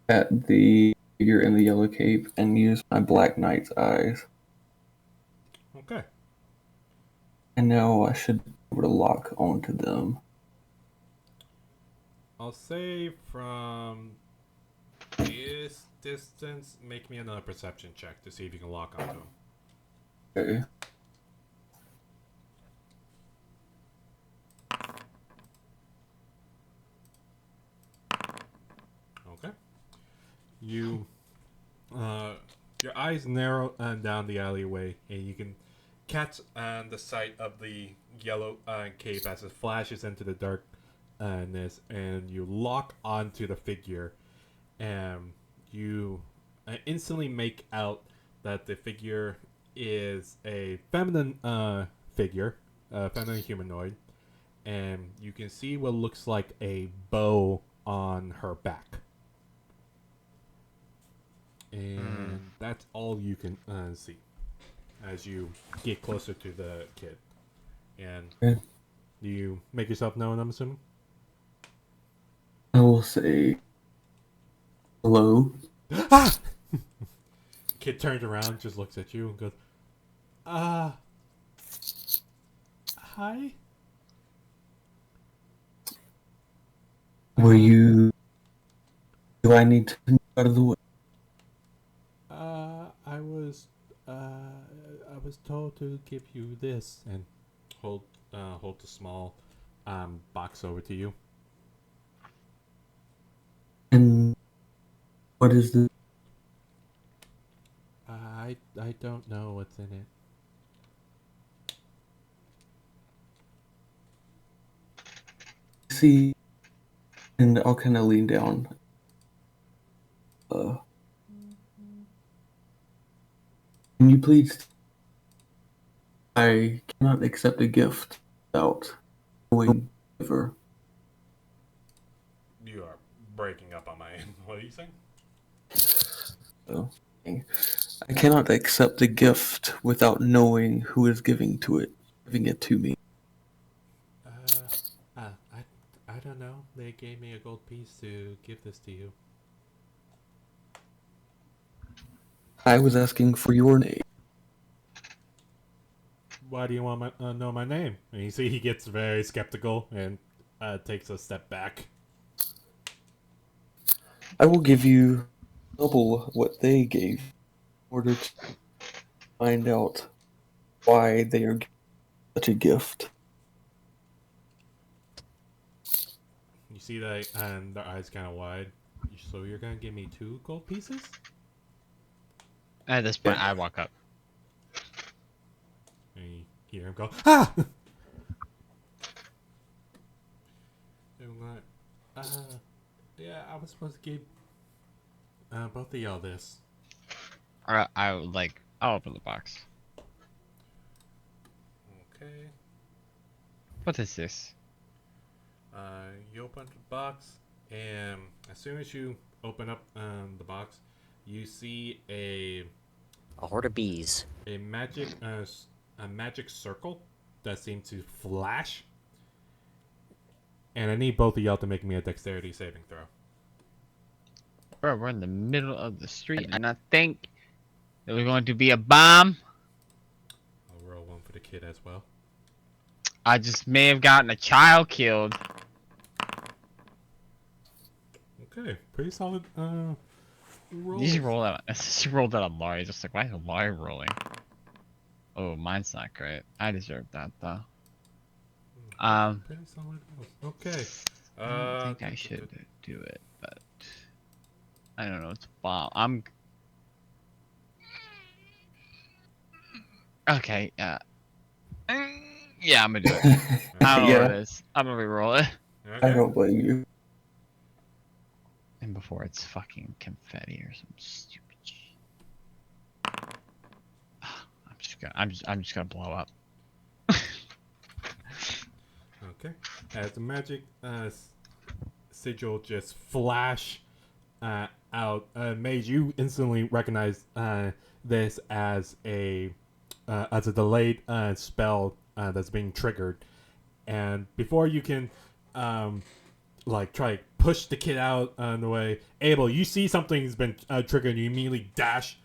at the figure in the yellow cape and use my Black Knight's eyes. Okay. And now I should be able to lock onto them. I'll say from this distance, make me another perception check to see if you can lock onto him. Okay. Okay. You, your eyes narrow down the alleyway, and you can catch the sight of the yellow cape as it flashes into the darkness, and you lock onto the figure, and you instantly make out that the figure is a feminine figure, feminine humanoid, and you can see what looks like a bow on her back. And that's all you can see as you get closer to the kid. And Okay. do you make yourself known, I'm assuming? I will say hello. Ah! Kid turns around, just looks at you, and goes, hi? Were you... Do I need to move out of the way? I I was told to give you this and hold the small box over to you. And what is the? I don't know what's in it. See, and I'll kind of lean down. Can you please? I cannot accept a gift without knowing the giver. You are breaking up on my end. What are you saying? So, I cannot accept a gift without knowing who is giving it to me. I don't know. They gave me a gold piece to give this to you. I was asking for your name. Why do you want know my name? And you see he gets very skeptical and takes a step back. I will give you double what they gave in order to find out why they are giving such a gift. You see that, and their eyes kind of wide. So you're gonna give me 2 gold pieces? At this point, I walk up. And you hear him go, ah! And like, yeah, I was supposed to give both of y'all this. Or I'll open the box. Okay. What is this? You open the box, and as soon as you open up the box, you see A horde of bees. a magic circle that seems to flash. And I need both of y'all to make me a dexterity saving throw. Bro, we're in the middle of the street, and I think that we're going to be a bomb. I'll roll one for the kid as well. I just may have gotten a child killed. Okay, pretty solid roll. You just rolled out. She rolled out on Laurie. Just like, why is Laurie rolling? Oh, mine's not great. I deserve that though. Pretty solid rolls. Okay. I don't think I should do it, but I don't know. It's a bomb. Okay. Yeah, I'm gonna do it. I don't know what it is. I'm gonna re-roll it. Okay. I don't blame you. And before it's fucking confetti or some stupid shit. I'm just gonna blow up. Okay. As the magic sigil just flash out, made you instantly recognize this as a delayed spell that's being triggered, and before you can try to push the kid out on the way, Abel, you see something's been triggered, and you immediately dash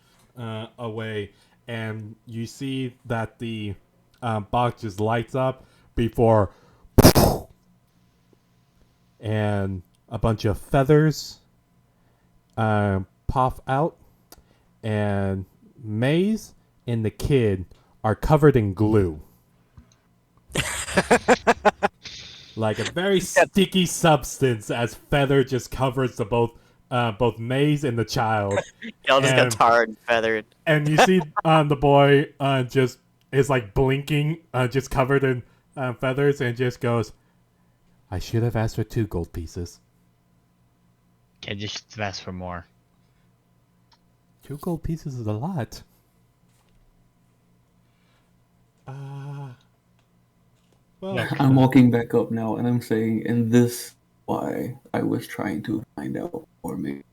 away, and you see that the box just lights up before, and a bunch of feathers pop out, and Maze and the kid are covered in glue. Like a very sticky substance, as feather just covers the both Maze and the child. Y'all just got tarred and feathered. And you see the boy just is like blinking, just covered in feathers, and just goes, I should have asked for 2 gold pieces. Kid, you should have asked for more. 2 gold pieces is a lot. Well, I'm walking back up now, and I'm saying, and this why I was trying to find out for me.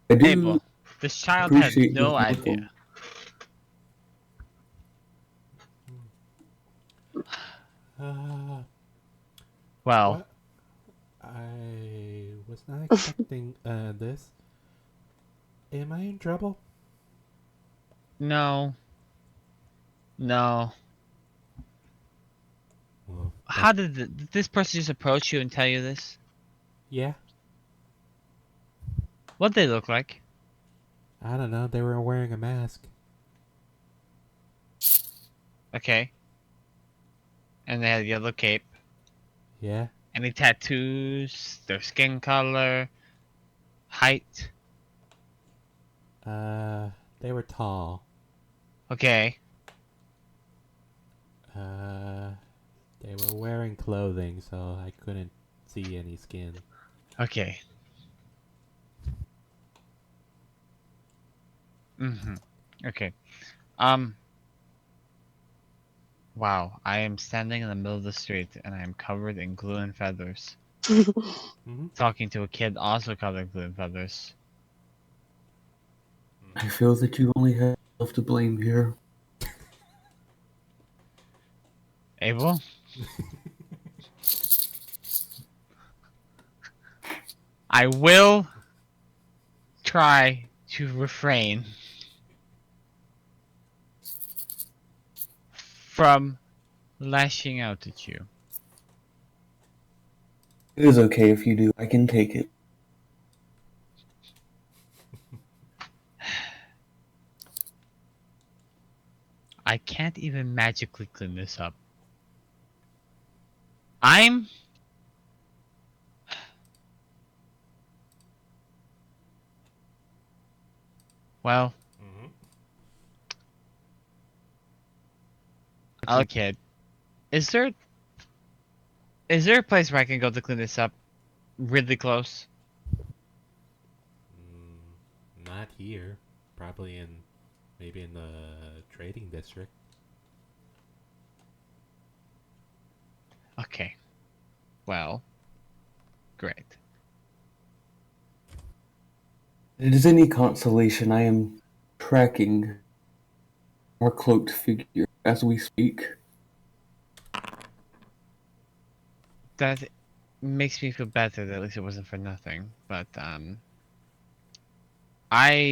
I do Abel, this child had appreciate no his idea. Well, what? I was not expecting this. Am I in trouble? no. No. Well, How did this person just approach you and tell you this? yeah, What'd they look like? I don't know. They were wearing a mask. Okay. And they had a yellow cape. Yeah. Any tattoos? Their skin color? Height? They were tall. Okay. They were wearing clothing, so I couldn't see any skin. Okay. Mm-hmm. Okay. Wow, I am standing in the middle of the street and I am covered in glue and feathers. Mm-hmm. Talking to a kid also covered in glue and feathers. I feel that you only have yourself to blame here. Abel? I will try to refrain from lashing out at you. It is okay if you do. I can take it. I can't even magically clean this up. I'm... Well... Mm-hmm. I'll kid. Is there a place where I can go to clean this up? Really close? Not here. Probably maybe in the trading district. Okay. Well, great. If it is any consolation, I am tracking our cloaked figure as we speak. That makes me feel better that at least it wasn't for nothing. But I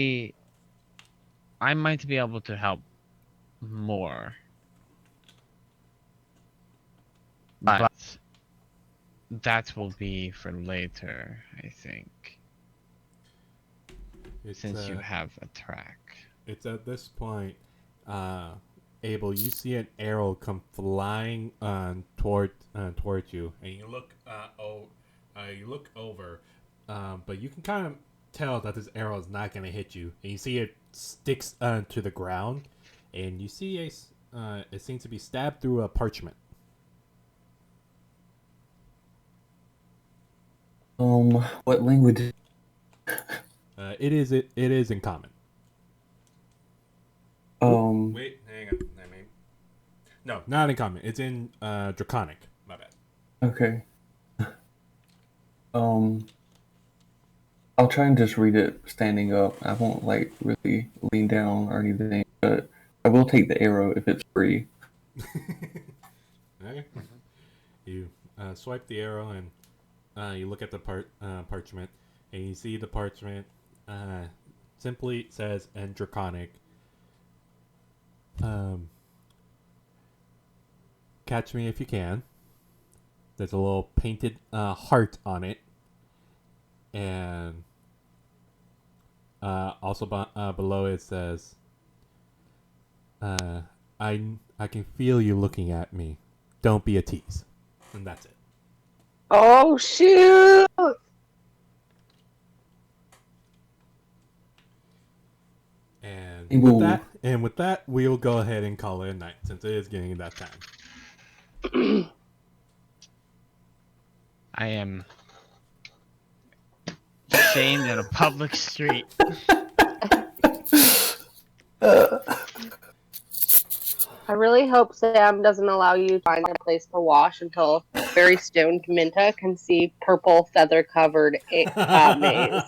might be able to help more. But that will be for later, I think. Since you have a track. It's at this point, Abel, you see an arrow come flying towards you, and you look over, but you can kind of tell that this arrow is not going to hit you, and you see it sticks to the ground, and you see it seems to be stabbed through a parchment. What language? It is in common. Wait, hang on. No, not in common. It's in Draconic. My bad. Okay. I'll try and just read it standing up. I won't really lean down or anything, but I will take the arrow if it's free. Okay. You swipe the arrow and you look at the parchment, and you see the parchment simply says in Draconic, catch me if you can. There's a little painted heart on it, and also below it says, I can feel you looking at me. Don't be a tease. And that's it. Oh shoot! And with that, we'll go ahead and call it a night, since it is getting that time. I am shamed in a public street. I really hope Sam doesn't allow you to find a place to wash until very stoned Minta can see purple feather covered maze.